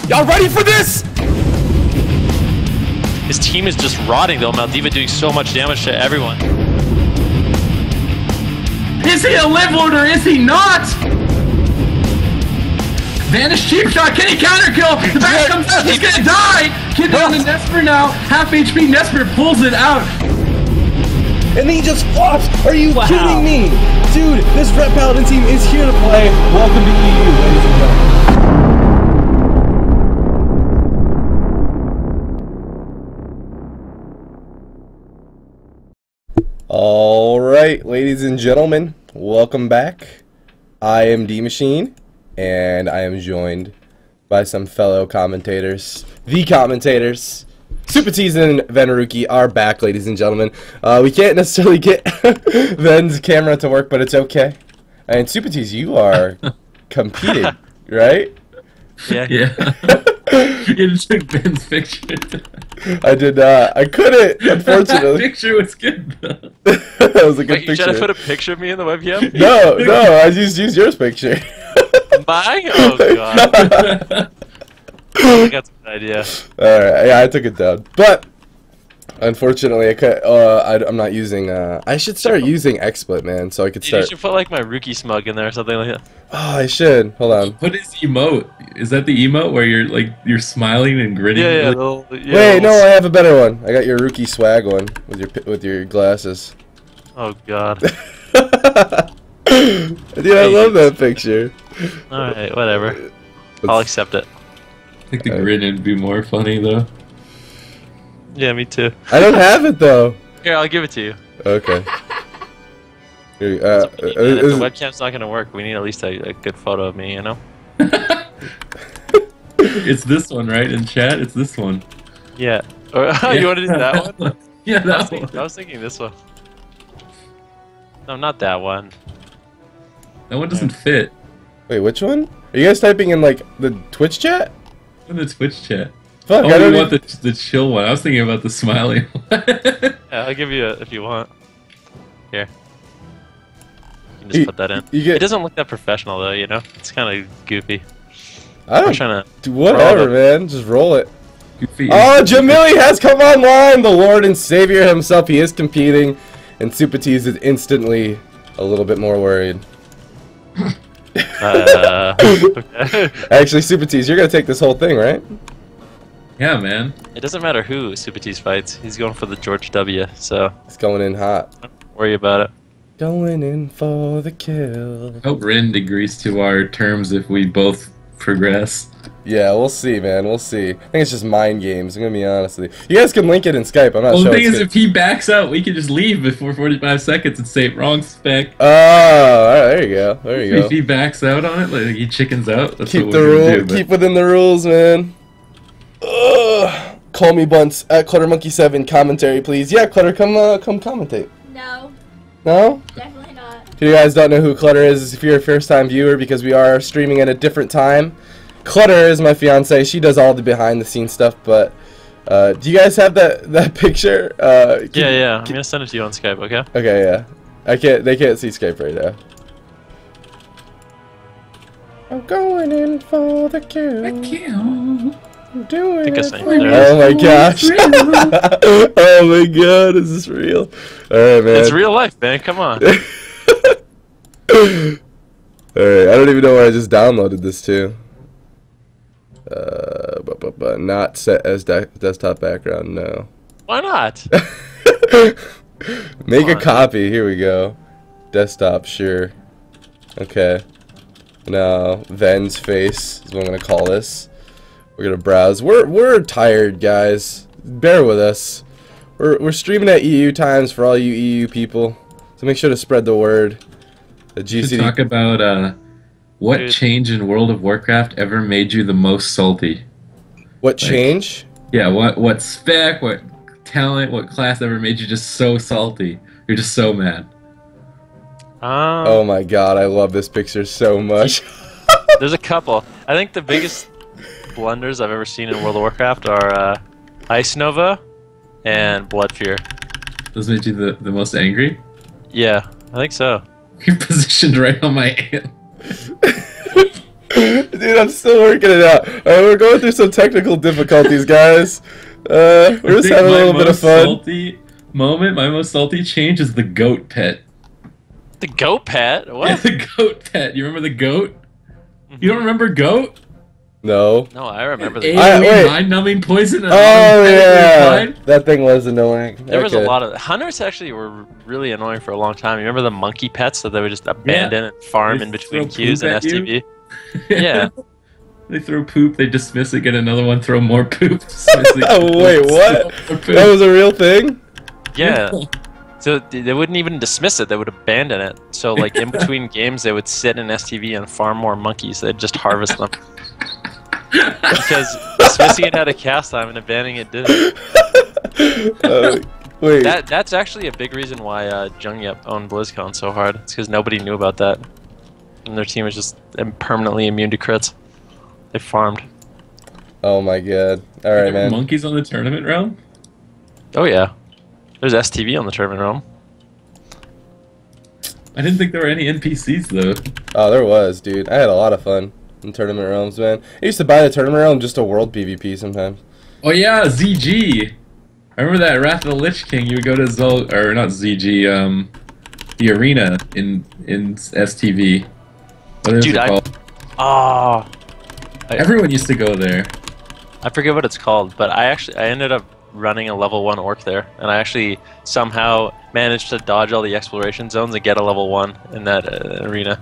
Y'all ready for this? His team is just rotting though. Maldiva doing so much damage to everyone. Is he a live lord or is he not? Vanish cheap shot, can he counter kill? The back comes out, he's gonna die! Kid on the Nesper now, half HP Nesper pulls it out. And he just flops! Are you kidding me? Dude, this Red Paladin team is here to play. Welcome to EU, ladies and gentlemen. Alright, ladies and gentlemen, welcome back. I am D-Machine, and I am joined by some fellow commentators. The commentators. Supatease and Venruki are back, ladies and gentlemen. We can't necessarily get Ven's camera to work, but it's okay. And Supatease, you are competing, right? Yeah. You just took Ben's picture. I did not. I couldn't, unfortunately. That picture was good, though. That was a good Wait, picture. You trying to put a picture of me in the webcam? No, I just used yours picture. Mine? Oh god. I think that's a good idea. Alright, yeah, I took it down. But, unfortunately, I'm not using, I should start using XSplit, man, so I could start. You should put, like, my Rookie smug in there or something like that. Oh, I should. Hold on. What is emote? Is that the emote where you're smiling and grinning? Yeah, Wait, no, I have a better one. I got your Rookie swag one with your glasses. Oh god. Dude, I love that picture. Alright, whatever. I'll accept it. I think the grin would be more funny, though. Yeah, me too. I don't have it, though. Here, I'll give it to you. Okay. Here, If the webcam's not gonna work, we need at least a good photo of me, you know? It's this one, right? In chat, it's this one. Yeah. You want to do that one? Yeah, that one. I was thinking this one. No, not that one. That one doesn't fit. Wait, which one? Are you guys typing in, like, the Twitch chat? In the Twitch chat. Fuck, oh, I don't you want the chill one. I was thinking about the smiley one. Yeah, I'll give you it if you want. Here. You can just put that in. It doesn't look that professional, though, you know? It's kind of goofy. I don't... I'm trying to... Do whatever, man. Just roll it. Goofy. Oh, Jamili has come online! The Lord and Savior himself. He is competing. And Supatease is instantly a little bit more worried. Okay. Actually, Supatease, you're gonna take this whole thing, right? Yeah, man. It doesn't matter who Supatease fights. He's going for the George W, so... It's going in hot. Don't worry about it. Going in for the kill. Hope Rin agrees to our terms if we both progress. Yeah, we'll see, man. We'll see. I think it's just mind games. I'm gonna be honest with you. You guys can link it in Skype. I'm not Well, sure. the thing is, if he backs out, we can just leave before 45 seconds and say wrong spec. Oh, alright, there you go. There you go. If he backs out on it, like he chickens out, that's Keep what the we're rule. gonna do, Keep within the rules, man. Ugh. Call me Bunts at ClutterMonkey7 commentary, please. Yeah, Clutter, come commentate. No. No? Definitely not. If you guys don't know who Clutter is, if you're a first-time viewer, because we are streaming at a different time. Clutter is my fiance. She does all the behind-the-scenes stuff. But do you guys have that picture? Yeah. I'm gonna send it to you on Skype. Okay. Okay, yeah. They can't see Skype right now. I'm going in for the kill. I'm doing it. Oh my gosh. Oh my god, is this real? Alright, man. It's real life, man. Come on. Alright, I don't even know where I just downloaded this to. Not set as desktop background, no. Why not? Make a copy, here we go. Desktop, sure. Okay. Now, Ven's face is what I'm gonna call this. We're gonna browse. We're tired, guys. Bear with us. We're streaming at EU times for all you EU people. So make sure to spread the word. The GCD. To talk about what change in World of Warcraft ever made you the most salty? What change? Yeah, what spec, what talent, what class ever made you just so salty? You're just so mad. Oh my god, I love this picture so much. There's a couple. I think the biggest blunders I've ever seen in World of Warcraft are Ice Nova and Blood Fear. Those made you the most angry? Yeah, I think so. You're positioned right on my hand. Dude, I'm still working it out. Alright, we're going through some technical difficulties, guys. We're just having a little bit of fun. My most salty change is the goat pet. The goat pet? What? Yeah, the goat pet. You remember the goat? You don't remember goat? No. No, I remember the mind-numbing poison. Oh yeah, that thing was annoying. There was a lot of hunters actually were really annoying for a long time. You remember the monkey pets that they would just abandon and farm in between queues and STV? Yeah. They throw poop, they dismiss it, get another one, throw more poop. Wait, what? That was a real thing? Yeah. So they wouldn't even dismiss it, they would abandon it. So like in between games they would sit in STV and farm more monkeys. They'd just harvest them. Because dismissing it had a cast time and abandoning it didn't. Wait. That's actually a big reason why Jungyup owned BlizzCon so hard. It's because nobody knew about that. And their team was just permanently immune to crits. They farmed. Oh my god. Alright, man. Monkeys on the tournament realm? Oh yeah. There's STV on the tournament realm. I didn't think there were any NPCs though. Oh, there was, dude. I had a lot of fun in tournament realms, man. I used to buy the tournament realm just a world PvP sometimes. Oh yeah, ZG. I remember that Wrath of the Lich King. You would go to the arena in STV. What is it called? Everyone used to go there. I forget what it's called, but I ended up running a level 1 orc there, and I actually somehow managed to dodge all the exploration zones and get a level 1 in that arena.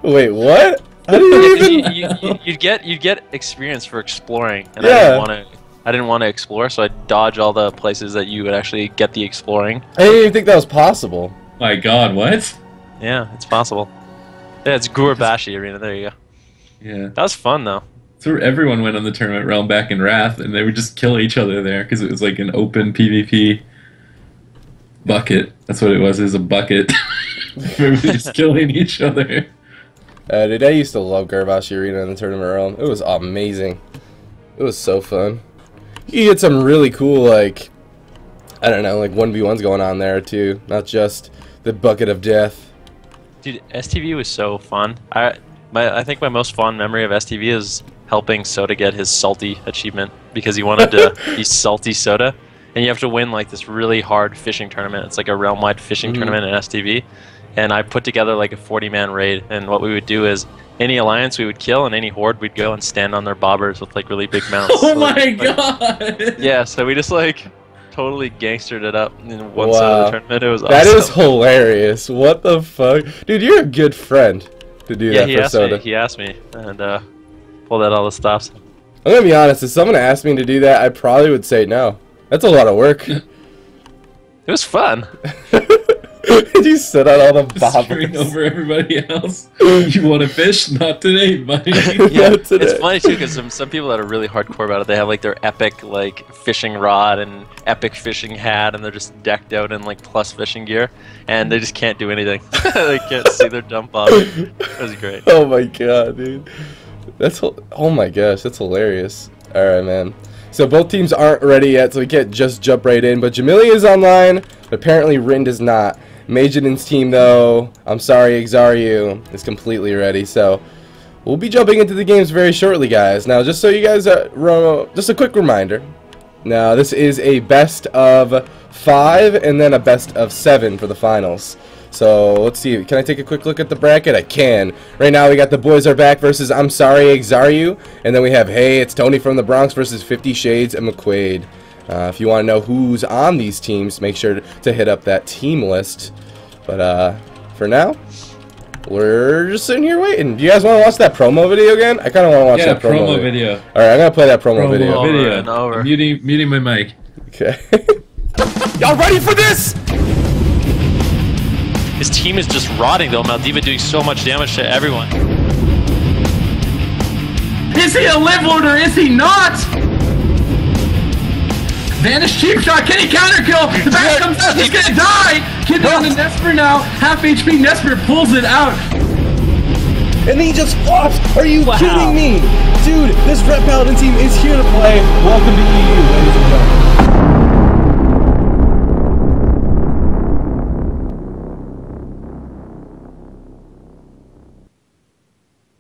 Wait, what? How do you even? You'd get experience for exploring, and I didn't want to explore, so I dodge all the places that you would actually get the exploring. I didn't even think that was possible. My God, what? Yeah, it's possible. Yeah, it's Gurbashi Arena. There you go. Yeah, that was fun though. So everyone went on the tournament realm back in Wrath, and they would just kill each other there because it was like an open PvP bucket. That's what it was. It was a bucket. Everybody's killing each other. Dude, I used to love Gurbashi Arena in the tournament realm. It was amazing. It was so fun. You get some really cool, like, I don't know, like 1v1s going on there too. Not just the bucket of death. Dude, STV was so fun. I think my most fond memory of STV is helping Soda get his salty achievement because he wanted to be salty Soda, and you have to win like this really hard fishing tournament. It's like a realm-wide fishing tournament in STV, and I put together like a 40-man raid, and what we would do is any alliance we would kill and any horde we'd go and stand on their bobbers with like really big mounts. Oh my god! Yeah, so we just like totally gangstered it up in one side of the tournament. It was awesome. That is hilarious. What the fuck? Dude, you're a good friend to do that for Soda. He asked me, and pulled out all the stops. I'm gonna be honest, if someone asked me to do that, I probably would say no. That's a lot of work. It was fun. You sit on all the bobbers over everybody else. You want to fish? Not today, buddy. Yeah, it's funny too because some people that are really hardcore about it, they have like their epic like fishing rod and epic fishing hat, and they're just decked out in like plus fishing gear, and they just can't do anything. They can't see their dump off. It was great. Oh my god, dude. Oh my gosh, that's hilarious. All right, man. So both teams aren't ready yet, so we can't just jump right in. But Jamilia is online, but apparently Rind is not. Majidin's team, though, I'm sorry, Exaryu, is completely ready. So we'll be jumping into the games very shortly, guys. Now, just so you guys just a quick reminder. Now, this is a best of 5 and then a best of 7 for the finals. So let's see. Can I take a quick look at the bracket? I can. Right now, we got the Boys Are Back versus I'm Sorry, Exaryu, and then we have Hey, it's Tony from the Bronx versus 50 Shades and McQuaid. If you want to know who's on these teams, make sure to hit up that team list. But for now, we're just sitting here waiting. Do you guys want to watch that promo video again? I kind of want to watch that promo video. All right, I'm gonna play that promo video. Over. I'm muting my mic. Okay. Y'all ready for this? His team is just rotting though. Maldiva doing so much damage to everyone. Is he a live lord or is he not? Vanish cheap shot, can he counter kill? The back comes out, he's gonna die! Kid on the Nesper now, half HP Nesper pulls it out. And he just flops! Are you kidding me? Dude, this Red Paladin team is here to play. Welcome to EU, ladies and gentlemen.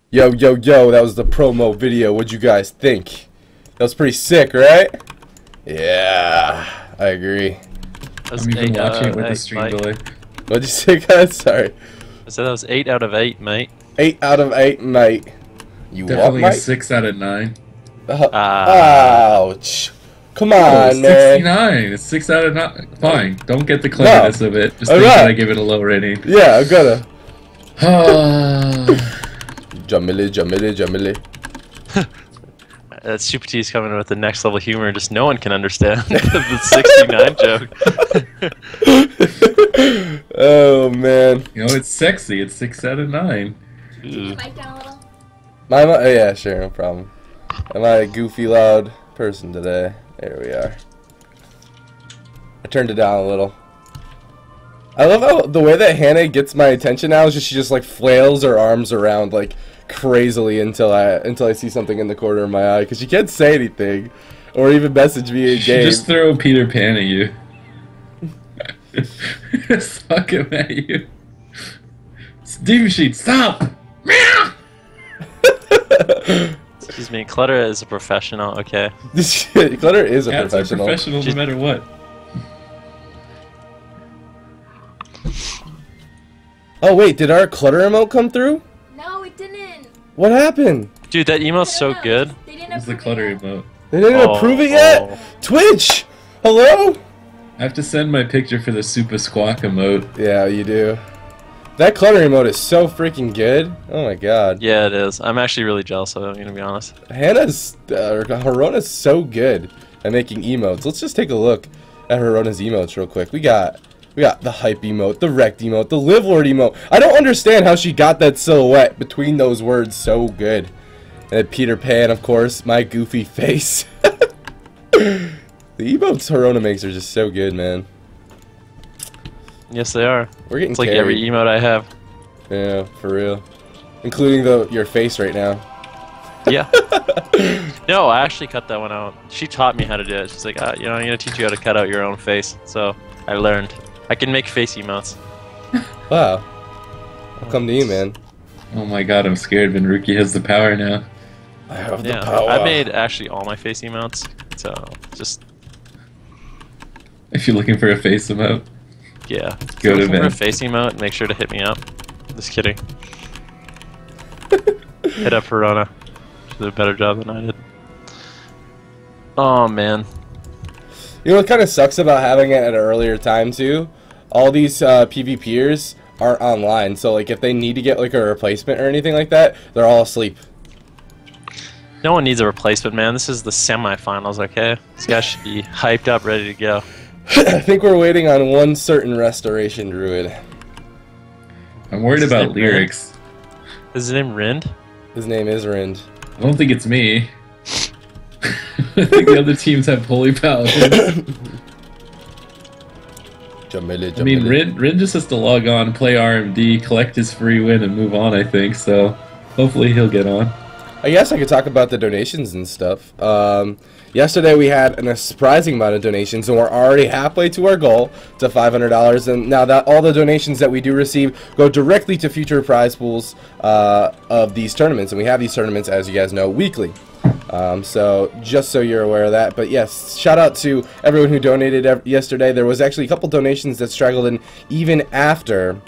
Yo, yo, yo, that was the promo video. What'd you guys think? That was pretty sick, right? Yeah, I agree. I'm even watching it with the stream Mike. delay. What'd you say, guys? Sorry. I said that was 8 out of 8, mate. 8 out of 8, mate. You Definitely what, a mate? 6 out of 9. Ouch. Come on, Oh, man. 69. It's 6 out of 9. Fine. Don't get the cleanliness of it. Just I'm think that not. I give it a low rating. Yeah, I'm gonna. Ah. Jamili, Jamili, Jamili. Supatease coming with the next level humor, just no one can understand the 69 joke. Oh, man. You know, it's sexy. It's 6 out of 9. Ooh. Mic down a little. Oh, yeah, sure, no problem. Am I a goofy, loud person today? There we are. I turned it down a little. I love how the way that Hannah gets my attention now is just she just like flails her arms around like crazily until I see something in the corner of my eye because she can't say anything or even message me in She game. just throw Peter Pan at you. Suck him at you. Steve Machine, stop! Meow! Excuse me, Clutter is a professional, okay? Clutter is a Cats professional. are professional no matter what. Oh wait, did our Clutter emote come through? No, it didn't. What happened? Dude, that emote's so good. They didn't It's the approve clutter it. emote. They didn't Oh, approve it yet? oh. Twitch! Hello? I have to send my picture for the Super Squawk emote. Yeah, you do. That Clutter emote is so freaking good. Oh my god. Yeah, it is. I'm actually really jealous of it, I'm gonna be honest. Horona's so good at making emotes. Let's just take a look at Horona's emotes real quick. We got the hype emote, the wrecked emote, the live lord emote. I don't understand how she got that silhouette between those words so good. And then Peter Pan, of course, my goofy face. The emotes Horona makes are just so good, man. Yes, they are. We're getting It's like carried. every emote I have. Yeah, for real. Including your face right now. Yeah. No, I actually cut that one out. She taught me how to do it. She's like, you know, I'm gonna teach you how to cut out your own face. So I learned. I can make face emotes. Wow. I'll come to you, man. Oh my god, I'm scared. Venruki has the power now. I have Yeah, the power. I made actually all my face emotes. So just If you're looking for a face emote, yeah. Go to If you're looking for a Ben. face emote, make sure to hit me up. Just kidding. Hit up Verona. She did a better job than I did. Oh man. You know what kind of sucks about having it at an earlier time too? All these PvPers aren't online, so like if they need to get like a replacement or anything like that, they're all asleep. No one needs a replacement, man. This is the semifinals, okay? These guys should be hyped up, ready to go. I think we're waiting on one certain restoration druid. I'm worried Is his about name Rind? lyrics. Is his name Rind? His name is Rind. I don't think it's me. I think the other teams have holy powers. Jamili, I mean, Jamili. Rin just has to log on, play RMD, collect his free win, and move on, I think, so hopefully he'll get on. I guess I could talk about the donations and stuff. Yesterday we had a surprising amount of donations, and we're already halfway to our goal to $500. And now that all the donations that we do receive go directly to future prize pools of these tournaments, and we have these tournaments, as you guys know, weekly. So just so you're aware of that. But yes, shout out to everyone who donated yesterday. There was actually a couple donations that straggled in even after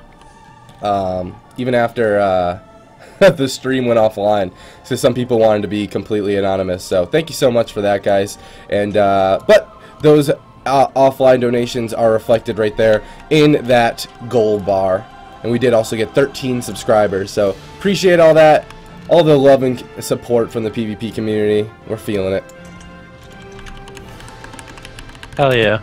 the stream went offline, so some people wanted to be completely anonymous. So thank you so much for that, guys. And but those offline donations are reflected right there in that gold bar, and we did also get 13 subscribers. So appreciate all that, all the love and support from the PvP community. We're feeling it. Hell yeah.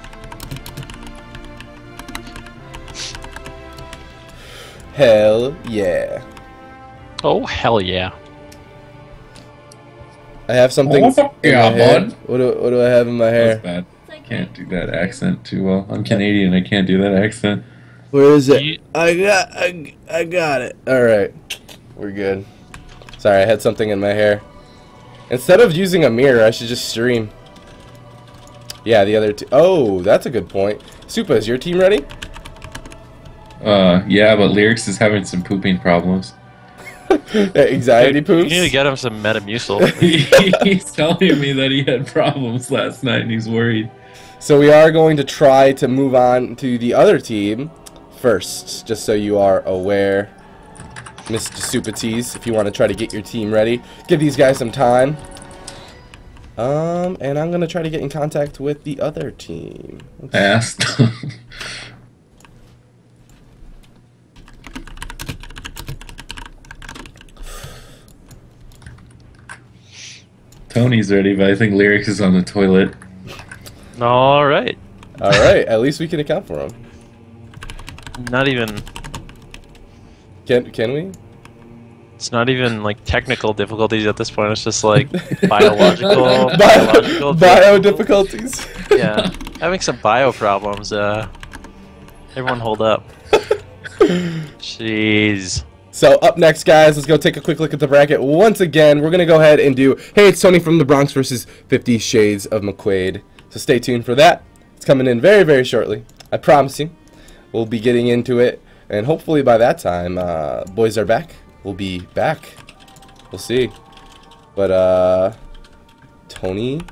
Hell yeah. Oh, hell yeah. I have something Oh, fuck in yeah, my hair. bud. What do I have in my hair? That's bad. It's like Can't do that accent too well. I'm Canadian, I can't do that accent. Where is it? You- I got it. All right, we're good. Sorry, I had something in my hair. Instead of using a mirror, I should just stream. Yeah, the other two. Oh, that's a good point. Supa, is your team ready? Yeah, but Lyrics is having some pooping problems. Anxiety Dude, you poops. need to get him some Metamucil. He's telling me that he had problems last night and he's worried. So we are going to try to move on to the other team first, just so you are aware, Mr. Supatease, if you want to try to get your team ready. Give these guys some time. And I'm going to try to get in contact with the other team. Asked. Tony's ready, but I think Lyrics is on the toilet. All right. Alright, at least we can account for him. Not even. Can we? It's not even like technical difficulties at this point. It's just like biological Bio difficulties. Yeah, having some bio problems. Everyone hold up. Jeez. So up next, guys, let's go take a quick look at the bracket. Once again, we're going to go ahead and do, hey, it's Tony from the Bronx versus 50 Shades of McQuaid. So stay tuned for that. It's coming in very, very shortly. I promise you. We'll be getting into it. And hopefully by that time, boys are back. We'll be back. We'll see. But, Tony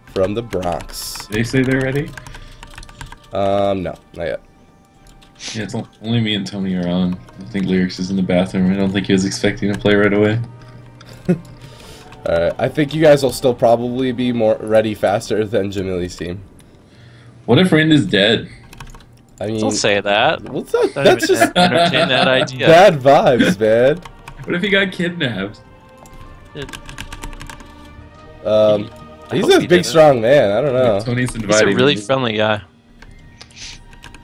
from the Bronx. They say they're ready? No, not yet. Yeah, it's only me and Tony are on. I think Lyrics is in the bathroom. I don't think he was expecting to play right away. Alright, I think you guys will still probably be more ready faster than Jamili's team. What if Rind is dead? I mean, Don't say that. what's that? Don't That's even just entertain that idea. bad vibes, man. What if he got kidnapped? He's hope a he big, didn't. strong man. I don't know. Tony's He's a inviting really me. friendly guy.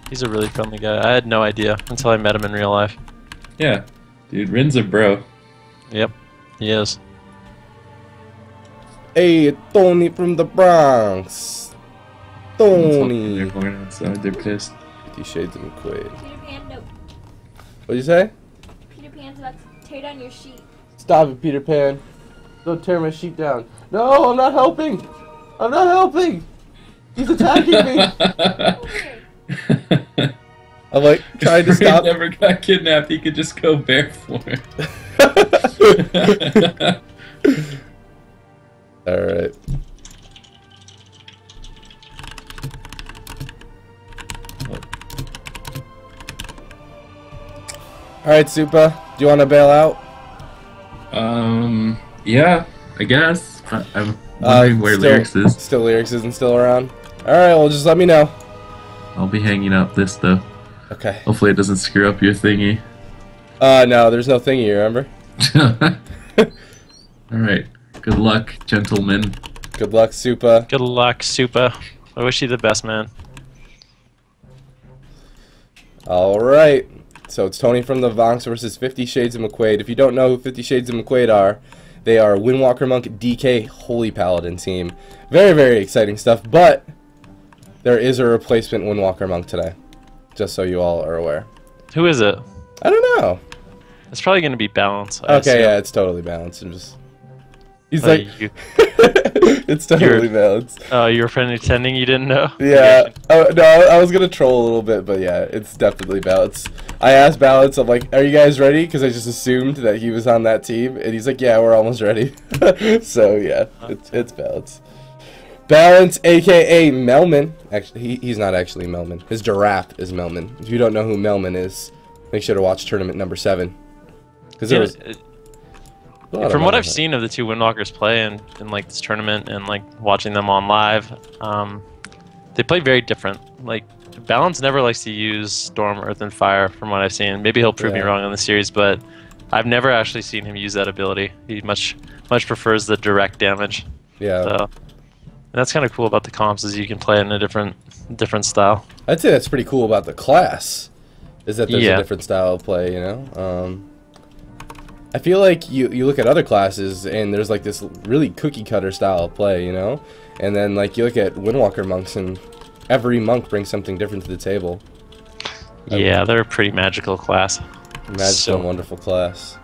He's a really friendly guy. I had no idea until I met him in real life. Yeah. Dude, Rin's a bro. Yep, he is. Hey, Tony from the Bronx. Tony. They're going outside. They're pissed. 50 Shades of McQuaid. Peter Pan, no. What'd you say? Peter Pan's about to tear down your sheet. Stop it, Peter Pan. Don't tear my sheet down. No, I'm not helping. I'm not helping. He's attacking me. I'm like trying to If Rind stop. never got kidnapped, he could just go barefoot. Alright. Alright, Supa. Do you want to bail out? Yeah, I guess. I'm wondering where Lyrics is. Still Lyrics isn't still around. Alright, well just let me know. I'll be hanging out this though. Okay. Hopefully it doesn't screw up your thingy. No, there's no thingy, remember? Alright. Good luck, gentlemen. Good luck, Supa. Good luck, Supa. I wish you the best, man. Alright. So it's Tony from the Bronx versus 50 Shades of McQuaid. If you don't know who 50 Shades of McQuaid are, they are Windwalker Monk DK Holy Paladin team. Very, very exciting stuff, but there is a replacement Windwalker Monk today. Just so you all are aware. Who is it? I don't know. It's probably going to be Balance. Okay, yeah, it's totally balanced. I'm just... He's like... You, it's totally balanced. you were pretending you didn't know? Yeah. Oh, no, I was going to troll a little bit, but yeah, it's definitely balanced. I asked Balance, I'm like, are you guys ready? Because I just assumed that he was on that team. And he's like, yeah, we're almost ready. So, yeah, it's Balance. Balance, a.k.a. Melman. Actually, he's not actually Melman. His giraffe is Melman. If you don't know who Melman is, make sure to watch tournament number 7. Because there was... From what I've seen of the two Windwalkers play in like this tournament and like watching them on live, they play very different. Like Balance never likes to use Storm, Earth, and Fire from what I've seen. Maybe he'll prove me wrong in the series, but I've never actually seen him use that ability. He much prefers the direct damage. Yeah. So that's kind of cool about the comps is you can play in a different style. I'd say that's pretty cool about the class, is that there's a different style of play, you know? I feel like you look at other classes and there's like this really cookie cutter style of play, you know? And then like you look at Windwalker monks and every monk brings something different to the table. Yeah, they're a pretty magical class. Magical and wonderful class.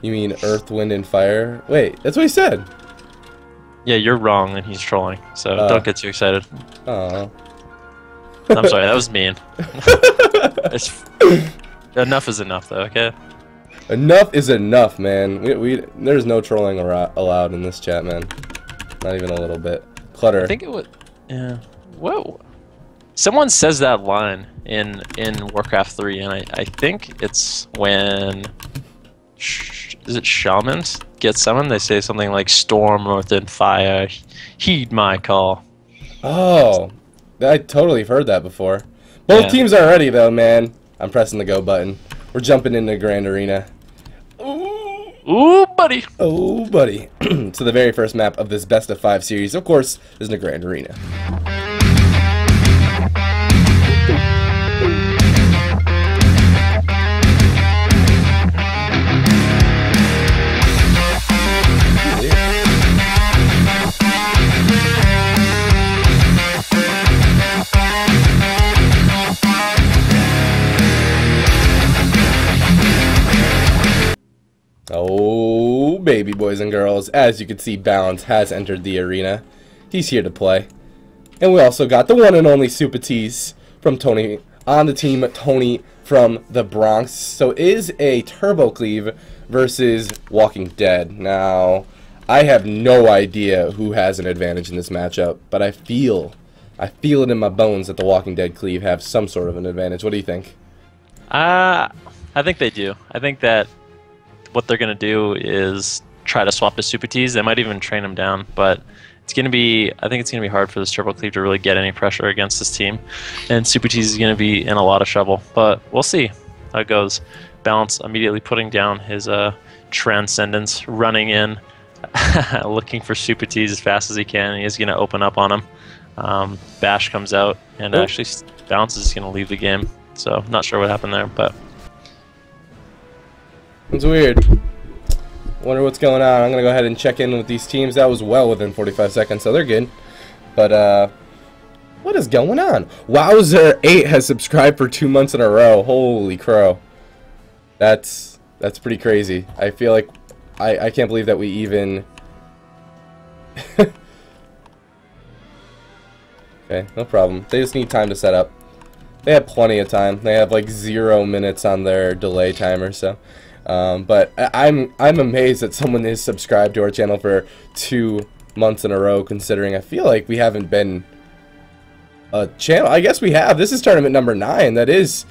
You mean Earth, Wind, and Fire? Wait, that's what he said! Yeah, you're wrong and he's trolling, so don't get too excited. Oh. I'm sorry, that was mean. Enough is enough though, okay? Enough is enough, man. There's no trolling allowed in this chat, man. Not even a little bit. Clutter. I think it would. Yeah. Whoa. Someone says that line in Warcraft 3, and I think it's when is it shamans get summoned? They say something like "Storm within fire, heed my call." Oh, I totally have heard that before. Both teams are ready though, man. I'm pressing the go button. We're jumping into Grand Arena. Ooh, buddy. Oh, buddy. So the very first map of this best of 5 series, of course, is the Grand Arena. Oh, baby boys and girls, as you can see, Balance has entered the arena. He's here to play. And we also got the one and only Supatease from Tony on the team, Tony from the Bronx. So it is a Turbo Cleave versus Walking Dead. Now, I have no idea who has an advantage in this matchup, but I feel it in my bones that the Walking Dead Cleave have some sort of an advantage. What do you think? I think they do. I think that what they're going to do is try to swap to Supatease. They might even train him down, but it's going to be, I think it's going to be hard for this Turbo Cleave to really get any pressure against this team, and Supatease is going to be in a lot of trouble, but we'll see how it goes. Balance immediately putting down his Transcendence, running in, looking for Supatease as fast as he can, and he's going to open up on him. Bash comes out, and actually Balance is going to leave the game, so not sure what happened there, but it's weird. Wonder what's going on. I'm going to go ahead and check in with these teams. That was well within 45 seconds, so they're good. But, what is going on? Wowzer8 has subscribed for 2 months in a row. Holy crow. That's pretty crazy. I feel like I can't believe that we even... Okay, no problem. They just need time to set up. They have plenty of time. They have like 0 minutes on their delay timer, so... but I'm amazed that someone is subscribed to our channel for 2 months in a row, considering I feel like we haven't been a channel. I guess we have. This is tournament number 9. That is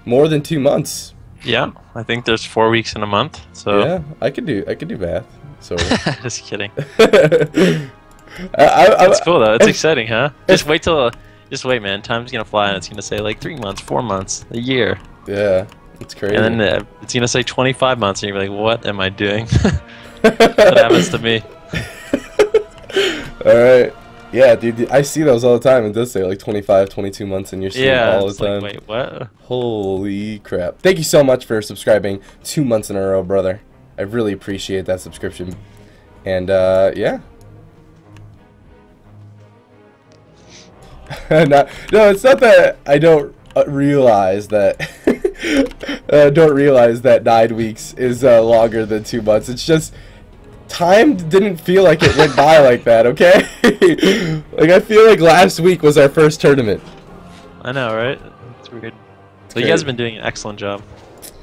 more than 2 months. yeah, I think there's 4 weeks in a month. So Yeah, I could do math. So just kidding. That's It's cool though. It's exciting, huh? Just wait, man. Time's gonna fly, and it's gonna say like 3 months, 4 months, a year. Yeah, it's crazy. And then it's gonna say 25 months, and you're like, "What am I doing?" That happens to me. All right. Yeah, dude, I see those all the time. It does say like 25, 22 months in your stream all the time. Like, wait, what? Holy crap. Thank you so much for subscribing 2 months in a row, brother. I really appreciate that subscription. And, yeah. No, it's not that I don't realize that... don't realize that 9 weeks is longer than 2 months. It's just... time didn't feel like it went by like that, okay? Like, I feel like last week was our first tournament. I know, right? It's weird. But you guys have been doing an excellent job,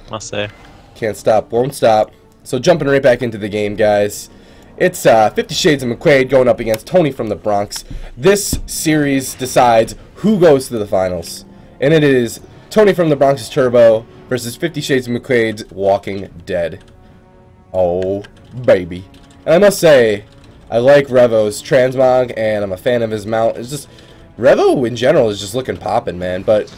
must say. Can't stop, won't stop. So jumping right back into the game, guys. It's 50 Shades of McQuaid going up against Tony from the Bronx. This series decides who goes to the finals. And it is Tony from the Bronx's Turbo versus 50 Shades of McQuaid's Walking Dead. Oh, baby. And I must say, I like Revo's transmog, and I'm a fan of his mount. It's just, Revo in general is just looking poppin', man. But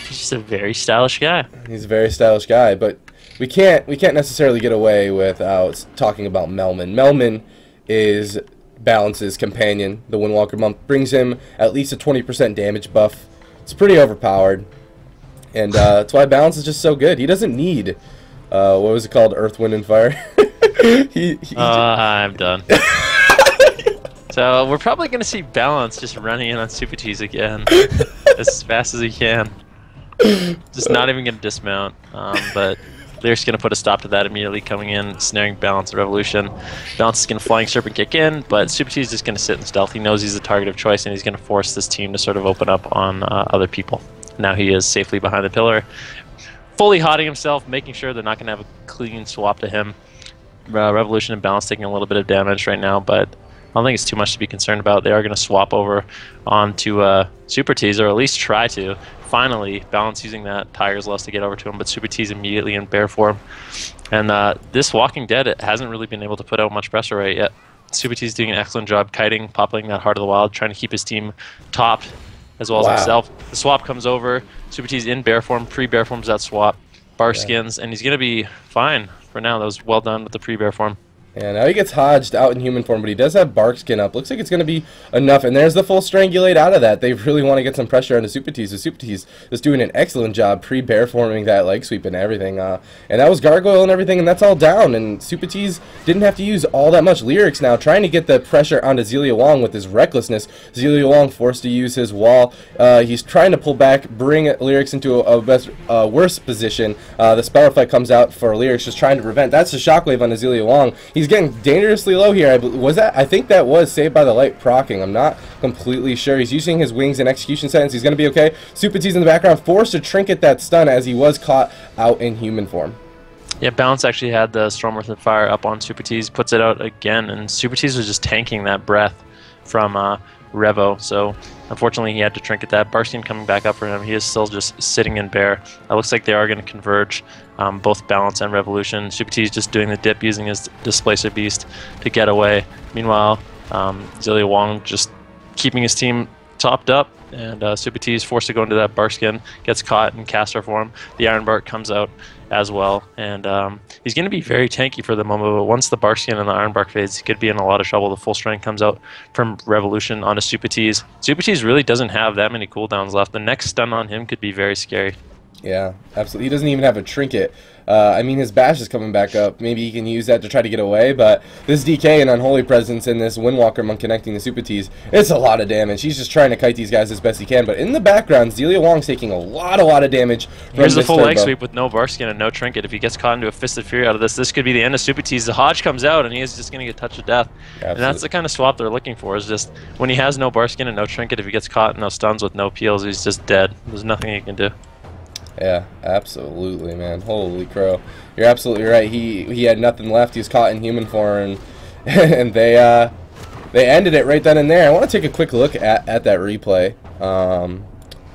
He's just a very stylish guy. he's a very stylish guy. But we can't necessarily get away without talking about Melman. Melman is Balance's companion. The Windwalker monk brings him at least a 20% damage buff. It's pretty overpowered, and that's why Balance is just so good. He doesn't need what was it called, Earth, Wind, and Fire. I'm done. So we're probably going to see Balance just running in on Supatease again as fast as he can. Just not even going to dismount, but Lyric's going to put a stop to that immediately, coming in, snaring Balance Revolution. Balance is going to Flying Serpent kick in, but Supatease is just going to sit in stealth. He knows he's the target of choice, and he's going to force this team to sort of open up on other people. Now he is safely behind the pillar. fully hotting himself, making sure they're not going to have a clean swap to him. Revolution and Balance taking a little bit of damage right now, but I don't think it's too much to be concerned about. They are going to swap over onto Supatease, or at least try to. Finally, Balance using that Tiger's Lust to get over to him, but Supatease immediately in bear form. And this Walking Dead, it hasn't really been able to put out much pressure right yet. Supatease doing an excellent job kiting, popping that Heart of the Wild, trying to keep his team topped as well as himself. The swap comes over. Supatease in bear form, pre-bear forms that swap. Bark skins, and he's going to be fine for now. That was well done with the pre-bear form. Yeah, now he gets hodged out in human form, but he does have bark skin up. Looks like it's going to be enough, and there's the full strangulate out of that. They really want to get some pressure onto Supatease. So Supatease is doing an excellent job pre-bear forming that leg sweep and everything. And that was Gargoyle and everything, and that's all down. And Supatease didn't have to use all that much lyrics now, trying to get the pressure onto Zelia Wong with his recklessness. Zelia Wong forced to use his wall. He's trying to pull back, bring lyrics into a worse position. The spell effect comes out for lyrics, just trying to prevent. That's the shockwave on Zelia Wong. He's getting dangerously low here. I think that was Saved by the Light proccing. I'm not completely sure. He's using his wings and execution sentence. He's going to be okay. Supatease in the background, forced to trinket that stun as he was caught out in human form. Yeah, Balance actually had the Stormworth and Fire up on Supatease, puts it out again, and Supatease was just tanking that breath from Revo, so unfortunately he had to trinket that. Barstein coming back up for him. He is still just sitting in bear. It looks like they are going to converge, both Balance and Revolution. Supatease just doing the dip, using his Displacer Beast to get away. Meanwhile, Zelia Wong just keeping his team topped up, and Supatease forced to go into that Barkskin, gets caught in caster form. The Iron Bark comes out as well, and he's going to be very tanky for the moment, but once the Barkskin and the Iron Bark fades, he could be in a lot of trouble. The full strength comes out from Revolution onto Supatease. Supatease really doesn't have that many cooldowns left. The next stun on him could be very scary. Yeah, absolutely. He doesn't even have a trinket. I mean, his bash is coming back up. Maybe he can use that to try to get away, but this DK and Unholy Presence and this Windwalker Monk connecting the Supatease, it's a lot of damage. He's just trying to kite these guys as best he can, but in the background, Zelia Wong's taking a lot of damage from Here's the full turbo. leg sweep with no Barskin and no trinket. If he gets caught into a Fisted Fury out of this could be the end of Supatease. The Hodge comes out, and he is just going to get touched to death. Absolutely. And that's the kind of swap they're looking for, is just when he has no Barskin and no trinket, if he gets caught in those stuns with no peels, he's just dead. There's nothing he can do. Yeah, absolutely, man. Holy crow. You're absolutely right. He had nothing left. He was caught in human form, and they ended it right then and there. I want to take a quick look at that replay.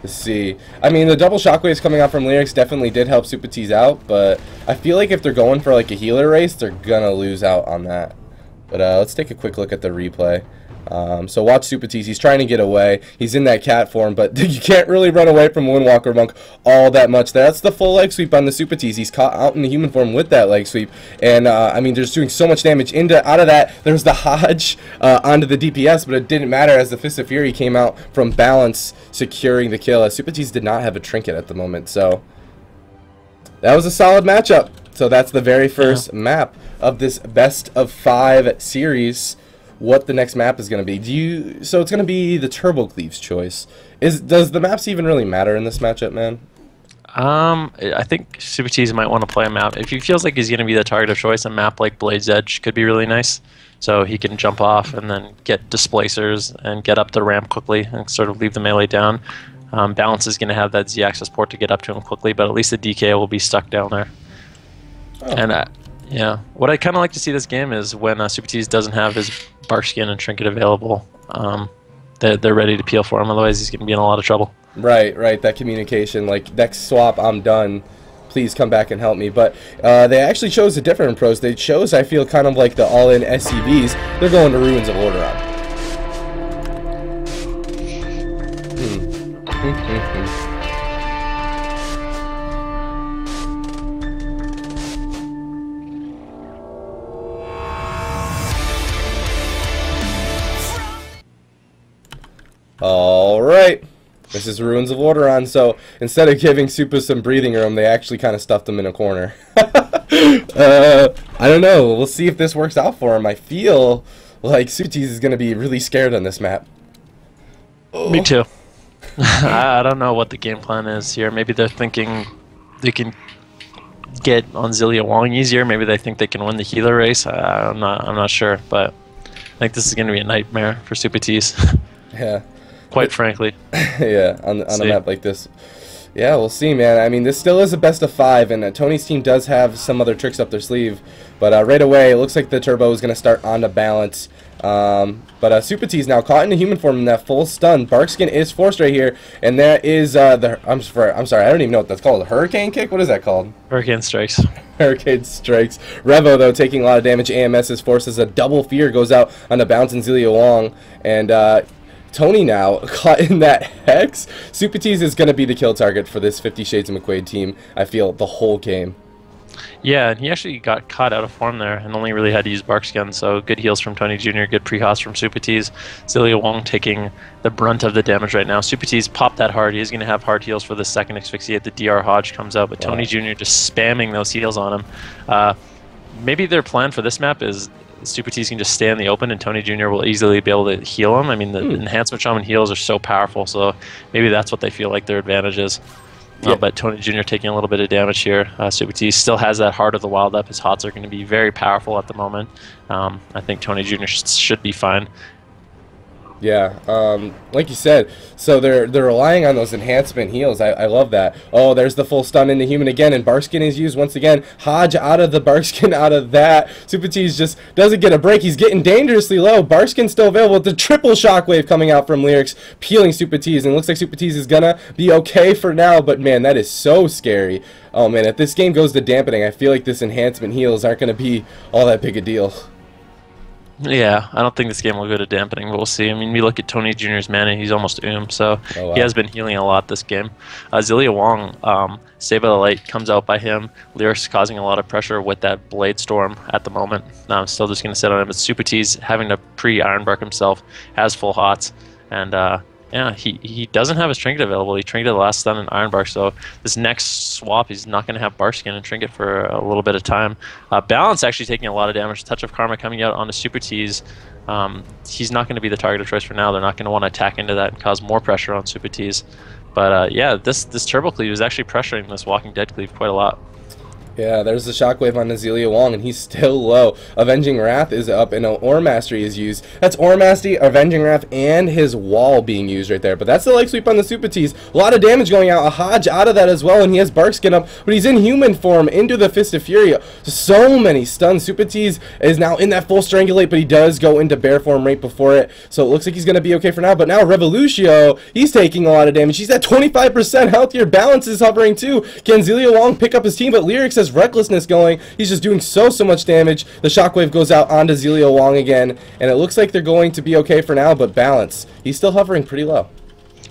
Let's see. I mean, the double shockwaves coming out from lyrics definitely did help Supatease out, but I feel like if they're going for like a healer race, they're gonna lose out on that. But let's take a quick look at the replay. So watch Supatease. He's trying to get away. He's in that cat form, but you can't really run away from Windwalker Monk all that much. That's the full leg sweep on the Supatease. He's caught out in the human form with that leg sweep, and I mean, they're just doing so much damage out of that. There's the Hodge onto the DPS, but it didn't matter as the Fist of Fury came out from Balance, securing the kill. As Supatease did not have a trinket at the moment, so that was a solid matchup. So that's the very first map of this best of 5 series. What the next map is going to be. So it's going to be the Turbo Cleave's choice. Does the maps even really matter in this matchup, man? I think Supatease might want to play a map. If he feels like he's going to be the target of choice, a map like Blade's Edge could be really nice. So he can jump off and then get displacers and get up the ramp quickly and sort of leave the melee down. Balance is going to have that Z-axis port to get up to him quickly, but at least the DK will be stuck down there. Oh. And yeah, what I kind of like to see this game is when Supatease doesn't have his Barkskin and Trinket available, they're ready to peel for him, otherwise he's going to be in a lot of trouble. Right, that communication, like, next swap, I'm done, please come back and help me. But they actually chose a different approach. They chose, I feel, kind of like the all-in SCVs. They're going to Ruins of Lordaeron. Alright, this is Ruins of Lordaeron, so instead of giving Supa some breathing room, they actually kind of stuffed him in a corner. I don't know, we'll see if this works out for him. I feel like Supatease is going to be really scared on this map. Me too. I don't know what the game plan is here. Maybe they're thinking they can get on Zelia Wong easier. Maybe they think they can win the healer race. I'm not sure, but I think this is going to be a nightmare for Supatease. Yeah. Quite frankly. Yeah, on a map like this. Yeah, we'll see, man. I mean, this still is a best of 5, and Tony's team does have some other tricks up their sleeve. But right away, it looks like the turbo is going to start on the balance. But Supatease now caught in a human form in that full stun. Barkskin is forced right here, and that is I'm sorry, I don't even know what that's called. Hurricane kick? What is that called? Hurricane strikes. Hurricane strikes. Revo, though, taking a lot of damage. AMS is forced as a double fear goes out on the bounce and Zelia Wong. And Tony now caught in that hex. Supatease is going to be the kill target for this 50 Shades of McQuaid team, I feel, the whole game. Yeah, and he actually got caught out of form there and only really had to use Barkskin, so good heals from Tony Jr., good pre-host from Supatease. Zelia Wong taking the brunt of the damage right now. Supatease popped that hard. He's going to have hard heals for the second asphyxiate. The DR Hodge comes out, but Tony Jr. just spamming those heals on him. Maybe their plan for this map is Supatease can just stay in the open and Tony Jr. will easily be able to heal him. I mean, the enhancement shaman heals are so powerful, so maybe that's what they feel like their advantage is. Yeah. But Tony Jr. taking a little bit of damage here. Supatease still has that Heart of the Wild up. His hots are going to be very powerful at the moment. I think Tony Jr. should be fine. Yeah, like you said, so they're relying on those enhancement heals. I love that. Oh, there's the full stun into human again, and Barkskin is used once again. Hodge out of the Barkskin out of that. Supatease just doesn't get a break. He's getting dangerously low. Barkskin's still available with the triple shockwave coming out from Lyrics, peeling Supatease, and it looks like Supatease is gonna be okay for now, but man, that is so scary. Oh man, if this game goes to dampening, I feel like this enhancement heals aren't gonna be all that big a deal. Yeah, I don't think this game will go to dampening, but we'll see. I mean, we look at Tony Jr.'s mana, he's almost so he has been healing a lot this game. Zelia Wong, Saved by the Light comes out by him. Lyrics causing a lot of pressure with that Blade Storm at the moment. I'm still just going to sit on him, but Supatease having to pre-Ironbark himself, has full hots, and yeah, he doesn't have his Trinket available. He trinketed the last stun in Ironbark, so this next swap, he's not going to have Barkskin and Trinket for a little bit of time. Balance actually taking a lot of damage. Touch of Karma coming out onto Supatease. He's not going to be the target of choice for now. They're not going to want to attack into that and cause more pressure on Supatease. But yeah, this Turbo Cleave is actually pressuring this Walking Dead Cleave quite a lot. Yeah, there's the shockwave on Zelia Wong, and he's still low. Avenging Wrath is up, and Aura Mastery is used. That's Aura Mastery, Avenging Wrath, and his wall being used right there. But that's the leg sweep on the Supatease. A lot of damage going out. A Hodge out of that as well, and he has Barkskin up, but he's in human form into the Fist of Fury. So many stuns. Supatease is now in that full Strangulate, but he does go into bear form right before it, so it looks like he's going to be okay for now. But now Revolutio, he's taking a lot of damage. He's at 25% health here. Balance is hovering too. Can Zelia Wong pick up his team? But Lyrics has Recklessness going. He's just doing so much damage. The shockwave goes out onto Zelia Wong again, and it looks like they're going to be okay for now, but Balance, he's still hovering pretty low.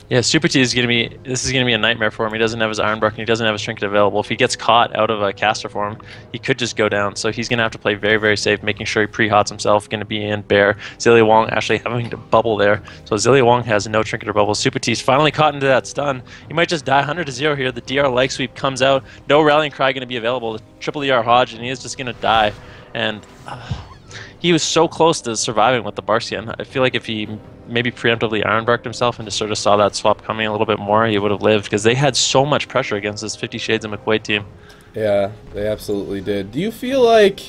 Yeah, Supatease is going to be, this is going to be a nightmare for him. He doesn't have his Ironbark and he doesn't have his Trinket available. If he gets caught out of a caster form, he could just go down. So he's going to have to play very, very safe, making sure he pre-hots himself, going to be in bear. Zelia Wong actually having to bubble there. So Zelia Wong has no Trinket or bubble. Supatease finally caught into that stun. He might just die 100-0 here. The DR leg sweep comes out. No Rallying Cry going to be available. The triple DR Hodge, and he is just going to die. And he was so close to surviving with the Barkskin. I feel like if he maybe preemptively Ironbarked himself and just sort of saw that swap coming a little bit more, he would have lived, because they had so much pressure against this 50 Shades of McQuaid team. Yeah, they absolutely did. Do you feel like,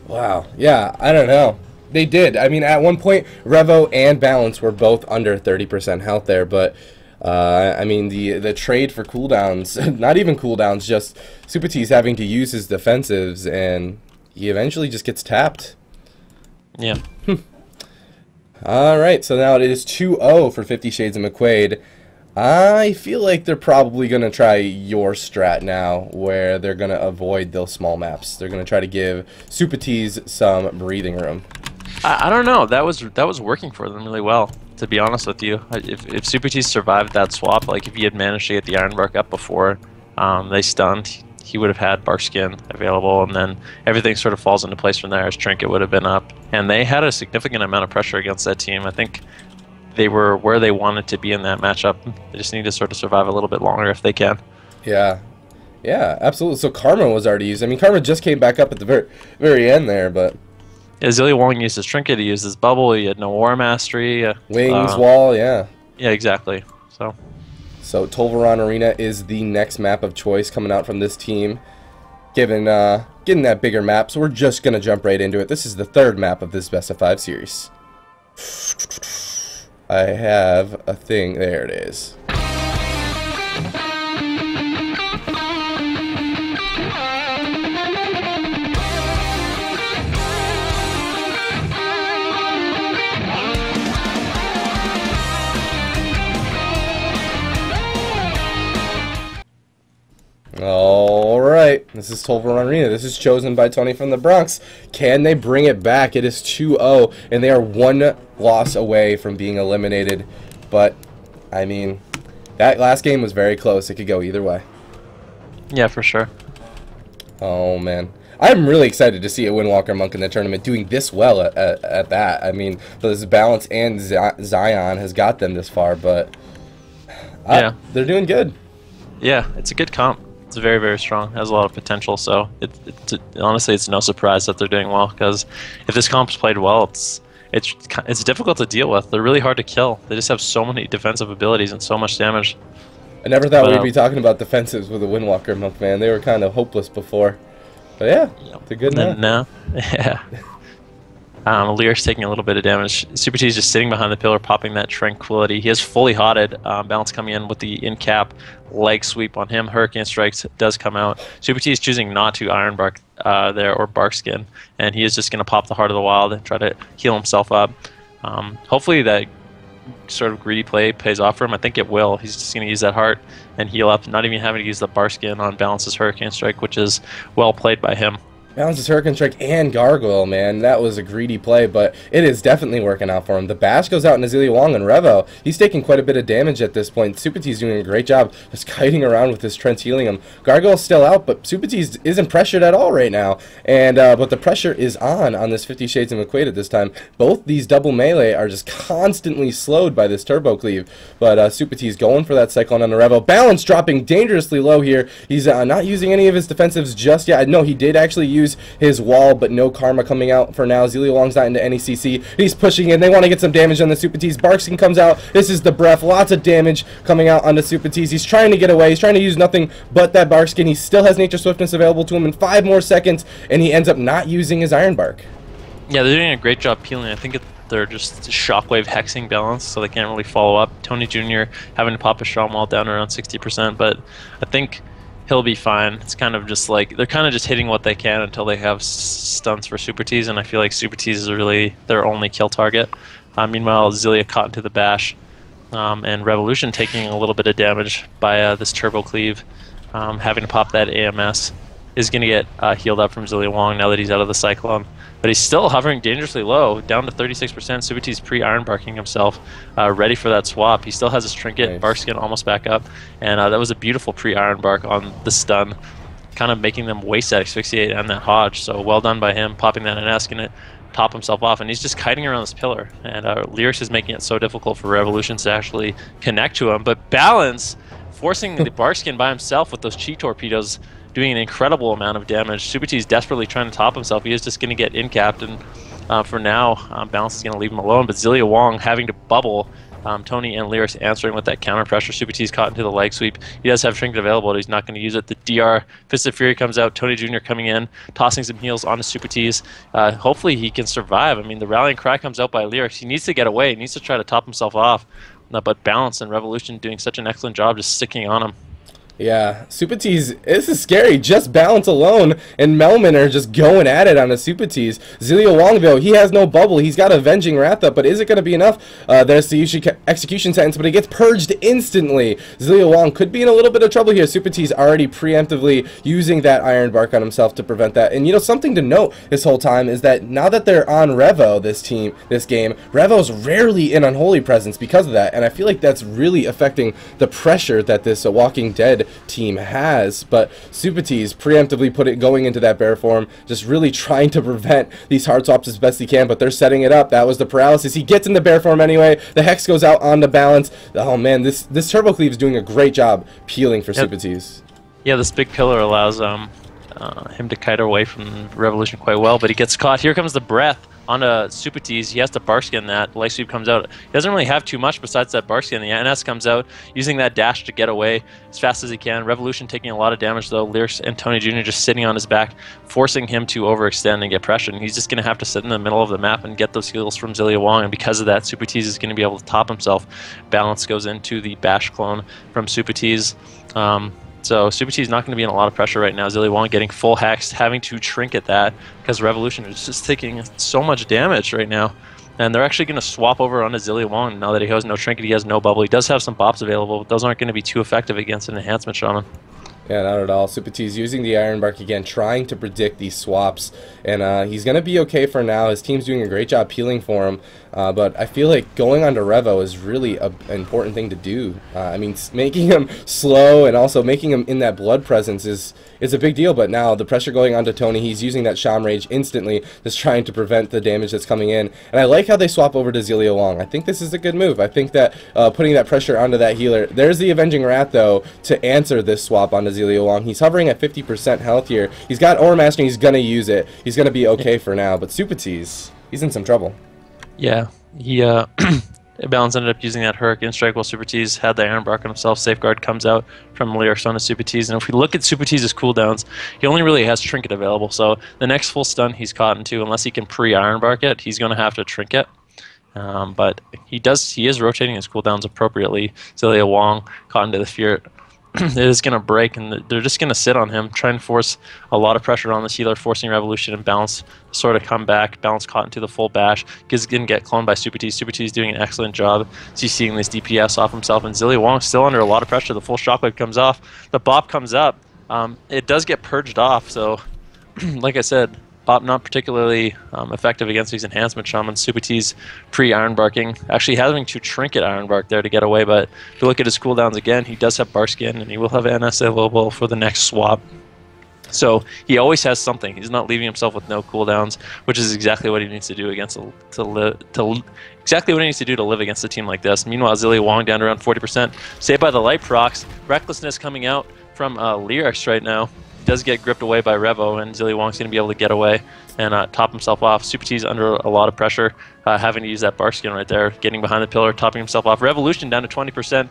wow, yeah, I don't know. They did. I mean, at one point, Revo and Balance were both under 30% health there, but I mean, the trade for cooldowns, not even cooldowns, just Supatease having to use his defensives, and he eventually just gets tapped. Yeah. Alright, so now it is 2-0 for 50 Shades of McQuaid. I feel like they're probably going to try your strat now, where they're going to avoid those small maps. They're going to try to give Supatease some breathing room. I don't know. That was working for them really well, to be honest with you. If Supatease survived that swap, like if he had managed to get the Ironbark up before they stunned, he would have had Barkskin available, and then everything sort of falls into place from there. His Trinket would have been up, and they had a significant amount of pressure against that team. I think they were where they wanted to be in that matchup. They just need to sort of survive a little bit longer if they can. Yeah, absolutely. So Karma was already used. I mean, Karma just came back up at the very end there, but yeah, Zelia Wong used his Trinket, he used his bubble, he had no War Mastery. Wings, wall, yeah. Yeah, exactly. So Tolvaron Arena is the next map of choice coming out from this team, getting that bigger map, so we're just going to jump right into it. This is the third map of this Best of 5 series. I have a thing. There it is. This is Tolvaron Arena. This is chosen by Tony from the Bronx. Can they bring it back? It is 2-0, and they are one loss away from being eliminated. But, I mean, that last game was very close. It could go either way. Yeah, for sure. Oh, man. I'm really excited to see a Windwalker Monk in the tournament doing this well at that. I mean, this balance and Zion has got them this far, but yeah, they're doing good. Yeah, it's a good comp. It's very, very strong. Has a lot of potential. So honestly, it's no surprise that they're doing well, because if this comp's played well, it's difficult to deal with. They're really hard to kill. They just have so many defensive abilities and so much damage. I never thought we'd be talking about defensives with a Windwalker Monk, man. They were kind of hopeless before. But yeah, they're good now. Yeah. Lear's taking a little bit of damage. Supatease just sitting behind the pillar, popping that Tranquility. He has fully hotted. Balance coming in with the in-cap leg sweep on him. Hurricane Strikes does come out. Supatease choosing not to Iron Bark there, or Bark Skin. And he is just going to pop the Heart of the Wild and try to heal himself up. Hopefully that sort of greedy play pays off for him. I think it will. He's just going to use that heart and heal up, not even having to use the Bark Skin on Balance's Hurricane Strike, which is well played by him. Balance's Hurricane Strike and Gargoyle, man. That was a greedy play, but it is definitely working out for him. The bash goes out into Zillia Wong, and Revo, he's taking quite a bit of damage at this point. Supatease doing a great job just kiting around with his Trent healing him. Gargoyle's still out, but Supatease isn't pressured at all right now. And but the pressure is on this 50 Shades of Equated this time. Both these double melee are just constantly slowed by this Turbo Cleave. But Supatease going for that Cyclone on the Revo. Balance dropping dangerously low here. He's not using any of his defensives just yet. No, he did actually use his wall, but no karma coming out for now. Zillia Wong's not into any CC. He's pushing in. They want to get some damage on the Supatease. Barkskin comes out. This is the breath. Lots of damage coming out on the Supatease. He's trying to get away. He's trying to use nothing but that Barkskin. He still has Nature Swiftness available to him in 5 more seconds, and he ends up not using his Iron Bark. Yeah, they're doing a great job peeling. I think they're just shockwave hexing Balance, so they can't really follow up. Tony Jr. having to pop a Strong Wall down around 60%, but I think he'll be fine. It's kind of just like they're kind of just hitting what they can until they have stunts for Supatease, and I feel like Supatease is really their only kill target. Meanwhile, Zillia caught into the bash, and Revolution taking a little bit of damage by this Turbo Cleave, having to pop that AMS, is going to get healed up from Zillia Wong now that he's out of the Cyclone. But he's still hovering dangerously low, down to 36%. Supatease pre-Iron Barking himself, ready for that swap. He still has his Trinket, nice. Bark Skin almost back up, and that was a beautiful pre-Iron Bark on the stun, kind of making them waste that Asphyxiate and that Hodge. So well done by him, popping that NS, going to top himself off, and he's just kiting around this pillar. And Lyrics is making it so difficult for Revolutions to actually connect to him. But Balance, forcing the Bark Skin by himself with those Chi Torpedoes, doing an incredible amount of damage. Supatease desperately trying to top himself. He is just going to get in-capped, and for now, Balance is going to leave him alone. But Zillia Wong having to bubble. Tony and Lyrics answering with that counter pressure. Supatease caught into the leg sweep. He does have Trinket available, but he's not going to use it. The DR Fist of Fury comes out. Tony Jr. coming in, tossing some heals onto Supatease. Hopefully he can survive. I mean, the Rallying Cry comes out by Lyrics. He needs to get away. He needs to try to top himself off. But Balance and Revolution doing such an excellent job just sticking on him. Yeah, Supatease, this is scary. Just Balance alone, and Melman are just going at it on a Supatease. Zillia Wong, though, he has no bubble. He's got Avenging Wrath up, but is it going to be enough? There's the Execution Sentence, but it gets purged instantly. Zillia Wong could be in a little bit of trouble here. Supatease already preemptively using that Iron Bark on himself to prevent that. And, you know, something to note this whole time is that now that they're on Revo, this game, Revo's rarely in Unholy Presence because of that, and I feel like that's really affecting the pressure that this Walking Dead team has. But Supatease preemptively going into that bear form, just really trying to prevent these hard swaps as best he can, but they're setting it up. That was the paralysis. He gets in the bear form anyway. The Hex goes out on the Balance. Oh man, this Turbo Cleave is doing a great job peeling for Supatease. Yeah, this big pillar allows him to kite away from Revolution quite well, but he gets caught. Here comes the breath onto Supatease. He has to Bark Skin that. Leg sweep comes out. He doesn't really have too much besides that Bark Skin. The NS comes out, using that dash to get away as fast as he can. Revolution taking a lot of damage, though. Lyrics and Tony Jr. just sitting on his back, forcing him to overextend and get pressured. And he's just going to have to sit in the middle of the map and get those heals from Zillia Wong. And because of that, Supatease is going to be able to top himself. Balance goes into the bash clone from Supatease. So Supatease not going to be in a lot of pressure right now. Zillia Wong getting full hexed, having to Trinket that because Revolution is just taking so much damage right now. And they're actually going to swap over onto Zillia Wong now that he has no Trinket, he has no bubble. He does have some bops available, but those aren't going to be too effective against an Enhancement Shaman. Yeah, not at all. Supatease using the Iron Bark again, trying to predict these swaps, and he's going to be okay for now. His team's doing a great job peeling for him, but I feel like going on to Revo is really an important thing to do. I mean, making him slow and also making him in that blood presence is a big deal, but now the pressure going onto Tony, he's using that Sham Rage instantly, just trying to prevent the damage that's coming in. And I like how they swap over to Zillia Wong. I think this is a good move. I think that putting that pressure onto that healer, there's the Avenging Wrath, though, to answer this swap onto Zillia Wong. He's hovering at 50% health here. He's got Aura Mastery, he's going to use it. He's going to be okay for now, but Supatease, he's in some trouble. Yeah, he Balance ended up using that Hurricane Strike while Supatease had the Iron Bark on himself. Safeguard comes out from Lyrics onto Supatease, and if we look at Supatease's cooldowns, he only really has Trinket available, so the next full stun he's caught into, unless he can pre-Iron Bark it, he's going to have to Trinket. But he is rotating his cooldowns appropriately. Zillia Wong caught into the Fear. It is going to break, and they're just going to sit on him, trying to force a lot of pressure on this healer, forcing Revolution and Balance to sort of come back. Balance caught into the full bash. Is going to get cloned by Supatease. Supatease doing an excellent job. He's seeing this DPS off himself, and Zillia Wong still under a lot of pressure. The full shockwave comes off. The Bop comes up. It does get purged off, so like I said, Bop not particularly effective against these enhancement shamans. Supatease pre-Iron Barking, actually having to Trinket Iron Bark there to get away, but if you look at his cooldowns again, he does have Bark Skin, and he will have NS available for the next swap. So he always has something. He's not leaving himself with no cooldowns, which is exactly what he needs to do against exactly what he needs to do to live against a team like this. Meanwhile, Zillia Wong down to around 40%. Saved by the light procs. Recklessness coming out from Lyrics right now. Does get gripped away by Revo, and Zillia Wong's going to be able to get away and top himself off. Supatease under a lot of pressure, having to use that Bark Skin right there, getting behind the pillar, topping himself off. Revolution down to 20%,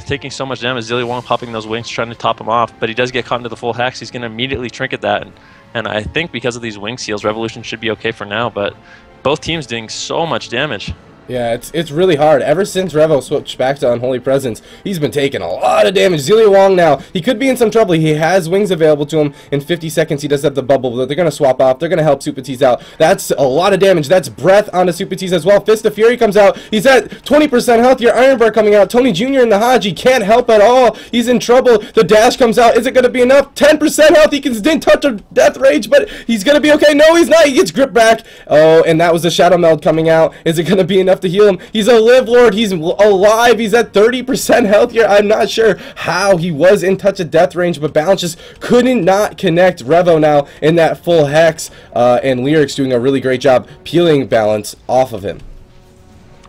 taking so much damage. Zillia Wong popping those wings, trying to top him off, but he does get caught into the full hex. He's going to immediately Trinket that, and I think because of these wing seals, Revolution should be okay for now, but both teams doing so much damage. Yeah, it's really hard. Ever since Revo switched back to Unholy Presence, he's been taking a lot of damage. Zillia Wong now, he could be in some trouble. He has wings available to him. In 50 seconds, he does have the bubble, but they're going to swap off. They're going to help Supatease out. That's a lot of damage. That's breath onto Supatease as well. Fist of Fury comes out. He's at 20% health. Your Iron Bar coming out. Tony Jr. in the Haji can't help at all. He's in trouble. The dash comes out. Is it going to be enough? 10% health. He didn't touch a Death Rage, but he's going to be okay. No, he's not. He gets gripped back. Oh, and that was the Shadow Meld coming out. Is it going to be enough to heal him? He's a Live Lord, he's alive, he's at 30% health here. I'm not sure how he was in touch of death range, but Balance just couldn't not connect Revo now in that full hex, and Lyrics doing a really great job peeling Balance off of him.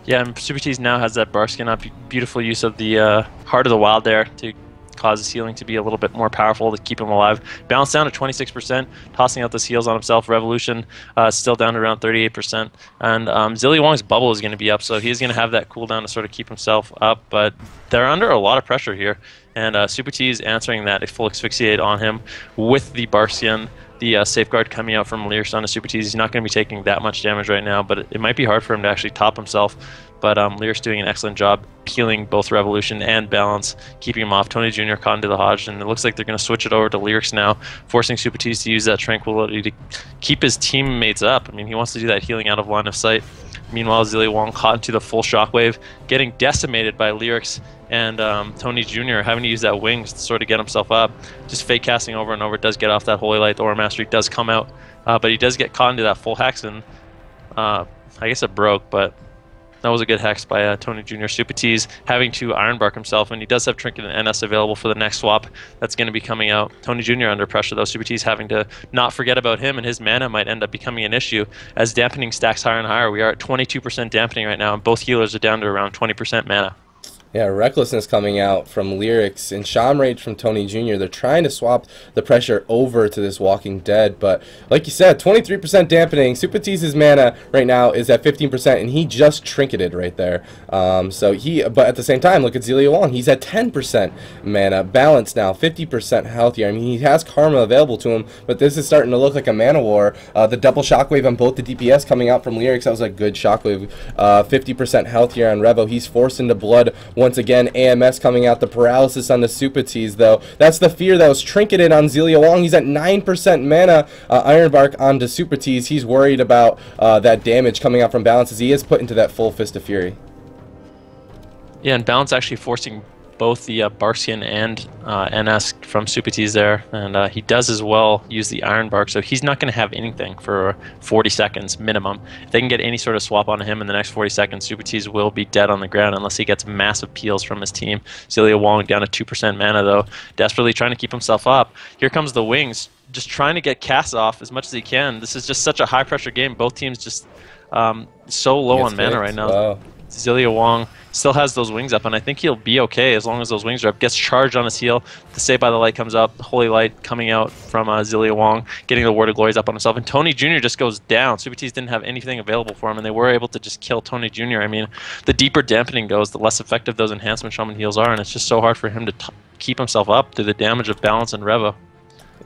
Yeah, and Supatease now has that Bark Skin up. Beautiful use of the Heart of the Wild there to cause his healing to be a little bit more powerful to keep him alive. Balance down to 26%, tossing out the heals on himself. Revolution still down to around 38%. And Zillia Wong's bubble is going to be up, so he's going to have that cooldown to sort of keep himself up. But they're under a lot of pressure here. And Supatease answering that full asphyxiate on him with the Bark Skin. The Safeguard coming out from Lyrics onto Supatease. He's not going to be taking that much damage right now, but it might be hard for him to actually top himself. But Lyrics doing an excellent job peeling both Revolution and Balance, keeping him off. Tony Jr. caught into the Hodge, and it looks like they're going to switch it over to Lyrics now, forcing Supatease to use that Tranquility to keep his teammates up. I mean, he wants to do that healing out of line of sight. Meanwhile, Zillia Wong caught into the full shockwave, getting decimated by Lyrics and Tony Jr. having to use that wings to sort of get himself up. Just fake casting over and over. Does get off that Holy Light. The Aura Mastery does come out, but he does get caught into that full hex, and I guess it broke, but that was a good hex by Tony Jr. Supatease having to Iron Bark himself, and he does have Trinket and NS available for the next swap that's going to be coming out. Tony Jr. under pressure, though. Supatease having to not forget about him, and his mana might end up becoming an issue as dampening stacks higher and higher. We are at 22% dampening right now, and both healers are down to around 20% mana. Yeah, Recklessness coming out from Lyrics and Sham Rage from Tony Jr. They're trying to swap the pressure over to this Walking Dead, but like you said, 23% dampening. Supatease's mana right now is at 15%, and he just trinketed right there. But at the same time, look at Zillia Wong. He's at 10% mana. Balance now, 50% healthier. I mean, he has Karma available to him, but this is starting to look like a mana war. The double shockwave on both the DPS coming out from Lyrics. That was a good shockwave. 50% healthier on Revo. He's forced into blood. Once again, AMS coming out. The paralysis on the Supatease, though. That's the fear that was trinketed on Zillia Wong. He's at 9% mana. Iron Bark onto Supatease. He's worried about that damage coming out from Balance as he is put into that full Fist of Fury. Yeah, and Balance actually forcing both the Barksian and NS from Supatease there, and he does as well use the Iron Bark, so he's not going to have anything for 40 seconds minimum. If they can get any sort of swap onto him in the next 40 seconds, Supatease will be dead on the ground unless he gets massive peels from his team. Zilia Wong down to 2% mana though, desperately trying to keep himself up. Here comes the Wings, just trying to get Cass off as much as he can. This is just such a high pressure game. Both teams just so low on mana right now. Wow. Zilia Wong still has those wings up, and I think he'll be okay as long as those wings are up. Gets charged on his heel. The Saved by the Light comes up. The Holy Light coming out from Zilia Wong, getting the Word of Glories up on himself. And Tony Jr. just goes down. Supatease didn't have anything available for him, and they were able to just kill Tony Jr. I mean, the deeper dampening goes, the less effective those enhancement shaman heals are, and it's just so hard for him to keep himself up through the damage of balance and Revo.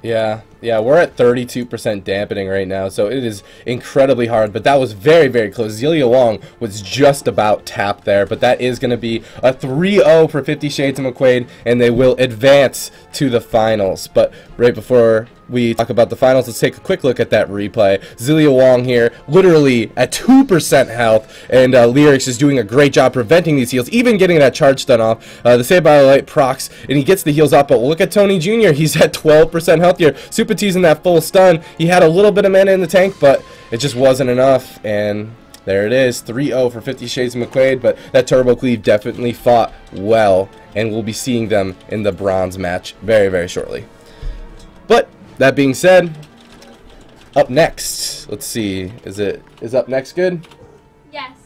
Yeah, we're at 32% dampening right now, so it is incredibly hard, but that was very, very close. Zilia Wong was just about tapped there, but that is going to be a 3-0 for 50 Shades of McQuaid, and they will advance to the finals. But right before we talk about the finals, let's take a quick look at that replay. Zilia Wong here, literally at 2% health, and Lyrics is doing a great job preventing these heals, even getting that charge stun off. The Saved by the Light procs, and he gets the heals up, but look at Tony Jr., he's at 12% health here. Supatease in that full stun, he had a little bit of mana in the tank, but it just wasn't enough, and there it is, 3-0 for 50 Shades of McQuaid, but that Turbo Cleave definitely fought well, and we'll be seeing them in the bronze match very, very shortly. But that being said, up next, let's see, is up next good? Yes.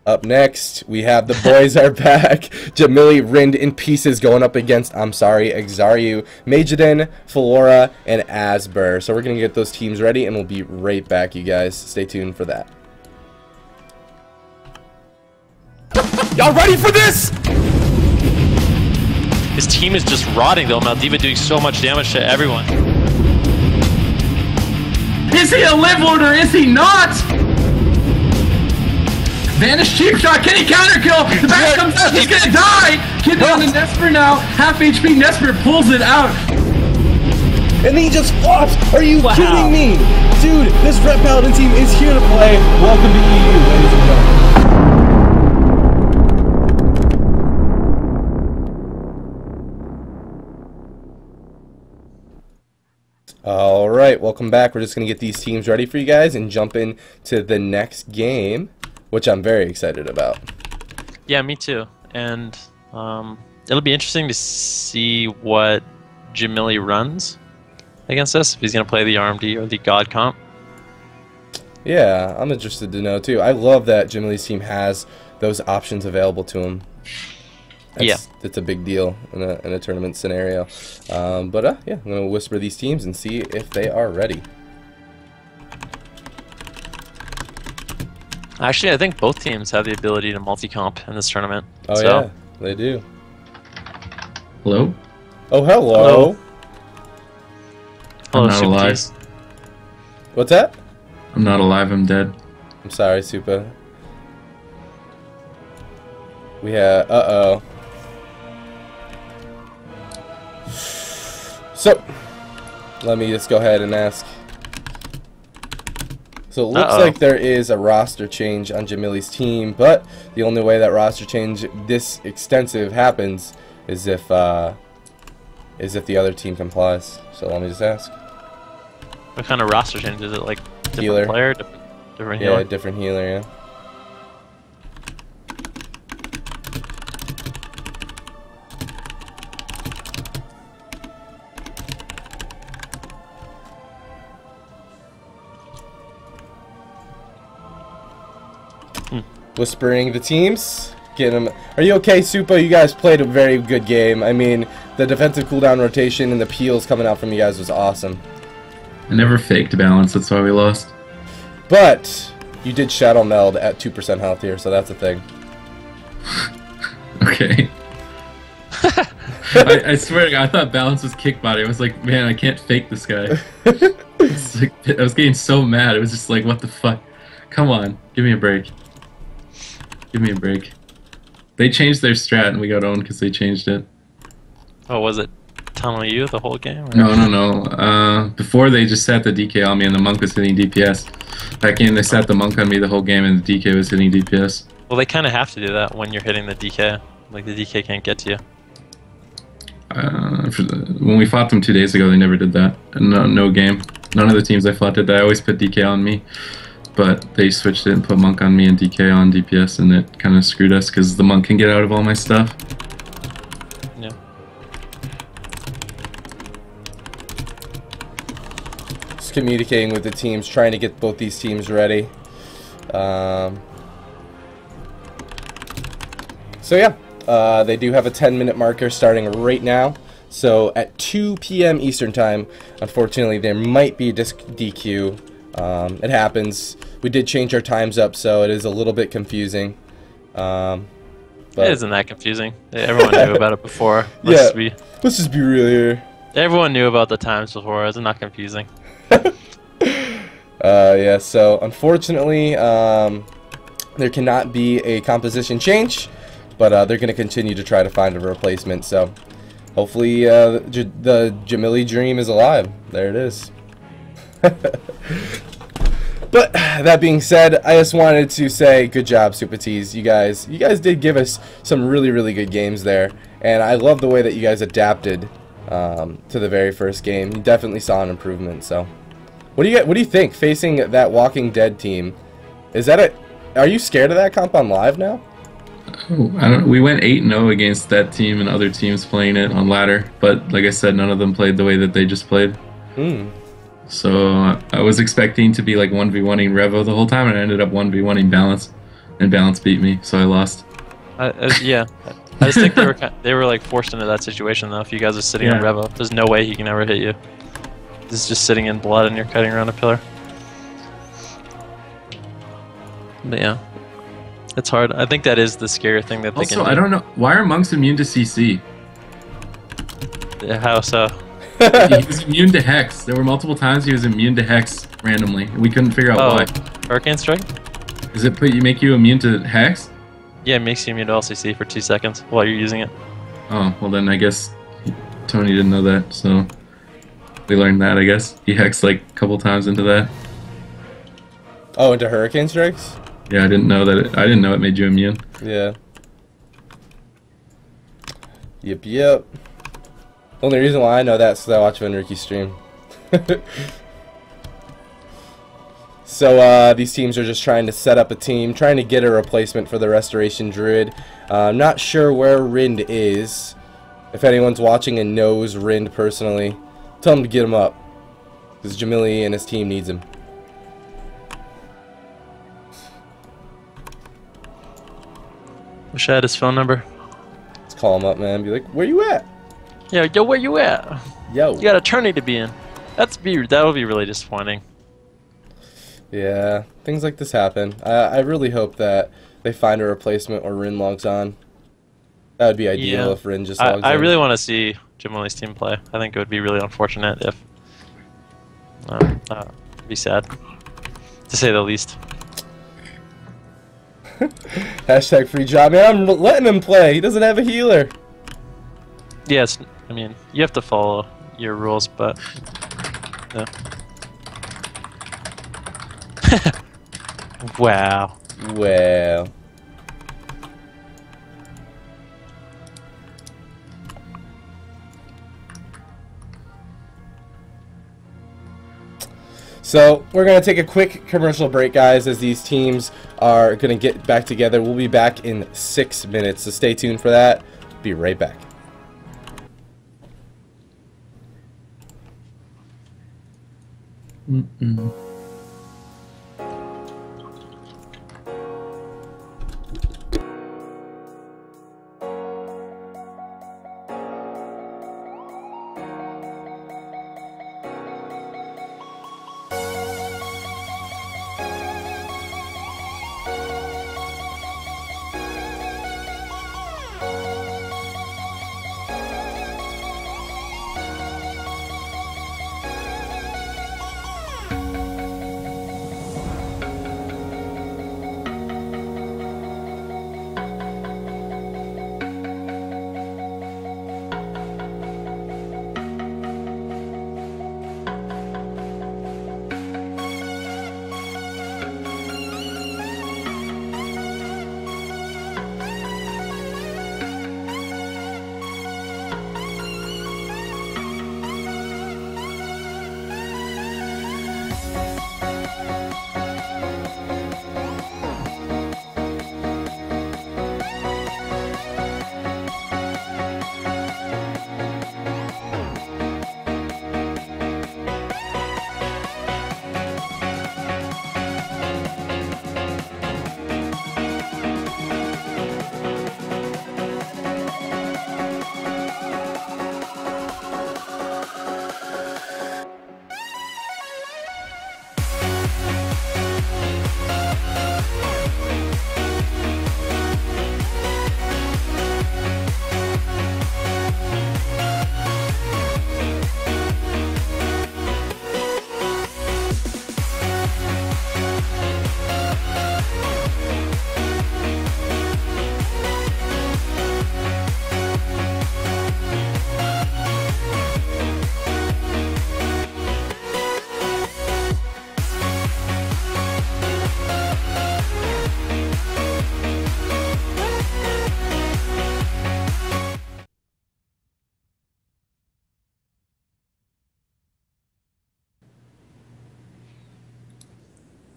Up next, we have the boys are back. Jamili Rind in pieces going up against, Exaryu, Majidin, Flora, and Asper. So we're going to get those teams ready, and we'll be right back, you guys. Stay tuned for that. Y'all ready for this? His team is just rotting though. Maldiva doing so much damage to everyone. Is he a live order? Is he not? Vanish cheap shot. Can he counter kill? The back comes out. He's gonna die. Kid down to Nesper now. Half HP. Nesper pulls it out. And he just flops. Are you kidding me? Dude, this Red Paladin team is here to play. Welcome to EU, ladies and gentlemen. Alright, welcome back. We're just going to get these teams ready for you guys and jump into the next game, which I'm very excited about. Yeah, me too. And it'll be interesting to see what Jamili runs against us, if he's going to play the RMD or the God comp. Yeah, I'm interested to know too. I love that Jamili's team has those options available to him. It's a big deal in a tournament scenario. Yeah, I'm going to whisper these teams and see if they are ready. Actually, I think both teams have the ability to multi-comp in this tournament. Oh, yeah, they do. Hello? Oh, hello. Hello. I'm not alive. Supatease. What's that? I'm not alive, I'm dead. I'm sorry, Supa. We have... Uh-oh. So, let me just go ahead and ask. So it looks like there is a roster change on Jamili's team, but the only way that roster change this extensive happens is if the other team complies. So let me just ask. What kind of roster change is it? Like different Healer. player, different healer? Yeah, different healer. Yeah. Whispering the teams. Get them. Are you okay, Supa? You guys played a very good game. I mean, the defensive cooldown rotation and the peels coming out from you guys was awesome. I never faked balance, that's why we lost. But you did Shadow Meld at 2% health here, so that's a thing. Okay. I swear to God, I thought balance was kick body. I was like, man, I can't fake this guy. I was getting so mad. It was just like, what the fuck? Come on, give me a break. Give me a break. They changed their strat and we got owned because they changed it. Oh, was it tunneling you the whole game? Or? No. Before they just sat the DK on me and the monk was hitting DPS. That game they sat the monk on me the whole game and the DK was hitting DPS. Well, they kind of have to do that when you're hitting the DK. Like the DK can't get to you. When we fought them 2 days ago, they never did that. No game. None of the teams I fought did that. I always put DK on me, but they switched it and put Monk on me and DK on DPS, and it kind of screwed us because the Monk can get out of all my stuff. Yeah. Just communicating with the teams, trying to get both these teams ready. So yeah, they do have a 10-minute marker starting right now. So at 2 p.m. Eastern Time, unfortunately, there might be a disc DQ. It happens. We did change our times up, so it is a little bit confusing. But It isn't that confusing. Everyone knew about it before. Let's just be real here. Everyone knew about the times before. It's not confusing. Yeah, so unfortunately, there cannot be a composition change, but they're going to continue to try to find a replacement. So hopefully the Jamili dream is alive. There it is. But that being said, I just wanted to say good job, Supatease. You guys did give us some really good games there, and I love the way that you guys adapted to the very first game. You definitely saw an improvement. So what do you think facing that Walking Dead team? Are you scared of that comp on live now? Oh, I don't. We went 8-0 against that team and other teams playing it on ladder, but like I said, none of them played the way that they just played. So I was expecting to be like 1v1ing Revo the whole time, and I ended up 1v1ing Balance, and Balance beat me, so I lost. Yeah, I just think they were like forced into that situation though. If you guys are sitting on Revo, there's no way he can ever hit you. This is just sitting in blood and you're cutting around a pillar. But yeah, it's hard. I think that is the scary thing that they can do. Also, I don't know, why are monks immune to CC? Yeah, how so? He was immune to Hex. There were multiple times he was immune to Hex randomly. We couldn't figure out why. Hurricane Strike? Does it make you immune to Hex? Yeah, it makes you immune to LCC for 2 seconds while you're using it. Oh, well then I guess Tony didn't know that, so we learned that, I guess. He hexed like a couple times into that. Oh, into Hurricane Strikes? Yeah, I didn't know it made you immune. Yeah. Yep. Only reason why I know that is because I watch Venruki stream. So these teams are just trying to set up a team, trying to get a replacement for the Restoration Druid. I'm not sure where Rind is. If anyone's watching and knows Rind personally, tell him to get him up, because Jamili and his team needs him. Wish I had his phone number. Let's call him up, man. Be like, where you at? Yeah, yo, where you at? Yo. You got a tourney to be in. That'll be really disappointing. Yeah, things like this happen. I really hope that they find a replacement or Rin logs on. That would be ideal if Rin just logs on. I really want to see Jamili's team play. I think it would be really unfortunate if... it'd be sad, to say the least. Hashtag free job, man. I'm letting him play. He doesn't have a healer. Yes, I mean, you have to follow your rules, but... Yeah. Wow. Well. So we're going to take a quick commercial break, guys, as these teams are going to get back together. We'll be back in 6 minutes, so stay tuned for that. Be right back.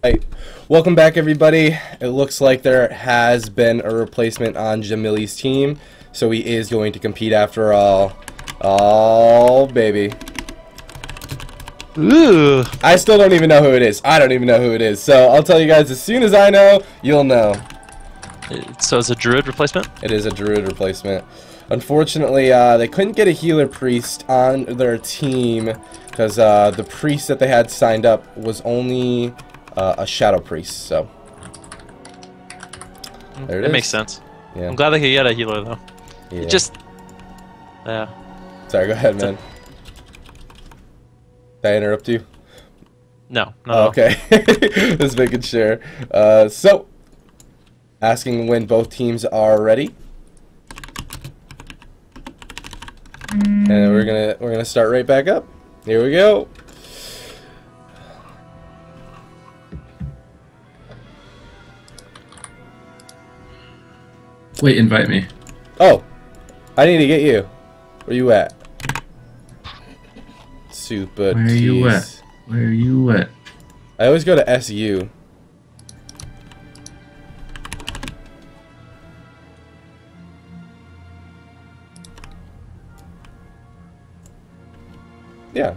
Right. Welcome back, everybody. It looks like there has been a replacement on Jamili's team, so he is going to compete after all. Oh, baby. Ooh. I still don't even know who it is. I don't even know who it is. So I'll tell you guys as soon as I know, you'll know. So it's a druid replacement? It is a druid replacement. Unfortunately, they couldn't get a healer priest on their team because the priest that they had signed up was only a shadow priest. So there it is. Makes sense. Yeah. I'm glad they could get a healer though. Yeah. It just Sorry, go ahead, man. Did I interrupt you? No. Oh, okay. Just making sure. So, asking when both teams are ready, and we're gonna start right back up. Here we go. Wait, invite me. Oh, I need to get you. Where you at? Supatease. Where you at? Where you at? I always go to SU. Yeah.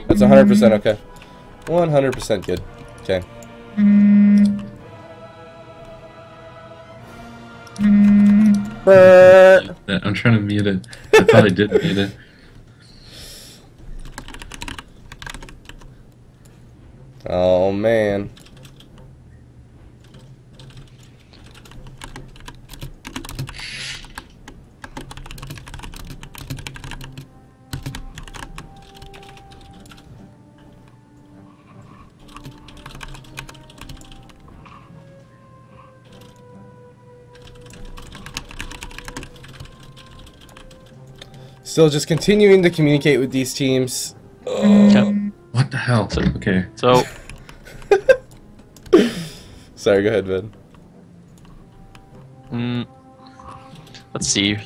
That's 100% okay. 100% good. Okay. I'm trying to mute it. I thought I did mute it. Oh man. Still just continuing to communicate with these teams. Okay. What the hell? Okay. So Sorry, go ahead, man. let's see.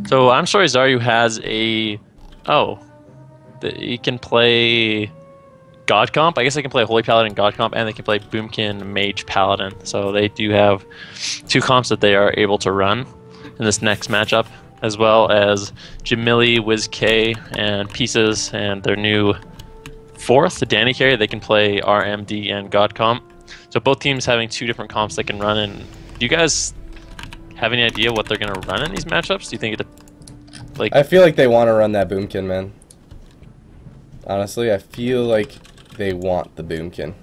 So I'm sorry, Zaryu has a he can play God Comp. I guess they can play Holy Paladin God Comp, and they can play Boomkin Mage Paladin. So they do have two comps that they are able to run in this next matchup, as well as Jamili, Wiz K, and Pieces, and their new fourth, the Danny carry. They can play RMD and God Comp. So both teams having two different comps they can run. And do you guys have any idea what they're gonna run in these matchups? Do you think I feel like they want to run that Boomkin, man. Honestly, I feel like they want the Boomkin.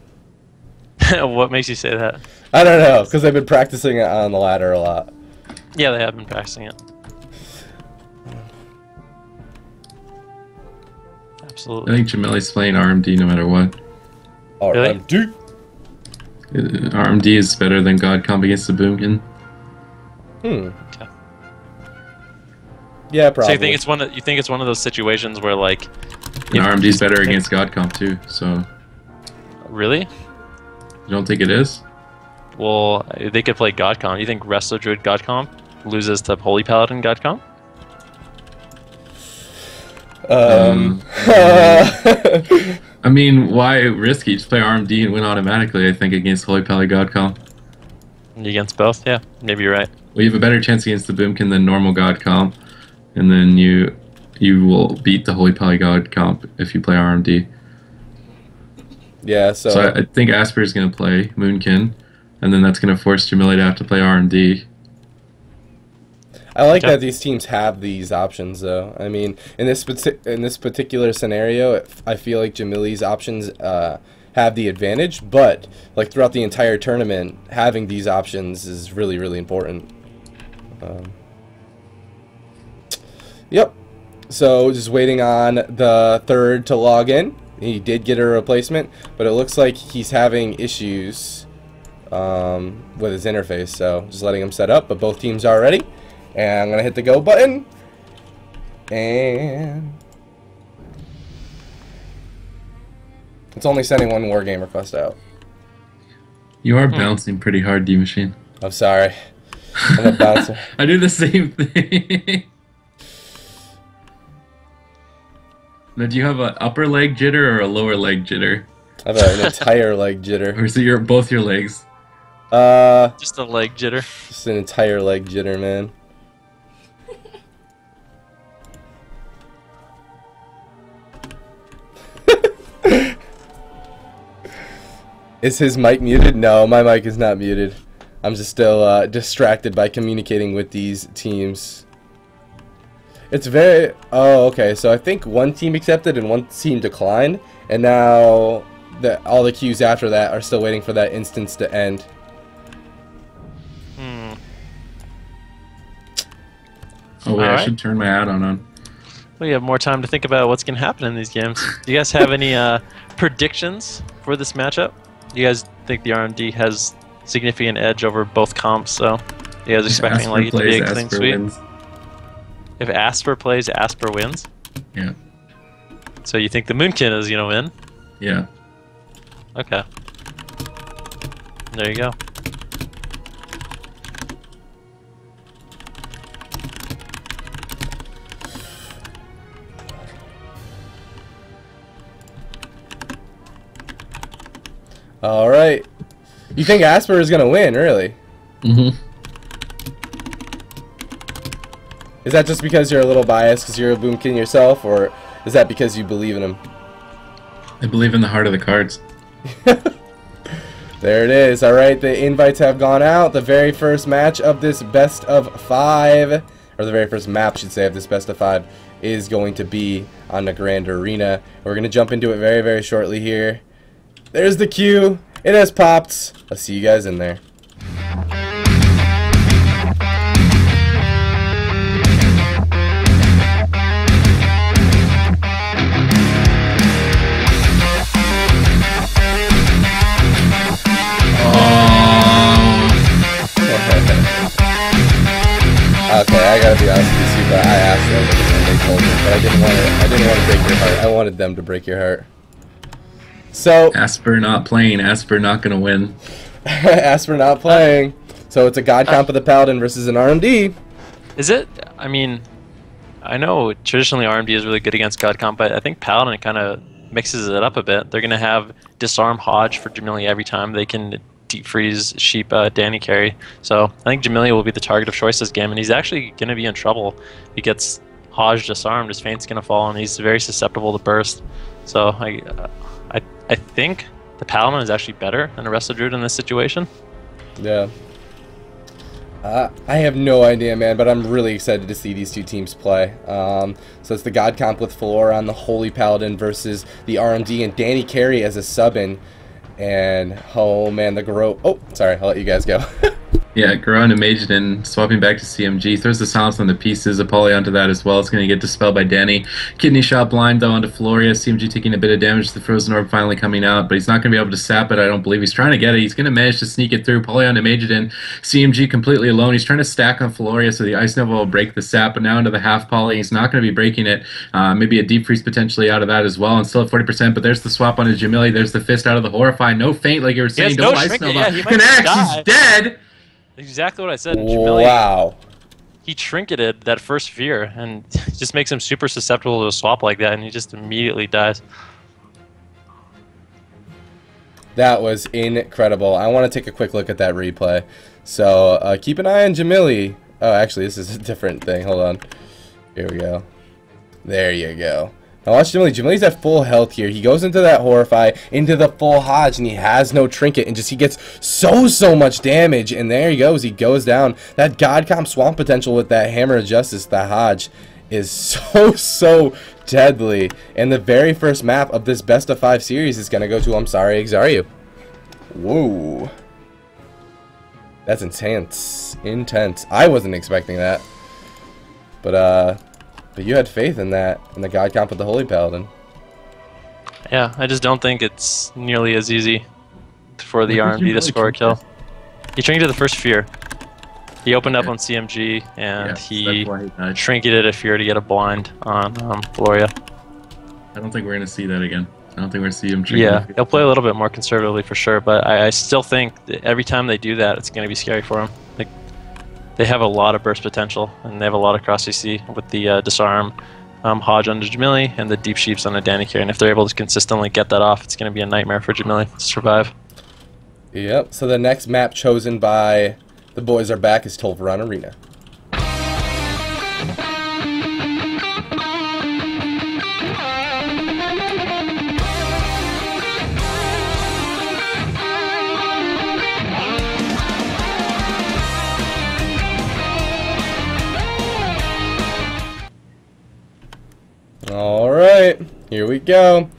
what makes you say that? I don't know, because they've been practicing it on the ladder a lot. Yeah, they have been practicing it. I Absolutely. think Jamili's playing RMD no matter what. Really? RMD. RMD is better than God Comp against the Boomkin. Hmm. Okay. Yeah, probably. So you think it's one of those situations where like And RMD is better against God Comp too, so... Really? You don't think it is? Well, they could play God Comp. You think Resto Druid God Comp loses to Holy Paladin God Comp? I mean, why risky? Just play RMD and win automatically, I think, against Holy Paladin God Comp. Against both? Yeah, maybe you're right. Well, you have a better chance against the Boomkin than normal God Comp, and then you will beat the Holy Paladin God Comp if you play RMD. Yeah, So I think Asper is going to play Moonkin, and then that's going to force Jamili to have to play RMD. I like that these teams have these options, though. I mean, in this particular scenario, I feel like Jamili's options have the advantage, but like throughout the entire tournament, having these options is really, really important. Yep. So just waiting on the third to log in. He did get a replacement, but it looks like he's having issues with his interface. So just letting him set up, but both teams are ready. And I'm going to hit the go button. And it's only sending one war game request out. You are bouncing pretty hard, D-Machine. I'm sorry. I'm a bouncer. I do the same thing. Now, do you have an upper leg jitter or a lower leg jitter? I have an entire leg jitter. Or is it both your legs? Just a leg jitter. Just an entire leg jitter, man. Is his mic muted? No, my mic is not muted. I'm just still distracted by communicating with these teams. It's very... Oh, okay. So I think one team accepted and one team declined. And now all the queues after that are still waiting for that instance to end. Oh, wait, All I right. should turn my add-on on. We have more time to think about what's going to happen in these games. Do you guys have any predictions for this matchup? Do you guys think the RMD has significant edge over both comps? So, you guys expecting like it to be a clean sweep? Wins. If Asper plays, Asper wins. Yeah. So you think the Moonkin is gonna win? Yeah. Okay. There you go. All right. You think Asper is gonna win, really? Mm-hmm. Is that just because you're a little biased because you're a Boomkin yourself, or is that because you believe in him? I believe in the heart of the cards. There it is. All right, the invites have gone out. The very first match of this best of 5, or the very first map, I should say, of this best of 5 is going to be on the Grand Arena. We're going to jump into it very, very shortly here. There's the queue. It has popped. I'll see you guys in there. Okay, I gotta be honest with you, but I asked them and they told me, but I didn't want to break your heart. I wanted them to break your heart. So Asper not playing. Asper not gonna win. Asper not playing. So it's a God comp of the Paladin versus an RMD. Is it? I mean, I know traditionally RMD is really good against God comp, but I think Paladin kind of mixes it up a bit. They're gonna have disarm Hodge for Jamilia every time. They can deep freeze Sheep Danny carry. So I think Jamilia will be the target of choice this game, and he's actually going to be in trouble. If he gets Hodge disarmed, his feint's going to fall, and he's very susceptible to burst. So I think the Paladin is actually better than the rest of Druid in this situation. Yeah. I have no idea, man, but I'm really excited to see these two teams play. So it's the God comp with Flora on the Holy Paladin versus the RMD and Danny Carey as a sub-in. And, oh man, the Garo... Oh, sorry, I'll let you guys go. Yeah, Garo into Mageddon, swapping back to CMG, throws the silence on the pieces, Apolly onto that as well. It's going to get dispelled by Danny. Kidney shot blind, though, onto Floria. CMG taking a bit of damage, the Frozen Orb finally coming out, but he's not going to be able to sap it, I don't believe. He's trying to get it. He's going to manage to sneak it through. Apolly onto Mageddon. CMG completely alone. He's trying to stack on Floria, so the Ice Nova will break the sap, but now into the half Poly. He's not going to be breaking it. Maybe a deep freeze potentially out of that as well, and still at 40%, but there's the swap onto Jamili. There's the fist out of the Horrify. No feint, like you were saying. No Ice trinket. Nova. Yeah, he might Connects. die. He's dead. Exactly what I said. Wow. He trinketed that first fear, and it just makes him super susceptible to a swap like that, and he just immediately dies. That was incredible. I want to take a quick look at that replay. So keep an eye on Jamili. Oh, actually, this is a different thing. Hold on. Here we go. There you go. Now watch Jamili. Jamili's at full health here. He goes into that Horrify, into the full Hodge, and he has no trinket, and he gets so much damage, and there he goes. He goes down. That God comp swamp potential with that Hammer of Justice, the Hodge, is so deadly. And the very first map of this best of 5 series is gonna go to I'm sorry, Exaryu. Whoa. That's intense. Intense. I wasn't expecting that. But you had faith in that, in the God comp of the Holy Paladin. Yeah, I just don't think it's nearly as easy for the RMD to score a kill. He trinketed the first fear. He opened up on CMG, and he trinketed a fear to get a blind on Floria. I don't think we're going to see that again. I don't think we're going to see him trinket. Yeah, he'll play a little bit more conservatively for sure, but I still think that every time they do that, it's going to be scary for him. Like, they have a lot of burst potential, and they have a lot of cross CC with the disarm Hodge onto Jamili and the deep sheeps on a Danny Carey. And if they're able to consistently get that off, it's going to be a nightmare for Jamili to survive. Yep, so the next map chosen by the boys are back is Tolvaran Arena. Alright, here we go.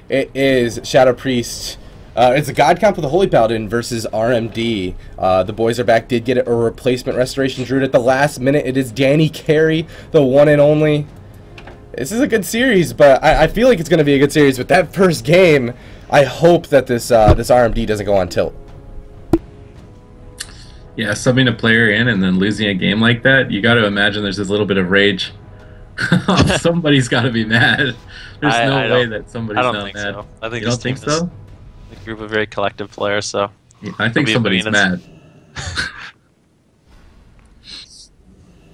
It is Shadow Priest. It's a God Comp with a Holy Paladin versus RMD. The boys are back. Did get a replacement Restoration Druid at the last minute. It is Danny Carey, the one and only. This is a good series, but I feel like it's going to be a good series. But that first game, I hope that this RMD doesn't go on tilt. Yeah, subbing a player in and then losing a game like that, you got to imagine there's a little bit of rage. Somebody's got to be mad. There's no way that somebody's not mad. I don't think so. I think you don't think so? A group of very collective players, so yeah, I think somebody's mad.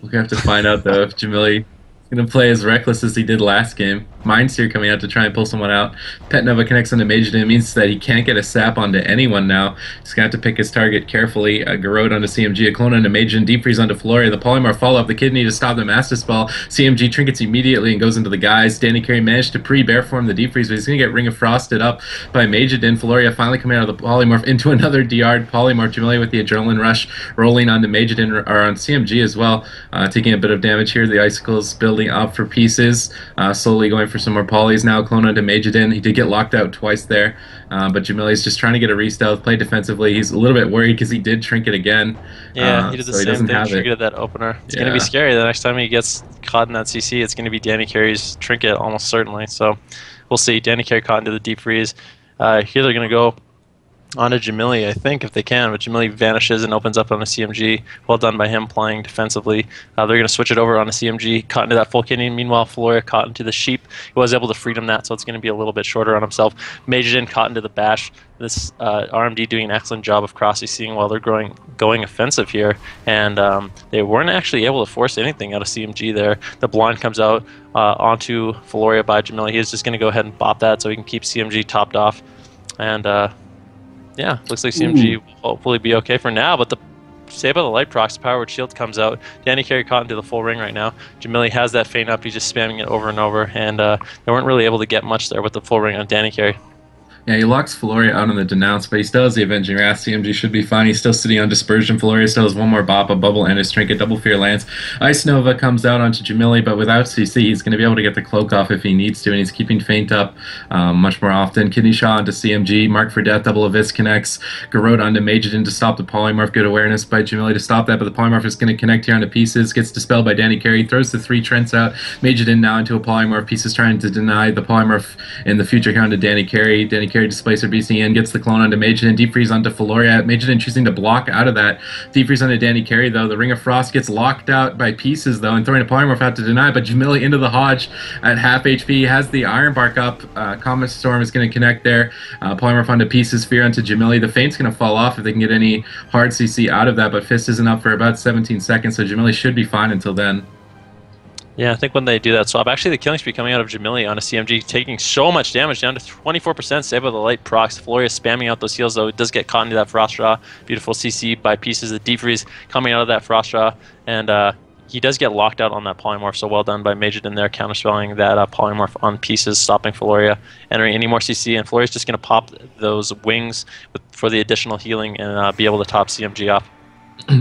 We'll have to find out though if Jamili is going to play as reckless as he did last game. Mindseer coming out to try and pull someone out. Pet Nova connects onto Majidin. It means that he can't get a sap onto anyone now. He's going to have to pick his target carefully. Garrod onto CMG, a clone onto Majidin, Deep Freeze onto Floria. The Polymorph follow up the Kidney to stop the Master Spell. CMG trinkets immediately and goes into the guys. Danny Carey managed to pre-bear form the Deep Freeze, but he's going to get Ring of Frosted up by Majidin. Floria finally coming out of the Polymorph into another DR Polymorph. Jamili with the Adrenaline Rush rolling onto Majidin, or on CMG as well, taking a bit of damage here. The Icicles building up for pieces, slowly going for some more polys now. Clone onto Majidin. He did get locked out twice there, but Jamili's just trying to get a re-stealth, play defensively. He's a little bit worried because he did trinket again. Yeah, he did the same thing, triggered that opener. It's going to be scary. The next time he gets caught in that CC, it's going to be Danny Carey's trinket, almost certainly. So we'll see. Danny Carey caught into the deep freeze. Here they're going to go onto Jamili, I think, if they can, but Jamili vanishes and opens up on a CMG. Well done by him playing defensively. They're going to switch it over on a CMG, caught into that full kidney. Meanwhile, Floria caught into the sheep. He was able to freedom that, so it's going to be a little bit shorter on himself. Majidin caught into the bash. This RMD doing an excellent job of cross-CCing while they're going offensive here, and they weren't actually able to force anything out of CMG there. The blind comes out onto Floria by Jamili. He's just going to go ahead and pop that so he can keep CMG topped off. And yeah, looks like CMG will hopefully be okay for now, but the Save by the Light procs, Powered Shield comes out. Danny Carey caught into the full ring right now. Jamili has that feint up, he's just spamming it over and over, and they weren't really able to get much there with the full ring on Danny Carey. Yeah, he locks Floria out on the Denounce, but he still has the Avenging Wrath. CMG should be fine. He's still sitting on Dispersion. Floria still has one more bop, a bubble, and his trinket. Double Fear Lance. Ice Nova comes out onto Jamili, but without CC, he's going to be able to get the cloak off if he needs to, and he's keeping Feint up much more often. Kidney Shot onto CMG. Mark for Death. Double Abyss connects. Garrod onto Majidin to stop the Polymorph. Good awareness by Jamili to stop that, but the Polymorph is going to connect here onto Pieces. Gets dispelled by Danny Carey. Throws the 3 Trents out. Majidin now into a Polymorph. Pieces trying to deny the Polymorph in the future here onto Danny Carey. Danny Carey Displacer BC in, gets the clone onto Majidin, Deep Freeze onto Floria. Majidin choosing to block out of that. Deep Freeze onto Danny Carey, though. The Ring of Frost gets locked out by Pieces, though, and throwing a Polymorph out to deny, but Jamili into the Hodge at half HP, has the Iron Bark up. Comet Storm is going to connect there. Polymorph onto Pieces, Fear onto Jamili. The Feint's going to fall off if they can get any hard CC out of that, but Fist isn't up for about 17 seconds, so Jamili should be fine until then. Yeah, I think when they do that swap, actually the killing spree coming out of Jamili on a CMG, taking so much damage, down to 24%, Save by the Light procs. Floria spamming out those heals, though. It does get caught into that Frost Draw. Beautiful CC by Pieces. The Deep Freeze coming out of that Frost Draw, and he does get locked out on that Polymorph, so well done by Majidin there, counterspelling that Polymorph on Pieces, stopping Floria, entering any more CC, and Floria's just going to pop those wings for the additional healing and be able to top CMG off.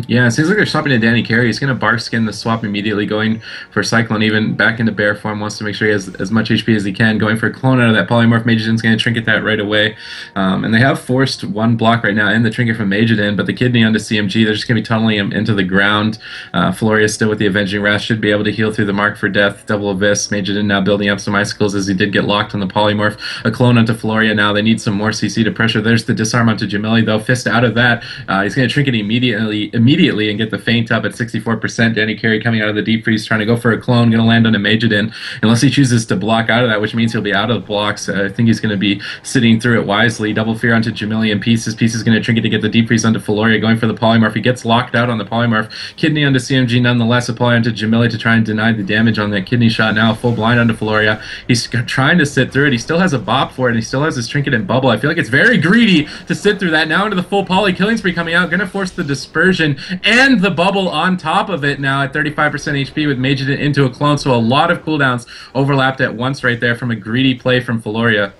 Yeah, it seems like they're swapping to Danny Carey. He's going to Bark Skin the swap immediately, going for Cyclone, even back into bear form, wants to make sure he has as much HP as he can, going for a clone out of that Polymorph. Majidin's going to trinket that right away. And they have forced one block right now and the trinket from Majidin, but the Kidney onto CMG, they're just going to be tunneling him into the ground. Floria still with the Avenging Wrath, should be able to heal through the Mark for Death. Double Abyss. Majidin now building up some Icicles as he did get locked on the Polymorph. A clone onto Floria now. They need some more CC to pressure. There's the Disarm onto Jamili, though. Fist out of that. He's going to trinket immediately immediately and get the feint up at 64%. Danny Carey coming out of the deep freeze, trying to go for a clone, going to land on a Majidin, unless he chooses to block out of that, which means he'll be out of the blocks. I think he's going to be sitting through it wisely. Double fear onto Jamili Pieces. Pieces going to trinket to get the deep freeze onto Feloria, going for the polymorph. He gets locked out on the polymorph. Kidney onto CMG, nonetheless. A poly onto Jamili to try and deny the damage on that kidney shot. Now a full blind onto Feloria. He's trying to sit through it. He still has a bop for it, and he still has his trinket and bubble. I feel like it's very greedy to sit through that. Now into the full poly. Killing spree coming out. Going to force the dispersion and the bubble on top of it now at 35% HP with Majidin into a clone. So a lot of cooldowns overlapped at once right there from a greedy play from Feloria.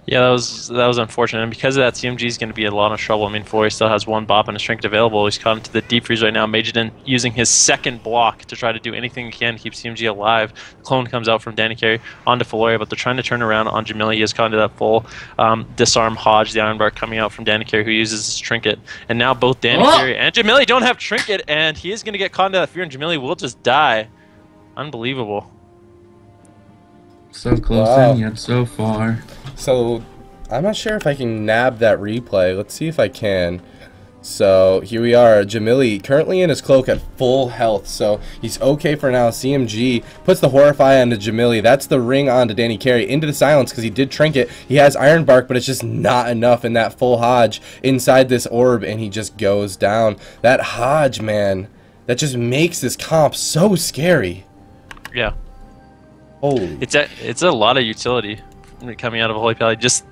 Yeah, that was unfortunate, and because of that, CMG is going to be in a lot of trouble. I mean, Flory still has one bop and a trinket available. He's caught into the deep freeze right now. Majidin using his second block to try to do anything he can to keep CMG alive. Clone comes out from Danny Carey onto Feloria, but they're trying to turn around on Jamili. He has caught into that full disarm Hodge, the Iron Bar coming out from Danny Carey, who uses his trinket. And now both Danny Carey and Jamili don't have trinket, and he is going to get caught into that fear, and Jamili will just die. Unbelievable. So close and yet so far. So, I'm not sure if I can nab that replay. Let's see if I can. So, here we are. Jamili currently in his cloak at full health, so he's okay for now. CMG puts the Horrify onto Jamili. That's the ring onto Danny Carey into the silence because he did trinket. He has Iron Bark, but it's just not enough in that full Hodge inside this orb, and he just goes down. That Hodge, man, that just makes this comp so scary. Yeah. Holy. It's a lot of utility coming out of a Holy Pally. Just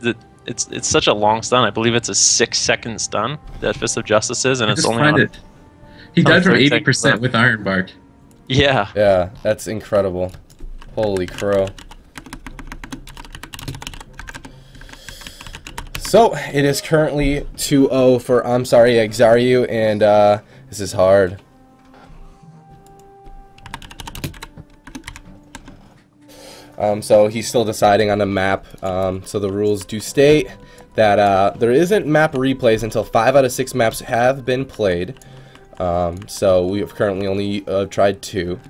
it's such a long stun. I believe it's a 6-second stun that Fist of Justice is, and it's only on it. He died from 80% with Iron Bark. Yeah. Yeah, that's incredible. Holy crow. So, it is currently 2-0 for Xariu, and this is hard. So he's still deciding on the map. So the rules do state that there isn't map replays until 5 out of 6 maps have been played. So we have currently only tried 2,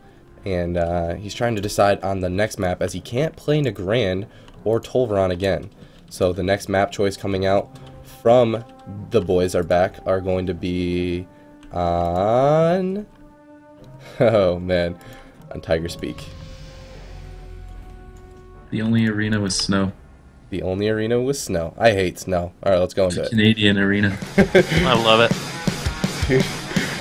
and he's trying to decide on the next map as he can't play Nagrand or Tolvaron again. So the next map choice coming out from the boys are back are going to be on on Tiger Speak. The only arena with snow. The only arena with snow. I hate snow. Alright, let's go into it. Canadian arena. I love it.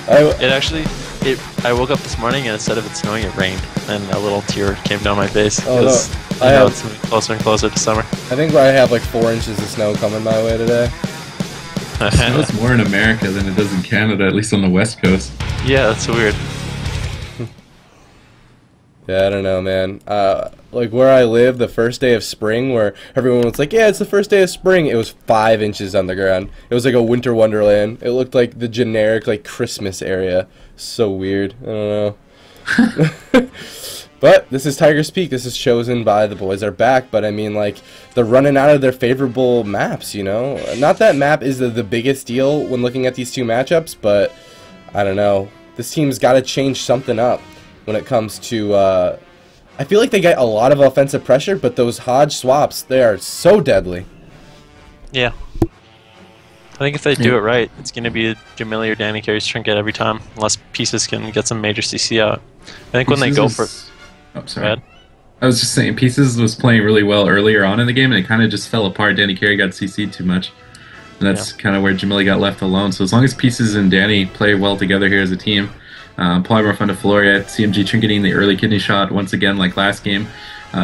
I woke up this morning and instead of it snowing, it rained, and a little tear came down my face. Oh, no. It's moving closer and closer to summer. I think I have like 4 inches of snow coming my way today. It snows more in America than it does in Canada, at least on the West Coast. Yeah, that's weird. Yeah, I don't know, man. Like where I live, the first day of spring, where everyone was like, yeah, it's the first day of spring, it was 5 inches on the ground. It was like a winter wonderland. It looked like the generic, like, Christmas area. So weird. I don't know. But this is Tiger's Peak. This is chosen by the boys are back. But I mean, like, they're running out of their favorable maps, you know? Not that map is the biggest deal when looking at these two matchups, but I don't know. This team's got to change something up when it comes to, I feel like they get a lot of offensive pressure, but those Hodge swaps, they are so deadly. Yeah. I think if they do it right, it's going to be Jamili or Danny Carey's trinket every time, unless Pieces can get some major CC out. I think when they go for... Oh, sorry. I was just saying, Pieces was playing really well earlier on in the game, and it kind of just fell apart. Danny Carey got CC'd too much. And that's kind of where Jamili got left alone. So as long as Pieces and Danny play well together here as a team, polymorph onto Feloria, CMG trinketing the early kidney shot once again like last game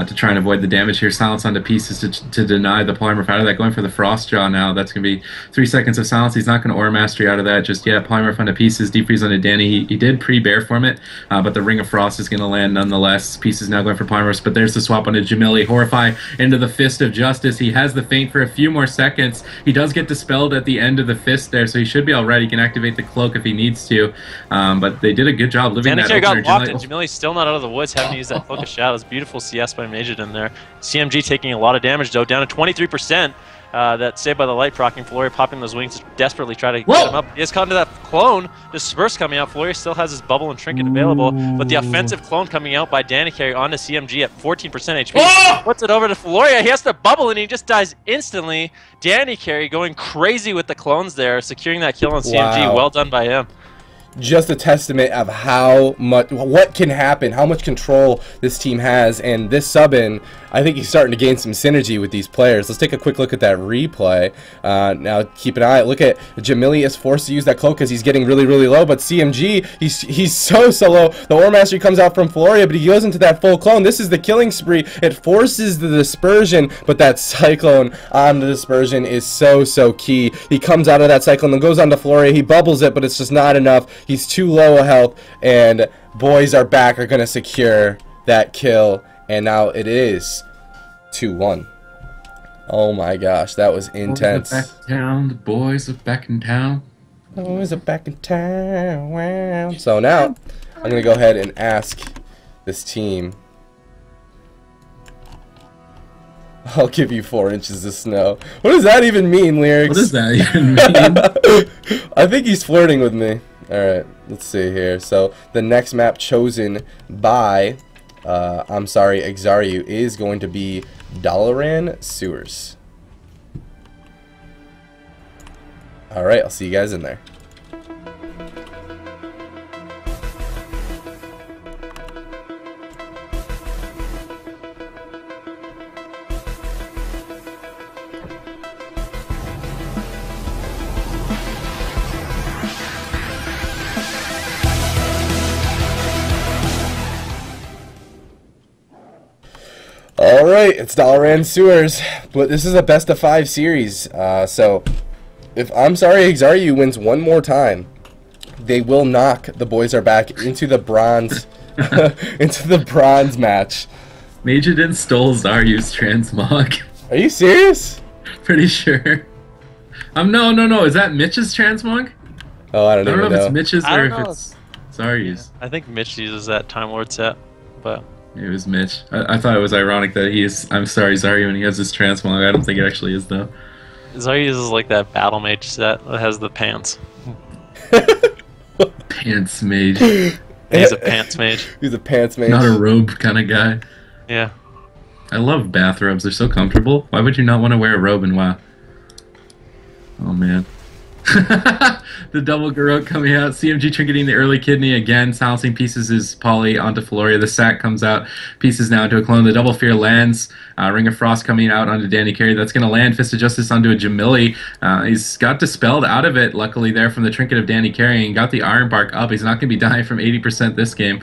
to try and avoid the damage here. Silence onto Pieces to deny the polymorph out of that. Going for the Frost Jaw now. That's going to be 3 seconds of silence. He's not going to Aura Mastery out of that just yet. Polymorph onto Pieces. Deep Freeze onto Danny. He did pre-bear form it, but the Ring of Frost is going to land nonetheless. Pieces now going for polymorphs, but there's the swap onto Jamili. Horrify into the Fist of Justice. He has the feint for a few more seconds. He does get dispelled at the end of the fist there, so he should be alright. He can activate the cloak if he needs to, but they did a good job living Danny that Carey got opener. locked, and Jamili's still not out of the woods, having to use that Cloak of Shadows. Beautiful CS by Majidin there. CMG taking a lot of damage, though, down to 23%. That Saved by the Light proccing. Flory popping those wings to desperately try to get him up. He has caught into that clone. Disperse coming out. Flory still has his bubble and trinket available, but the offensive clone coming out by Danny Carey onto CMG at 14% HP. Puts it over to Floria. He has to bubble and he just dies instantly. Danny Carey going crazy with the clones there, securing that kill on CMG. Wow. Well done by him. just a testament of how much, what can happen, how much control this team has, and this sub-in, I think he's starting to gain some synergy with these players. Let's take a quick look at that replay. Now keep an eye. Look at Jamili is forced to use that cloak because he's getting really, really low, but CMG, he's so low. The Ore Mastery comes out from Floria, but he goes into that full clone. This is the killing spree. It forces the dispersion, but that Cyclone on the dispersion is so key. He comes out of that Cyclone and goes on to Floria. He bubbles it, but it's just not enough. He's too low a health, and boys are back, are going to secure that kill, and now it is 2-1. Oh my gosh, that was intense. Boys are back in town. The boys are back in town. Boys are back in town. So now, I'm going to go ahead and ask this team. I'll give you 4 inches of snow. What does that even mean, Lyrics? What does that even mean? I think he's flirting with me. Alright, let's see here. So, the next map chosen by, I'm sorry, Exariu is going to be Dalaran Sewers. Alright, I'll see you guys in there. Alright, it's Dalaran Sewers, but this is a best of 5 series, so if I'm sorry Exariu wins one more time, they will knock the boys are back into the bronze into the bronze match. Majidin stole Zaryu's transmog. Are you serious? Pretty sure. No. Is that Mitch's transmog? Oh, I don't know even if know. it's Mitch's I or don't if know. it's Zaryu's. I think Mitch uses that Time Lord set, but It was Mitch. I thought it was ironic that I'm sorry, Zaryu, and he has his transmog. I don't think it actually is, though. Zarya uses like that Battle Mage set that has the pants. Pants mage. He's a pants mage. He's a pants mage. Not a robe kind of guy. Yeah. I love bathrobes. They're so comfortable. Why would you not want to wear a robe in WoW? Oh, man. The double Garrote coming out. CMG trinketing the early kidney again. Silencing Pieces is Poly onto Floria. The sack comes out. Pieces now into a clone. The double fear lands. Ring of Frost coming out onto Danny Carey. That's going to land. Fist of Justice onto a Jamili. He's got dispelled out of it, luckily, there from the trinket of Danny Carey, and got the Iron Bark up. He's not going to be dying from 80% this game.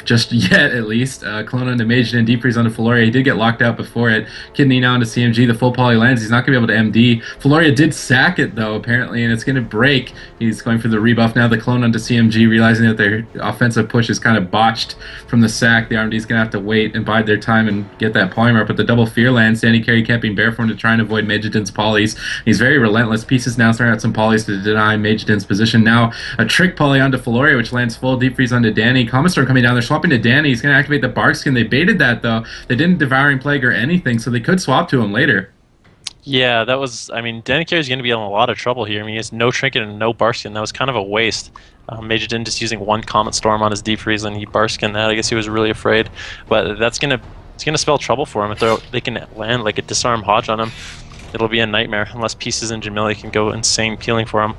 Just yet, at least. Clone onto Majid and Deep Freeze onto Floria. He did get locked out before it. Kidney now onto CMG. The full Poly lands. He's not going to be able to MD. Floria did sack it, though, apparently, and it's going to break. He's going for the rebuff now. The clone onto CMG, realizing that their offensive push is kind of botched from the sack. The RMD's going to have to wait and bide their time and get that polymer. But the double fear lands. Danny Carey camping bare for him to try and avoid Majidin's polys. He's very relentless. Pieces now throwing out some polys to deny Majidin's position. Now a trick poly onto Floria, which lands full deep freeze onto Danny. Common Storm coming down. They're swapping to Danny. He's going to activate the Bark Skin. They baited that, though. They didn't Devouring Plague or anything, so they could swap to him later. Yeah, that was. I mean, Danny Carey's going to be in a lot of trouble here. I mean, he has no trinket and no Barskin. That was kind of a waste. Majidin just using one Comet Storm on his deep freeze and he Barskin that. I guess he was really afraid, but that's gonna spell trouble for him if they can land like a disarm Hodge on him. It'll be a nightmare unless Pieces and Jamili can go insane peeling for him.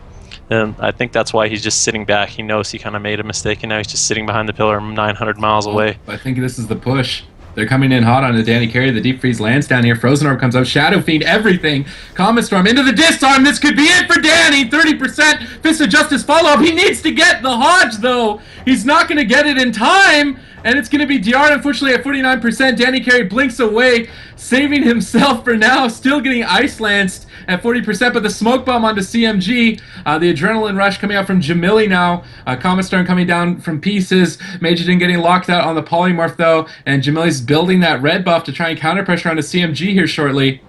And I think that's why he's just sitting back. He knows he kind of made a mistake, and now he's just sitting behind the pillar 900 miles away. I think this is the push. They're coming in hot onto Danny Carey. The Deep Freeze lands down here. Frozen Orb comes out. Shadow Fiend, everything. Comet Storm into the disarm. This could be it for Danny. 30%. Fist of Justice follow-up. He needs to get the Hodge, though. He's not going to get it in time. And it's going to be DR, unfortunately, at 49%. Danny Carey blinks away, saving himself for now. Still getting Ice Lanced at 40%, but the Smoke Bomb onto CMG. The Adrenaline Rush coming out from Jamili now. Comet Storm coming down from Pieces. Majidin getting locked out on the Polymorph, though. And Jamili's building that red buff to try and counter pressure onto CMG here shortly.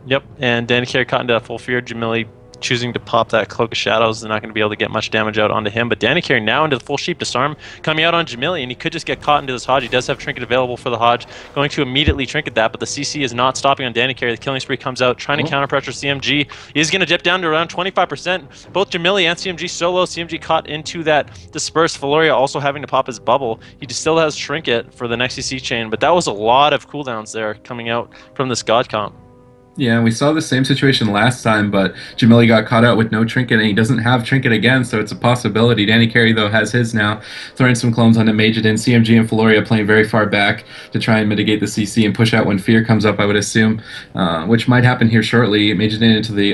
Yep, and Danny Carey caught into that full fear. Jamili choosing to pop that Cloak of Shadows. They're not going to be able to get much damage out onto him. But Danny Carey now into the full Sheep Disarm coming out on Jamili, and he could just get caught into this Hodge. He does have Trinket available for the Hodge. Going to immediately Trinket that, but the CC is not stopping on Danny Carey. The Killing Spree comes out, trying to counter pressure CMG. He's going to dip down to around 25%. Both Jamili and CMG solo. CMG caught into that dispersed. Floria also having to pop his bubble. He just still has Trinket for the next CC chain, but that was a lot of cooldowns there coming out from this God comp. Yeah, we saw the same situation last time, but Jamili got caught out with no trinket, and he doesn't have trinket again, so it's a possibility. Danny Carey, though, has his now, throwing some clones onto Majidin. CMG and Floria playing very far back to try and mitigate the CC and push out when fear comes up, I would assume, which might happen here shortly. Majidin into the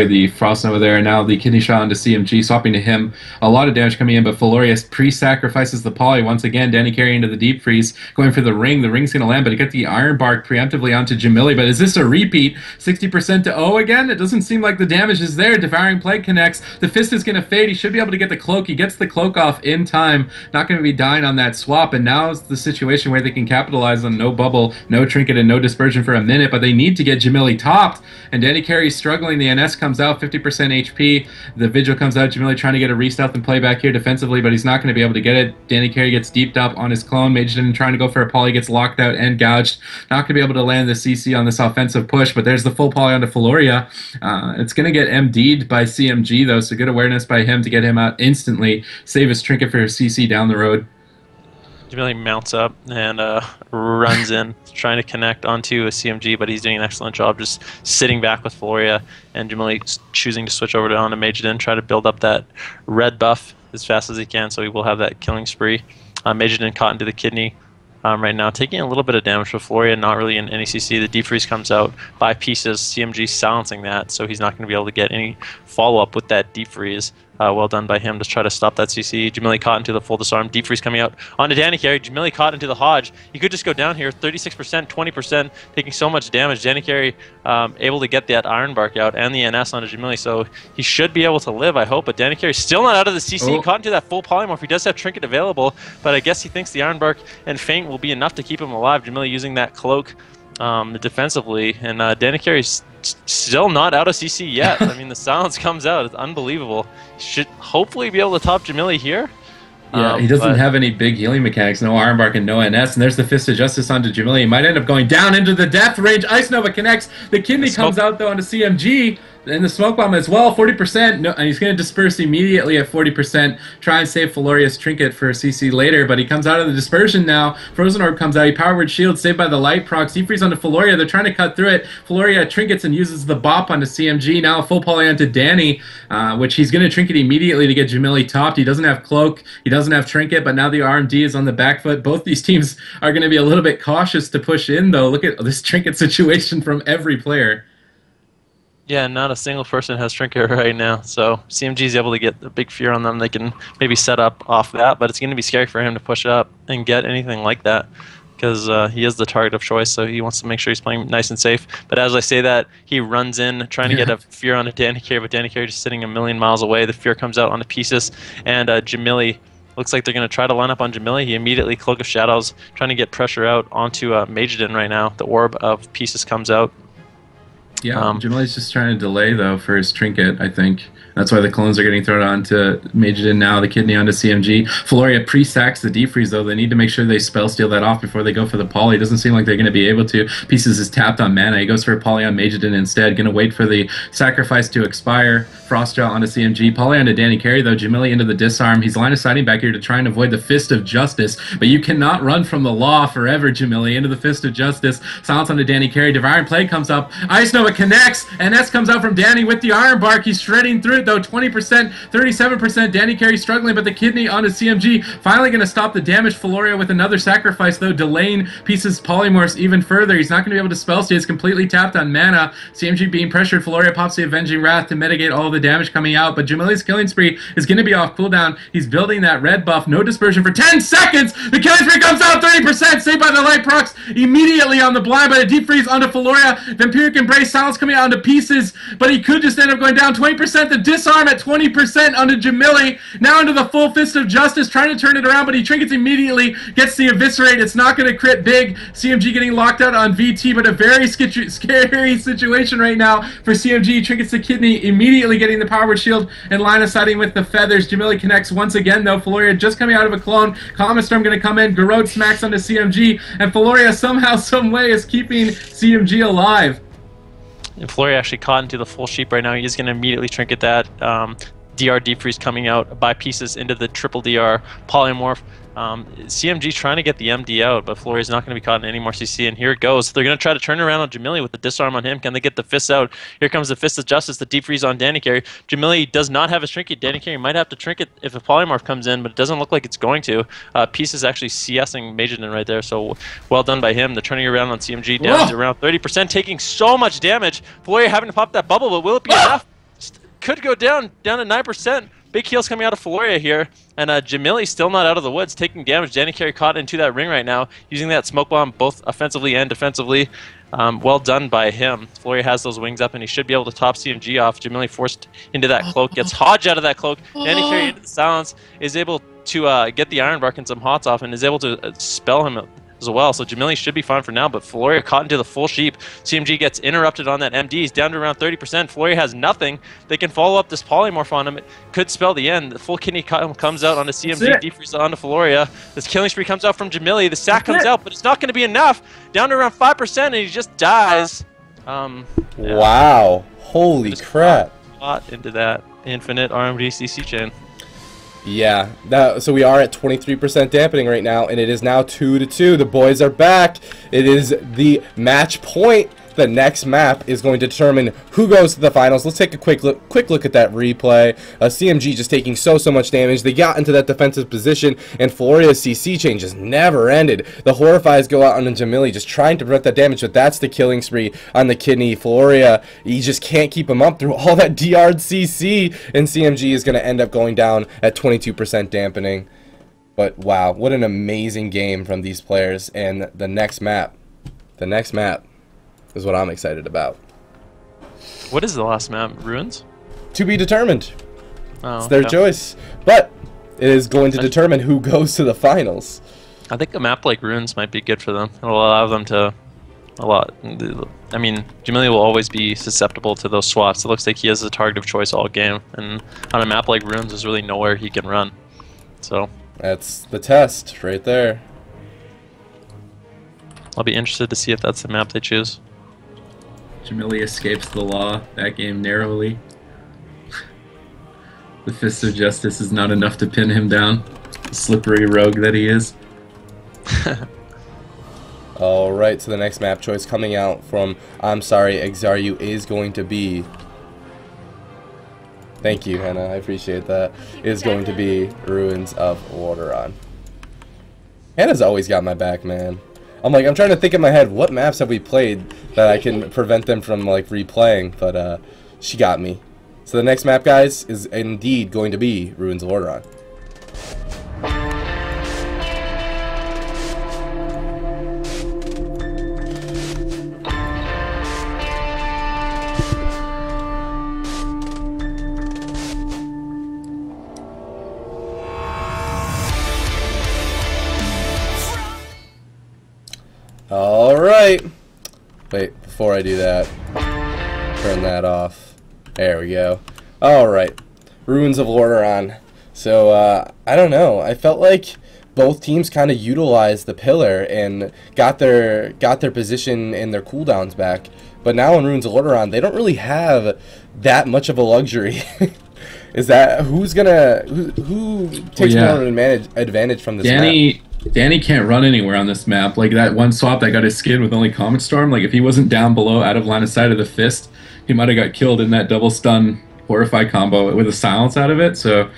the Frost Nova there, and now the Kidney Shot onto CMG, swapping to him. A lot of damage coming in, but Floria pre-sacrifices the poly once again. Danny Carey into the Deep Freeze, going for the ring. The ring's going to land, but he got the Iron Bark preemptively onto Jamili, but is this a repeat? 60% to O again? It doesn't seem like the damage is there. Devouring Plague connects. The Fist is going to fade. He should be able to get the cloak. He gets the cloak off in time. Not going to be dying on that swap, and now is the situation where they can capitalize on no bubble, no trinket, and no dispersion for a minute, but they need to get Jamili topped, and Danny Carey's struggling. The NS comes out, 50% HP. The Vigil comes out. Jamili trying to get a re-stealth and play back here defensively, but he's not going to be able to get it. Danny Carey gets deeped up on his clone. Majidin trying to go for a poly, gets locked out and gouged. Not going to be able to land the CC on this offensive push, but there's the full poly onto Floria. It's going to get MD'd by CMG, though, so good awareness by him to get him out instantly. Save his trinket for his CC down the road. Jamili mounts up and runs in, trying to connect onto a CMG, but he's doing an excellent job just sitting back with Floria, and Jamili choosing to switch over onto Majidin, try to build up that red buff as fast as he can, so he will have that killing spree. Majidin caught into the kidney right now, taking a little bit of damage with Floria, not really in any CC. The Deep Freeze comes out 5 pieces, CMG silencing that, so he's not going to be able to get any follow-up with that Deep Freeze. Well done by him to try to stop that CC. Jamili caught into the full disarm. Deep Freeze coming out onto Danny Carey. Jamili caught into the Hodge. He could just go down here. 36%, 20%, taking so much damage. Danny Carey able to get that Iron Bark out and the NS onto Jamili, so he should be able to live, I hope. But Danny Carey still not out of the CC. Caught into that full polymorph. He does have Trinket available, but I guess he thinks the Iron Bark and Feint will be enough to keep him alive. Jamili using that cloak defensively, and Danny Carey's still not out of CC yet. I mean, the silence comes out. It's unbelievable. Should hopefully be able to top Jamili here. Yeah, he doesn't have any big healing mechanics, no Iron Bark and no NS, and there's the Fist of Justice onto Jamili. He might end up going down into the death range. Ice Nova connects. The Kidney comes out, though, onto CMG. And the Smoke Bomb as well, 40%. No, and he's going to disperse immediately at 40%. Try and save Floria's Trinket for CC later, but he comes out of the dispersion now. Frozen Orb comes out. He Power Word Shield, saved by the Light Proc. Deep Freeze onto Floria. They're trying to cut through it. Floria trinkets and uses the Bop onto CMG. Now a full poly onto Danny, which he's going to trinket immediately to get Jamili topped. He doesn't have Cloak. He doesn't have Trinket, but now the RMD is on the back foot. Both these teams are going to be a little bit cautious to push in, though. Look at this Trinket situation from every player. Yeah, not a single person has Trinket right now, so CMG is able to get a big fear on them. They can maybe set up off that, but it's going to be scary for him to push up and get anything like that, because he is the target of choice, so he wants to make sure he's playing nice and safe. But as I say that, he runs in, trying to get a fear on Danny Carey, but Danny Carey just sitting a million miles away. The fear comes out onto Pieces, and Jamili, looks like they're going to try to line up on Jamili. He immediately Cloak of Shadows, trying to get pressure out onto Majidin right now. The Orb of Pieces comes out. Yeah, Jamili's just trying to delay, though, for his Trinket, I think. That's why the clones are getting thrown onto Majidin now, the Kidney onto CMG. Floria pre-sacks the Deep Freeze, though. They need to make sure they spell steal that off before they go for the poly. It doesn't seem like they're going to be able to. Pieces is tapped on mana. He goes for a poly on Majidin instead. Going to wait for the sacrifice to expire. Frostjaw onto CMG. Poly onto Danny Carey, though. Jamili into the disarm. He's line of sighting back here to try and avoid the Fist of Justice, but you cannot run from the law forever, Jamili. Into the Fist of Justice. Silence onto Danny Carey. Devouring Plague comes up. Ice Nova connects, and S comes out from Danny with the Iron Bark. He's shredding through it, though. 20%, 37%. Danny Carey struggling, but the Kidney onto CMG. Finally going to stop the damage. Floria with another sacrifice, though, delaying Pieces polymorphs even further. He's not going to be able to spell stay. He's completely tapped on mana. CMG being pressured. Floria pops the Avenging Wrath to mitigate all the damage coming out, but Jamili's killing spree is going to be off cooldown. He's building that red buff. No dispersion for 10 seconds. The killing spree comes out. 30%. Saved by the Light Procs immediately on the blind by the Deep Freeze onto Floria. Vampiric Embrace. Silence coming out onto Pieces, but he could just end up going down. 20%. The disarm at 20% onto Jamili. Now into the full Fist of Justice, trying to turn it around, but he trinkets immediately, gets the Eviscerate. It's not going to crit big. CMG getting locked out on VT, but a very scary situation right now for CMG. Trinkets the Kidney, immediately getting the Power Shield and line of sighting with the Feathers. Jamili connects once again, though. Floria just coming out of a clone. Comet Storm going to come in. Garrod smacks onto CMG, and Floria somehow, some way is keeping CMG alive. And Floria actually caught into the full sheep right now. He is going to immediately trinket that. DR Deep Freeze coming out by pieces into the triple DR Polymorph. CMG trying to get the MD out, but Floria's not going to be caught in any more CC, and here it goes. They're going to try to turn around on Jamili with the disarm on him. Can they get the fists out? Here comes the Fist of Justice, the Deep Freeze on Danny Carey. Jamili does not have a trinket. Danny Carey might have to trinket if a Polymorph comes in, but it doesn't look like it's going to. Peace is actually CSing Majordan right there, so well done by him. They're turning around on CMG down to around 30%, taking so much damage. Floria having to pop that bubble, but will it be enough? Could go down to 9%. Big heals coming out of Floria here, and Jamili still not out of the woods, taking damage. Danny Carey caught into that ring right now, using that smoke bomb both offensively and defensively. Well done by him. Floria has those wings up, and he should be able to top CMG off. Jamili forced into that cloak, gets Hodge out of that cloak. Danny Carey into the silence, is able to get the Iron Bark and some hots off, and is able to spell him as well. So Jamili should be fine for now, but Floria caught into the full sheep. CMG gets interrupted on that MD. He's down to around 30%. Floria has nothing. They can follow up this polymorph on him. It could spell the end. The full kidney comes out onto CMG. Defreeze onto Floria. This killing spree comes out from Jamili. The sack comes out, but it's not going to be enough. Down to around 5%, and he just dies. Yeah. Wow. Holy crap. Caught into that infinite RMD CC chain. Yeah, so we are at 23% dampening right now, and it is now 2-2. The boys are back. It is the match point. The next map is going to determine who goes to the finals. Let's take a quick look at that replay. CMG just taking so much damage. They got into that defensive position, and Floria's CC chain just never ended. The Horrifies go out on Jamili, just trying to prevent that damage, but that's the killing spree on the kidney. Floria, he just can't keep him up through all that DR'd CC, and CMG is going to end up going down at 22% dampening. But wow, what an amazing game from these players. And the next map is what I'm excited about. What is the last map? Ruins? To be determined. Oh, it's their choice. But it is going to determine who goes to the finals. I think a map like Ruins might be good for them. It'll allow them to I mean, Jamili will always be susceptible to those swaps. It looks like he has a target of choice all game. And on a map like Ruins, there's really nowhere he can run. So that's the test right there. I'll be interested to see if that's the map they choose. Jamili escapes the law that game narrowly. The Fist of Justice is not enough to pin him down. The slippery rogue that he is. Alright, so the next map choice coming out from I'm sorry, Exaryu is going to be... Thank you, Hannah, I appreciate that. Is going to be Ruins of Lordaeron. Hannah's always got my back, man. I'm trying to think in my head, what maps have we played that I can prevent them from, replaying, but, she got me. So the next map, guys, is indeed going to be Ruins of Lordaeron. Alright. Wait, before I do that, turn that off. There we go. Alright. Ruins of Lordaeron. So, I don't know. I felt like both teams kind of utilized the pillar and got their position and their cooldowns back. But now in Ruins of Lordaeron, they don't really have that much of a luxury. Is that who takes more advantage from this map? Danny can't run anywhere on this map. Like that one swap that got his skin with only Comet Storm, like if he wasn't down below out of line of sight of the Fist, he might have got killed in that double stun Horrify combo with a silence out of it. So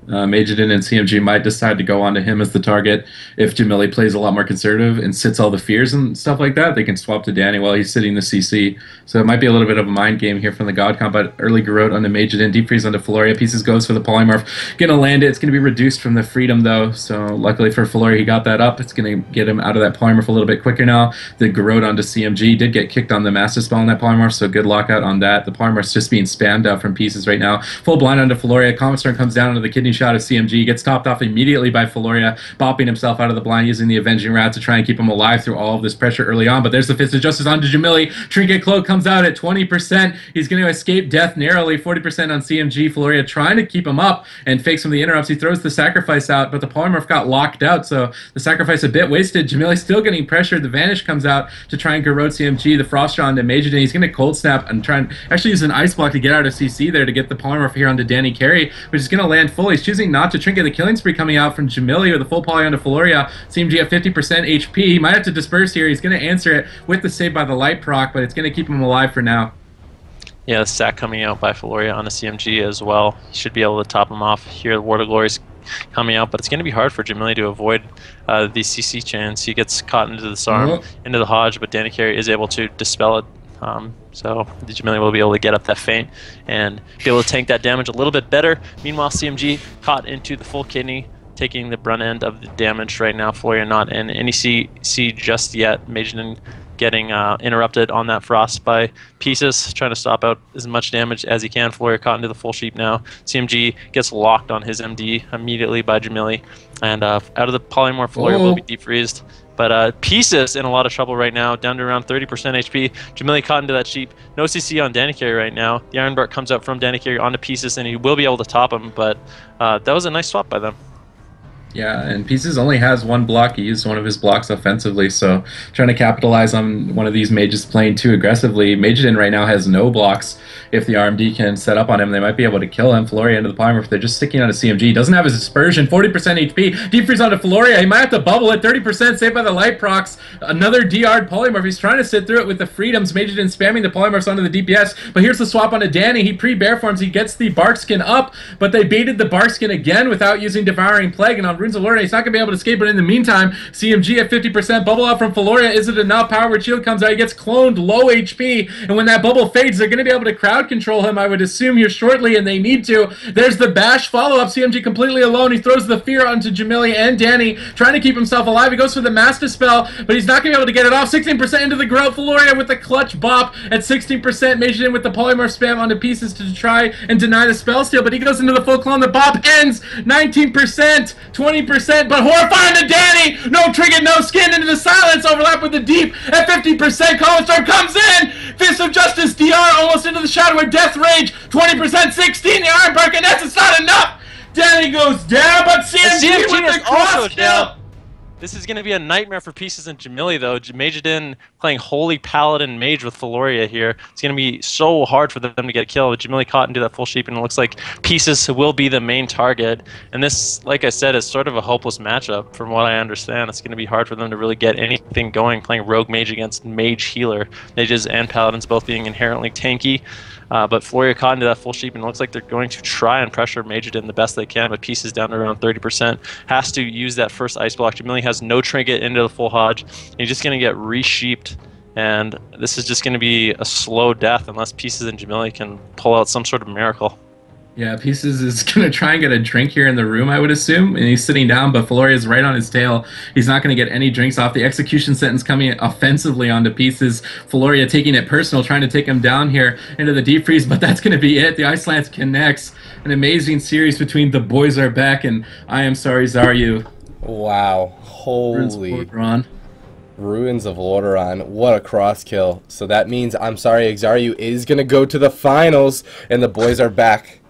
Majordan and CMG might decide to go onto him as the target. If Jamili plays a lot more conservative and sits all the fears and stuff like that, they can swap to Danny while he's sitting the CC. So it might be a little bit of a mind game here from the God Combat. Early Garrote onto Majordan, Deep Freeze onto Floria. Pieces goes for the Polymorph. Gonna land it. It's gonna be reduced from the Freedom though. So luckily for Floria, he got that up. It's gonna get him out of that Polymorph a little bit quicker now. The Garrote onto CMG did get kicked on the Master Spell on that Polymorph, so good lockout on that. The Polymorph's just being spammed out from Pieces right now. Full blind onto Floria. Comet Storm comes down into the Kidney shot of CMG. He gets topped off immediately by Floria, bopping himself out of the blind, using the Avenging Rat to try and keep him alive through all of this pressure early on. But there's the Fist of Justice onto Jamili. Trinket Cloak comes out at 20%. He's going to escape death narrowly, 40% on CMG. Floria trying to keep him up and fakes some of the interrupts. He throws the Sacrifice out, but the Polymorph got locked out, so the Sacrifice a bit wasted. Jamili still getting pressured. The Vanish comes out to try and garrote CMG. The Frost Draw onto Major. He's going to Cold Snap and try and actually use an Ice Block to get out of CC there to get the Polymorph here onto Danny Carey, which is going to land full. He's choosing not to Trinket. The Killing Spree coming out from Jamili with the full poly onto Floria. CMG at 50% HP. He might have to disperse here. He's going to answer it with the save by the Light Proc, but it's going to keep him alive for now. Yeah, the stack coming out by Floria on the CMG as well. He should be able to top him off here. The Ward of Glory's coming out, but it's going to be hard for Jamili to avoid these CC chains. He gets caught into the Sarm, into the Hodge, but Danny Carey is able to dispel it. So the Jamili will be able to get up that feint and be able to tank that damage a little bit better. Meanwhile, CMG caught into the full kidney, taking the brunt end of the damage right now. Floria not in any CC just yet. Majin getting interrupted on that Frost by Pieces, trying to stop out as much damage as he can. Floria caught into the full sheep now. CMG gets locked on his MD immediately by Jamili, and out of the Polymorph, Floria will be defreezed. But Pieces in a lot of trouble right now, down to around 30% HP. Jamili caught into that sheep. No CC on Danny Carey right now. The Iron Bark comes out from Danny Carey onto Pieces, and he will be able to top him, but that was a nice swap by them. Yeah, and Pieces only has one block. He used one of his blocks offensively, so trying to capitalize on one of these mages playing too aggressively. Majidin right now has no blocks. If the RMD can set up on him, they might be able to kill him. Floria into the Polymorph. If they're just sticking on a CMG. Doesn't have his Dispersion. 40% HP. Deep Freeze onto Floria. He might have to bubble it. 30% saved by the Light Procs. Another DR'd Polymorph. He's trying to sit through it with the Freedoms. Majidin spamming the Polymorphs onto the DPS. But here's the swap onto Danny. He pre-bear forms. He gets the Bark Skin up, but they baited the Bark Skin again without using Devouring Plague. And on Runes of Lorna, he's not going to be able to escape. But in the meantime, CMG at 50%. Bubble out from Floria. Is it enough? Power Word Shield comes out. He gets cloned low HP. And when that bubble fades, they're going to be able to crowd control him, I would assume, here shortly, and they need to. There's the Bash follow-up. CMG completely alone. He throws the Fear onto Jamili and Danny, trying to keep himself alive. He goes for the Master Spell, but he's not going to be able to get it off. 16% into the Growth. Floria with the clutch bop at 16%. Majidin with the Polymorph spam onto Pieces to try and deny the spell steal, but he goes into the full clone. The bop ends. 19%, 20%, but horrifying to Danny. No Trinket, no skin into the silence. Overlap with the deep at 50%. Common Storm comes in. Fist of Justice DR almost into the Shadow of Death Rage. 20%, 16. The Iron Bark, and that's not enough. Danny goes down, but CMG with the cross kill. This is going to be a nightmare for Pieces and Jamili, though. Majidin playing Holy Paladin Mage with Floria here. It's going to be so hard for them to get a kill. Jamili caught into that full sheep, and it looks like Pieces will be the main target. And this, like I said, is sort of a hopeless matchup from what I understand. It's going to be hard for them to really get anything going playing Rogue Mage against Mage Healer. Mages and Paladins both being inherently tanky. But Floria caught into that full sheep, and it looks like they're going to try and pressure Majidin the best they can, but Pieces down to around 30%. Has to use that first Ice Block. Jamili has no Trinket into the full Hodge. He's just going to get re-sheeped, and this is just going to be a slow death unless Pieces and Jamili can pull out some sort of miracle. Yeah, Pieces is going to try and get a drink here in the room, I would assume, and he's sitting down, but Floria is right on his tail. He's not going to get any drinks off. The execution sentence coming offensively onto Pieces. Floria taking it personal, trying to take him down here into the deep freeze, but that's going to be it. The Ice Lance connects. An amazing series between The Boys Are Back and I Am Sorry Zaryu. Wow. Holy. Ruins of Lordaeron. What a cross kill. So that means I'm Sorry Exaryu is going to go to the finals, and The Boys Are Back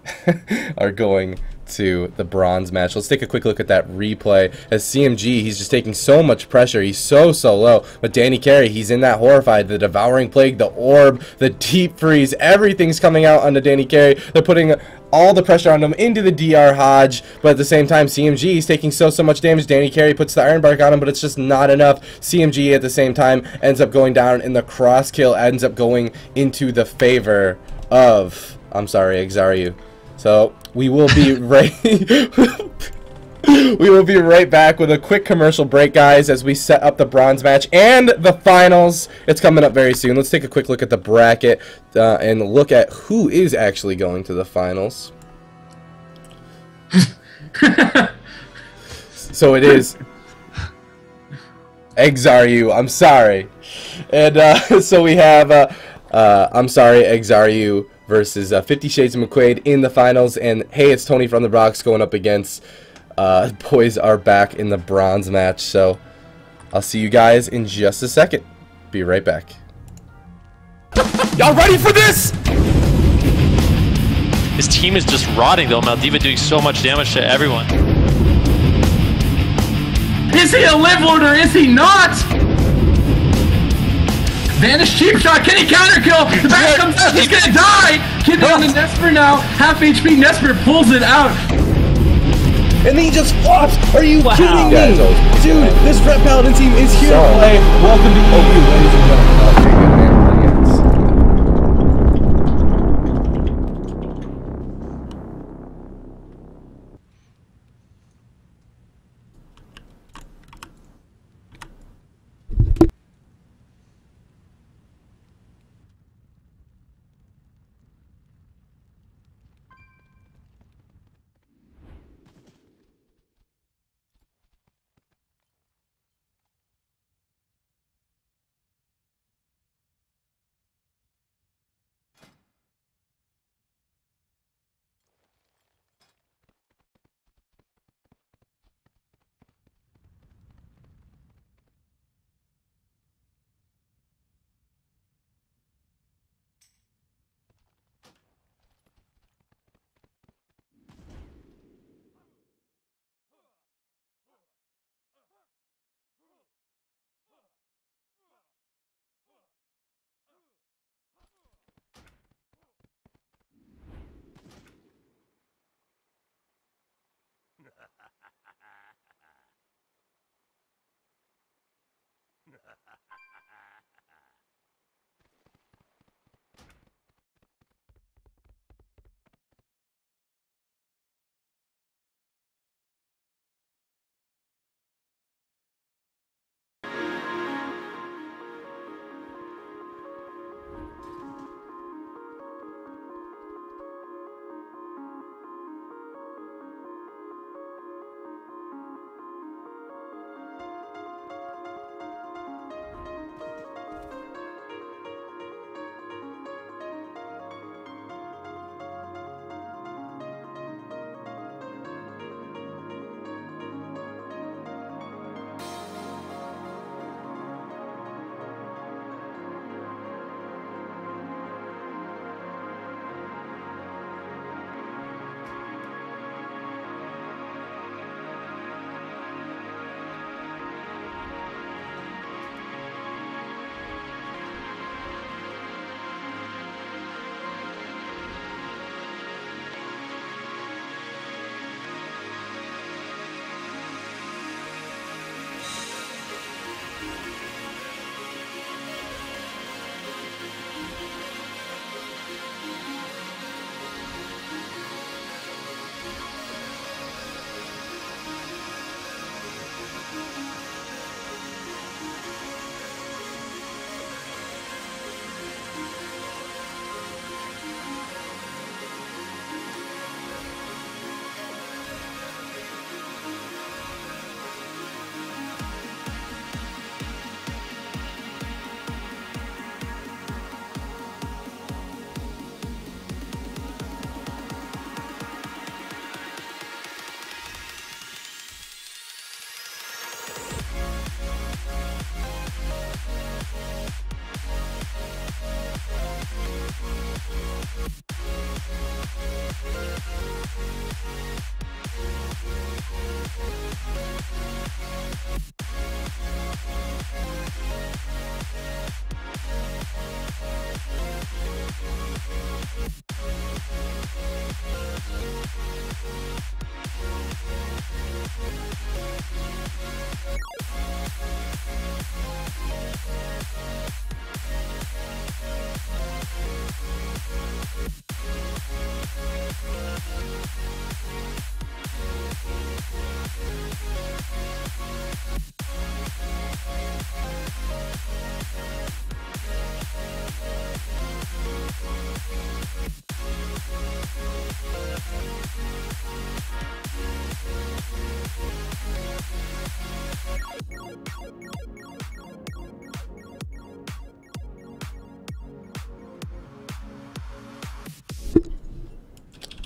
are going to the bronze match. Let's take a quick look at that replay. As CMG, he's just taking so much pressure. He's so low. But Danny Carey, he's in that Horrified. The Devouring Plague, the Orb, the Deep Freeze, everything's coming out onto Danny Carey. They're putting all the pressure on him into the DR Hodge, but at the same time, CMG is taking so much damage. Danny Carey puts the Iron Bark on him, but it's just not enough. CMG at the same time ends up going down, and the cross kill ends up going into the favor of I'm Sorry Exaryu. So we will be right back with a quick commercial break, guys, as we set up the bronze match and the finals. It's coming up very soon. Let's take a quick look at the bracket and look at who is actually going to the finals. So it is Exaryu. I'm sorry. And so we have I'm Sorry Exaryu versus 50 Shades of McQuaid in the finals. And hey, it's Tony from the Bronx going up against Boys Are Back in the bronze match. So I'll see you guys in just a second. Be right back. Y'all ready for this? His team is just rotting though. Maldiva doing so much damage to everyone. Is he a live load or is he not? Vanish cheap shot, can he counter kill? The back comes out, he's gonna die! Kid on the Nesper now, half HP Nesper pulls it out. And he just flops! Are you kidding me? Yeah, Dude, this Red Paladin team is here to play. Welcome to EU, ladies and gentlemen. Oh, very good, man.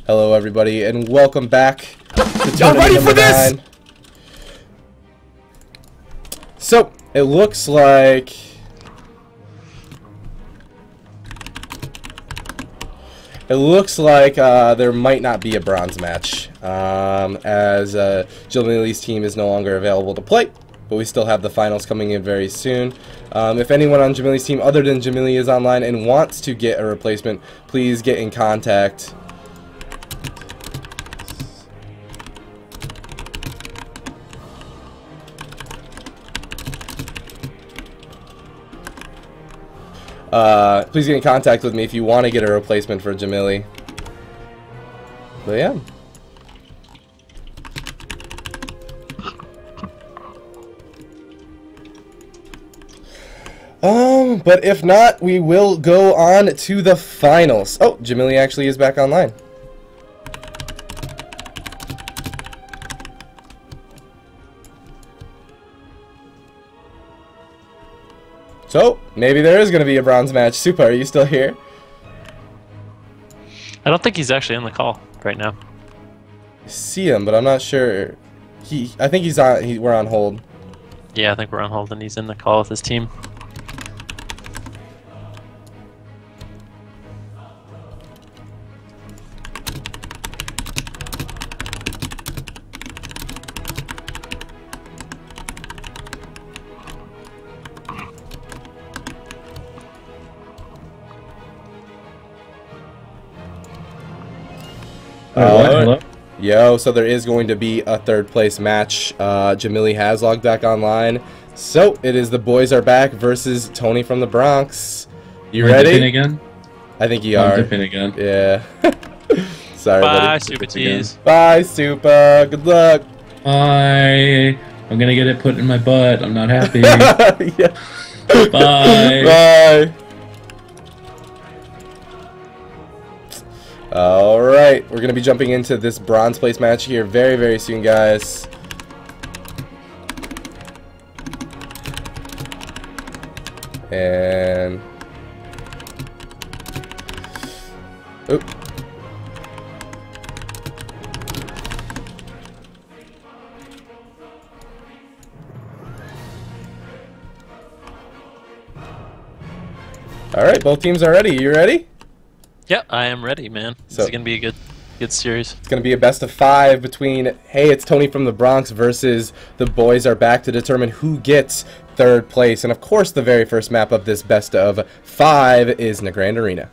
Hello, everybody, and welcome back to Y'all ready tournament for this? 9. So, it looks like there might not be a bronze match, as Jamili's team is no longer available to play, but we still have the finals coming in very soon. If anyone on Jamili's team other than Jamili is online and wants to get a replacement, please get in contact. Please get in contact with me if you want to get a replacement for Jamili. But yeah. But if not, we will go on to the finals. Oh, Jamili actually is back online. So, maybe there is going to be a bronze match. Supa, are you still here? I don't think he's actually in the call right now. I see him, but I'm not sure. I think he's on. We're on hold. Yeah, I think we're on hold and he's in the call with his team. Hello? Yo, so there is going to be a third place match. Jamili has logged back online. So, it is the boys are back versus Tony from the Bronx. You ready? Dipping again? I think you I'm are. dipping again. Yeah. Sorry, Bye, buddy. Supatease. Bye, Supa. Good luck. Bye. I'm gonna get it put in my butt. I'm not happy. Yeah. Bye. Bye. Alright, we're going to be jumping into this bronze place match here very, very soon, guys. And... Oop. Alright, both teams are ready. You ready? Yeah, I am ready, man. This So- is gonna be a good series. It's going to be a best of 5 between, hey, it's Tony from the Bronx versus the boys are back to determine who gets third place. And of course, the very first map of this best of 5 is in the Grand Arena.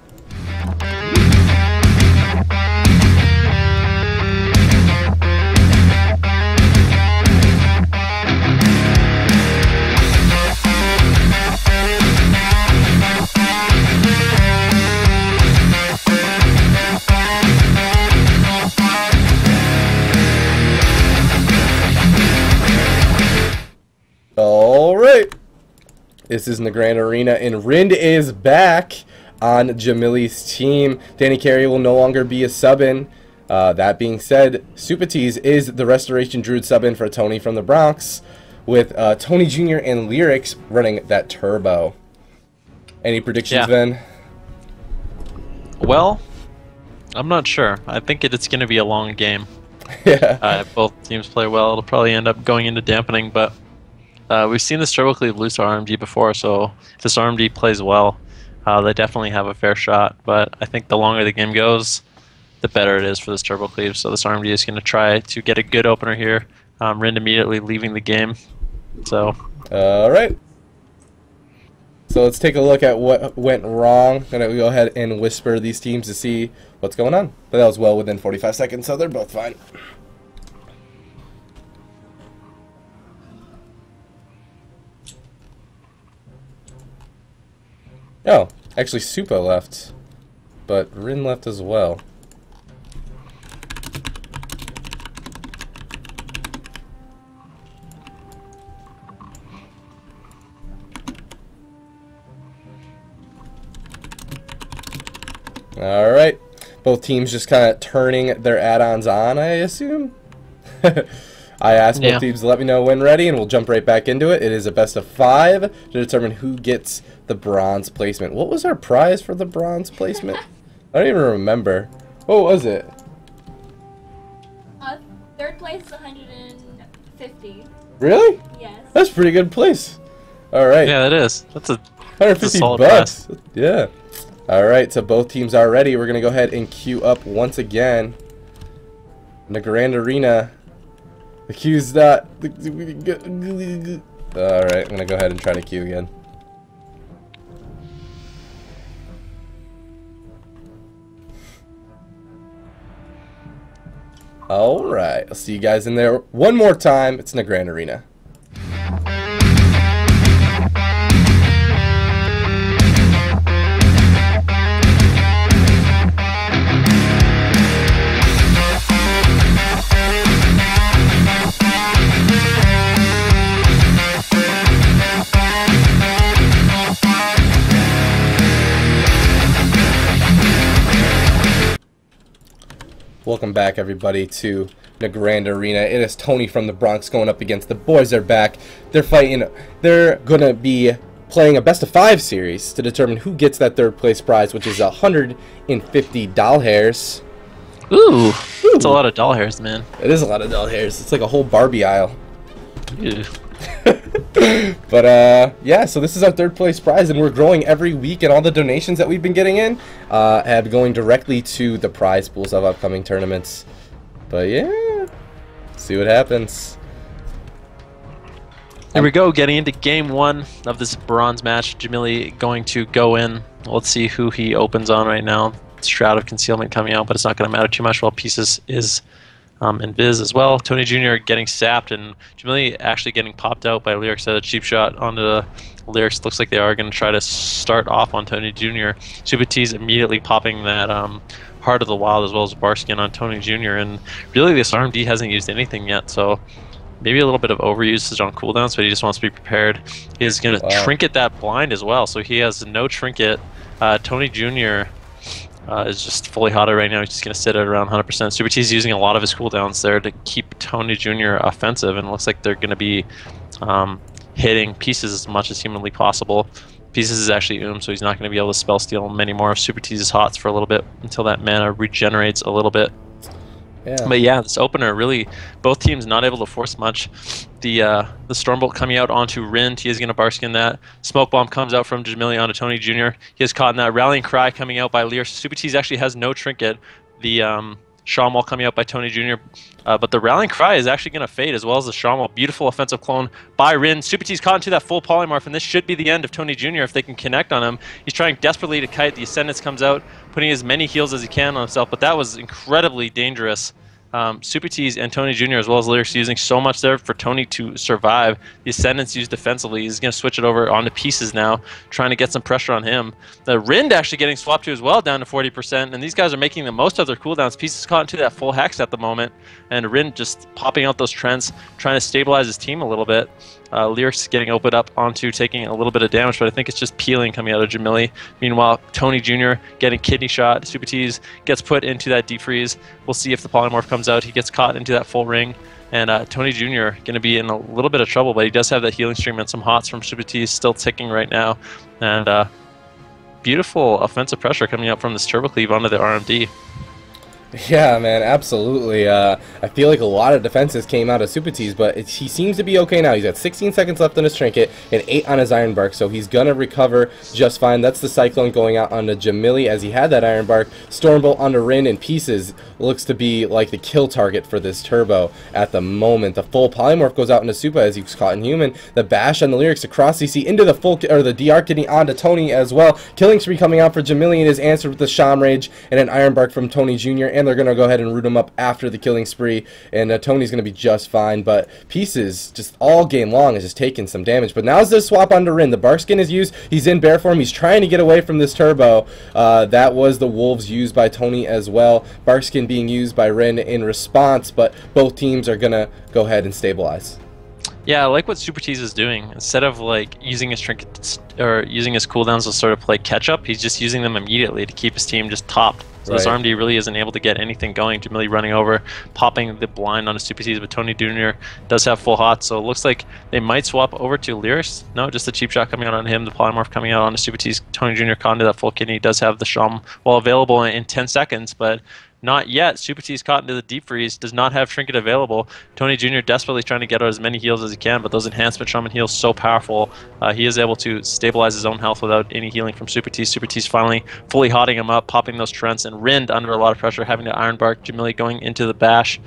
Alright, this is in the Grand Arena, and Rind is back on Jamili's team. Danny Carey will no longer be a sub-in. That being said, Supatease is the Restoration Druid sub-in for Tony from the Bronx, with Tony Jr. and Lyrics running that turbo. Any predictions, Yeah. Ben? Well, I'm not sure. I think it's going to be a long game. Yeah. Both teams play well. It'll probably end up going into dampening, but we've seen this turbo cleave lose to RMD before, so if this RMD plays well, they definitely have a fair shot. But I think the longer the game goes, the better it is for this turbo cleave. So this RMD is going to try to get a good opener here. Rind immediately leaving the game. So. Alright. So let's take a look at what went wrong. I'm going to go ahead and whisper these teams to see what's going on. But that was well within 45 seconds, so they're both fine. Oh, actually Supa left, but Rin left as well. Alright, both teams just kind of turning their add-ons on, I assume? I asked both teams to let me know when ready, and we'll jump right back into it. It is a best of 5 to determine who gets the bronze placement. What was our prize for the bronze placement? I don't even remember. What was it? Third place is 150. Really? Yes. That's pretty good place. All right. Yeah, that is. That's a 150 solid bucks. Yeah. All right, so both teams are ready. We're going to go ahead and queue up once again. In the Grand Arena. The queue's not... All right, I'm going to go ahead and try to queue again. All right, I'll see you guys in there one more time. It's in the Grand Arena. Welcome back, everybody, to the Grand Arena. It is Tony from the Bronx going up against the boys. They're back. They're fighting. They're going to be playing a best-of-5 series to determine who gets that third-place prize, which is 150 doll hairs. Ooh, that's a lot of doll hairs, man. It is a lot of doll hairs. It's like a whole Barbie aisle. Ew. But yeah, so this is our third place prize, and we're growing every week, and all the donations that we've been getting in have been going directly to the prize pools of upcoming tournaments. But yeah, see what happens. Here we go, getting into game 1 of this bronze match. Jamili going to go in. Let's see who he opens on right now. Shroud of Concealment coming out, but it's not going to matter too much while Pieces is and Viz as well. Tony Jr. getting sapped, and Jamili actually getting popped out by Lyrics at a cheap shot onto the Lyrics. Looks like they are going to try to start off on Tony Jr. Supatease immediately popping that Heart of the Wild as well as Barskin on Tony Jr. And really this RMD hasn't used anything yet, so maybe a little bit of overusage on cooldowns, but he just wants to be prepared. He's going to trinket that blind as well, so he has no trinket. Tony Jr. Is just fully hotted right now. He's just going to sit at around 100%. Supatease using a lot of his cooldowns there to keep Tony Jr. offensive, and it looks like they're going to be hitting Pieces as much as humanly possible. Pieces is actually so he's not going to be able to spell steal many more of Supatease's hots for a little bit until that mana regenerates a little bit. Yeah. But yeah, this opener really, both teams not able to force much. The Stormbolt coming out onto Rin. He is going to Barskin that. Smoke Bomb comes out from Jamili onto Tony Jr. He is caught in that. Rallying Cry coming out by Lear. Supatease actually has no trinket. The Shawn Wall coming out by Tony Jr. But the Rallying Cry is actually going to fade as well as the Shawn Wall. Beautiful offensive clone by Rin. Supatease caught into that full polymorph, and this should be the end of Tony Jr. if they can connect on him. He's trying desperately to kite. The Ascendance comes out, putting as many heals as he can on himself, but that was incredibly dangerous. Supatease and Tony Jr. as well as Lyrics using so much there for Tony to survive. The Ascendants used defensively. He's going to switch it over onto Pieces now, trying to get some pressure on him. The Rind actually getting swapped to as well, down to 40%, and these guys are making the most of their cooldowns. Pieces caught into that full hex at the moment, and Rind just popping out those trends, trying to stabilize his team a little bit. Lyrics getting opened up onto taking a little bit of damage, but I think it's just peeling coming out of Jamili. Meanwhile, Tony Jr. getting kidney shot. Supatease gets put into that deep freeze. We'll see if the polymorph comes out. He gets caught into that full ring. And Tony Jr. going to be in a little bit of trouble, but he does have that healing stream and some hots from Supatease still ticking right now. And beautiful offensive pressure coming out from this Turbo Cleave onto the RMD. Yeah, man, absolutely. I feel like a lot of defenses came out of Supatease, but he seems to be okay now. He's got 16 seconds left on his trinket and 8 on his Iron Bark, so he's gonna recover just fine. That's the Cyclone going out onto Jamili as he had that Iron Bark. Stormbolt onto Rin, and Pieces looks to be like the kill target for this Turbo at the moment. The full polymorph goes out into Supa as he's caught in human. The bash on the Lyrics across CC into the full, or the DR getting onto Tony as well. Killing spree coming out for Jamili, and is answered with the Sham Rage and an Iron Bark from Tony Jr. And they're going to go ahead and root him up after the killing spree, and Tony's going to be just fine, but Pieces just all game long is just taking some damage. But now's the swap onto Rin. The Barskin is used. He's in bear form. He's trying to get away from this Turbo. That was the Wolves used by Tony as well. Barskin being used by Rin in response, but both teams are going to go ahead and stabilize. Yeah, I like what Supatease is doing. Instead of like using his trinkets or using his cooldowns to sort of play catch up, he's just using them immediately to keep his team just topped. So this RMD really isn't able to get anything going. Jamili running over, popping the blind on a Supatease, but Tony Jr. does have full hot, so it looks like they might swap over to Lyrics. No, just a cheap shot coming out on him, the polymorph coming out on the Supatease. Tony Jr. caught into that full kidney, does have the Sham Wall available in 10 seconds, but Not yet. Supatease caught into the deep freeze, does not have Trinket available. Tony Jr. desperately trying to get out as many heals as he can, but those enhancement shaman heals so powerful. He is able to stabilize his own health without any healing from Supatease. Supatease finally fully hotting him up, popping those Trents, and Rind under a lot of pressure, having to Iron Bark. Jamili going into the bash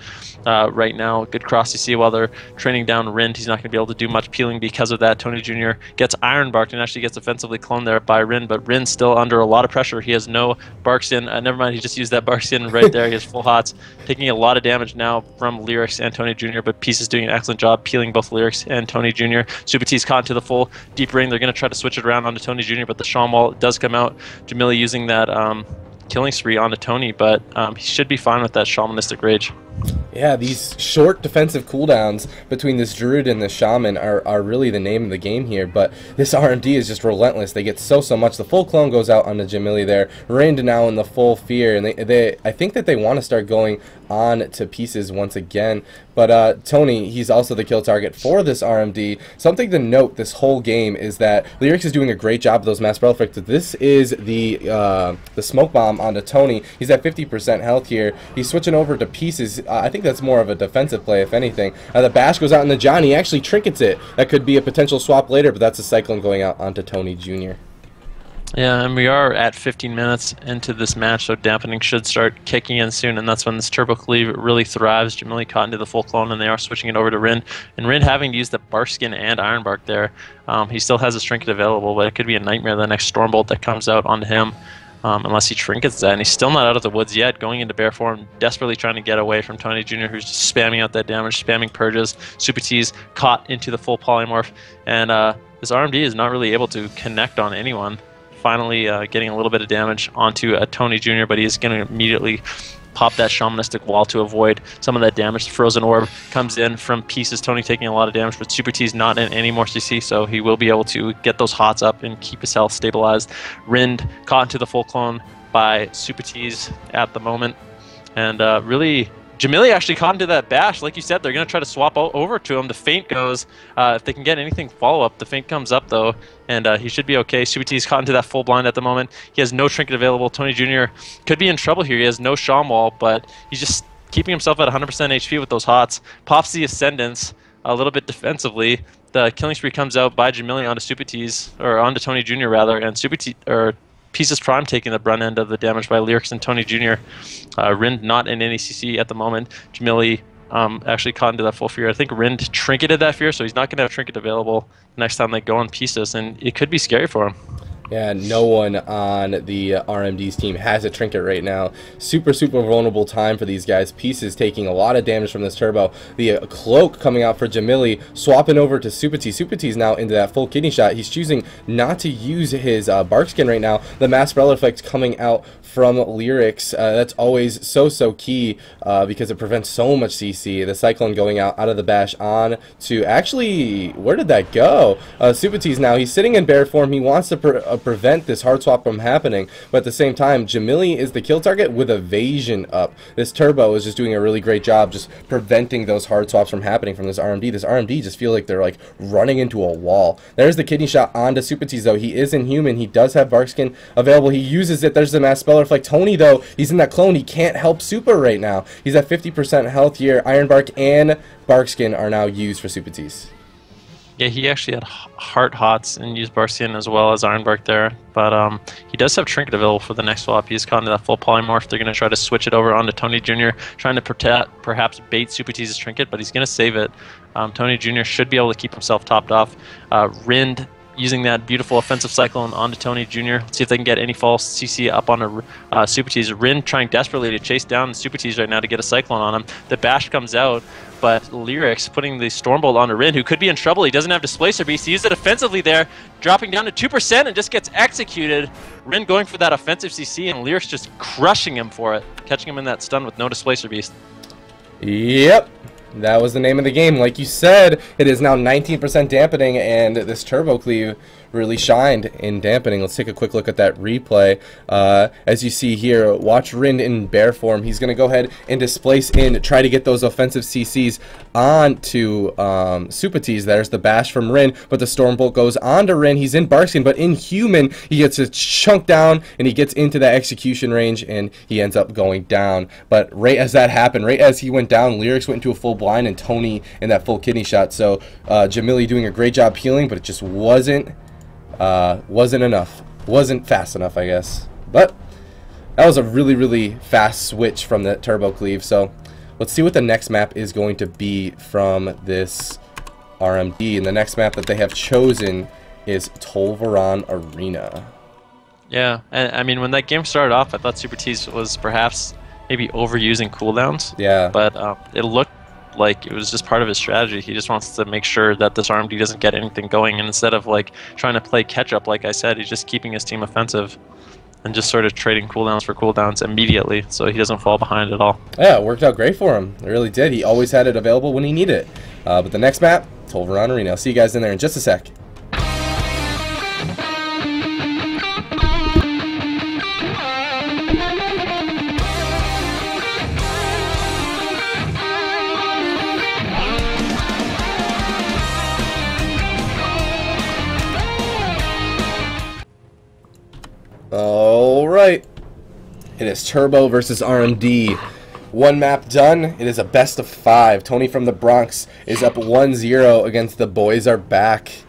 right now. Good cross CC while they're training down Rind. He's not going to be able to do much peeling because of that. Tony Jr. gets Iron Barked and actually gets offensively cloned there by Rind, but Rind's still under a lot of pressure. He has no Barkskin. Never mind, he just used that Barkskin right there. He has full hots, taking a lot of damage now from Lyrics and Tony Jr., but Peace is doing an excellent job peeling both Lyrics and Tony Jr. Supatease caught into the full deep ring. They're going to try to switch it around onto Tony Jr., but the Shawn Wall does come out. Jamili using that killing spree onto Tony, but he should be fine with that Shamanistic Rage. Yeah, these short defensive cooldowns between this Druid and the Shaman are really the name of the game here, but this RMD is just relentless. They get so much. The full clone goes out onto Jamili there. Rind now in the full fear, and I think that they want to start going on to pieces once again. But Tony, he's also the kill target for this RMD. Something to note this whole game is that Lyrics is doing a great job of those mass spell effects. This is the smoke bomb onto Tony. He's at 50% health here. He's switching over to pieces. I think that's more of a defensive play, if anything. The bash goes out into John. He actually trinkets it. That could be a potential swap later, but that's a Cyclone going out onto Tony Jr. Yeah, and we are at 15 minutes into this match, so dampening should start kicking in soon, and that's when this Turbo Cleave really thrives. Jamili caught into the full clone, and they are switching it over to Rind. And Rind having to use the Barkskin and Iron Bark there. He still has a trinket available, but it could be a nightmare the next Stormbolt that comes out onto him. Unless he trinkets that, and he's still not out of the woods yet, going into bear form, desperately trying to get away from Tony Jr., who's just spamming out that damage, spamming purges. Supatease caught into the full polymorph, and this RMD is not really able to connect on anyone. Finally getting a little bit of damage onto Tony Jr., but he's going to immediately pop that Shamanistic Wall to avoid some of that damage. The Frozen Orb comes in from pieces. Tony taking a lot of damage, but Supatease not in any more CC, so he will be able to get those hots up and keep his health stabilized. Rind caught into the full clone by Supatease at the moment, and really Jamili actually caught into that bash. Like you said, they're going to try to swap over to him. The feint goes. If they can get anything follow-up, the feint comes up, though, and he should be okay. Supatease caught into that full blind at the moment. He has no trinket available. Tony Jr. could be in trouble here. He has no Shawn Wall, but he's just keeping himself at 100% HP with those hots. Pops the Ascendance a little bit defensively. The killing spree comes out by Jamili onto Supatease, or onto Tony Jr. rather, and Pieces Prime taking the brunt end of the damage by Lyrics and Tony Jr. Rind not in any CC at the moment. Jamili actually caught into that full fear. I think Rind trinketed that fear, so he's not going to have trinket available next time they go on Pieces, and it could be scary for him. Yeah, no one on the RMD's team has a trinket right now. Super vulnerable time for these guys. Pieces taking a lot of damage from this turbo. The cloak coming out for Jamili, swapping over to Supatease. Supatease now into that full kidney shot. He's choosing not to use his Barkskin right now. The mass spell effect coming out from Lyrics. That's always so key because it prevents so much CC. The Cyclone going out of the bash on to, actually, where did that go? Supatease now, he's sitting in bear form. He wants to prevent this hard swap from happening, but at the same time, Jamili is the kill target with evasion up. This turbo is just doing a really great job just preventing those hard swaps from happening from this RMD. This RMD just feel like they're like running into a wall. There's the kidney shot onto Supatease though. He is inhuman. He does have Barkskin available. He uses it. There's the mass speller. Like Tony though, he's in that clone. He can't help Super right now. He's at 50% health here. Iron Bark and Barkskin are now used for Supatease. Yeah, he actually had Heart Hots and used Barkskin as well as Iron Bark there, but he does have Trinket available for the next swap. He's caught into that full polymorph. They're going to try to switch it over onto Tony Jr., trying to perhaps bait Supatease's Trinket, but he's going to save it. Tony Jr. should be able to keep himself topped off. Rind using that beautiful offensive cyclone onto Tony Jr. Let's see if they can get any false CC up on a Supatease. Rind trying desperately to chase down Supatease right now to get a cyclone on him. The bash comes out, but Lyrics putting the Stormbolt onto Rind, who could be in trouble. He doesn't have Displacer Beast. He used it offensively there, dropping down to 2% and just gets executed. Rind going for that offensive CC, and Lyrics just crushing him for it, catching him in that stun with no Displacer Beast. Yep. That was the name of the game. Like you said, it is now 19% dampening, and this Turbo Cleave really shined in dampening. Let's take a quick look at that replay. As you see here, watch Rin in bear form. He's going to go ahead and displace in, try to get those offensive CCs onto Supatease. There's the bash from Rin, but the Stormbolt goes onto Rin. He's in Barkskin, but in Human, he gets a chunk down, and he gets into that execution range, and he ends up going down. But right as that happened, right as he went down, Lyrics went into a full blind, and Tony in that full kidney shot. So Jamili doing a great job healing, but it just wasn't enough. Wasn't fast enough, I guess. But that was a really, really fast switch from the turbo cleave. So let's see what the next map is going to be from this RMD. And the next map that they have chosen is Tolvaran Arena. Yeah, and I mean, when that game started off, I thought Supatease was perhaps maybe overusing cooldowns. Yeah. But it looked like it was just part of his strategy. He just wants to make sure that this RMD doesn't get anything going, and instead of like trying to play catch up, like I said, he's just keeping his team offensive and just sort of trading cooldowns for cooldowns immediately, so he doesn't fall behind at all. Yeah, it worked out great for him. It really did. He always had it available when he needed it. But the next map, Tolvaran Arena. I'll see you guys in there in just a sec. Alright, it is Turbo versus RMD. One map done. It is a best of 5. Tony from the Bronx is up 1-0 against the Boys Are Back.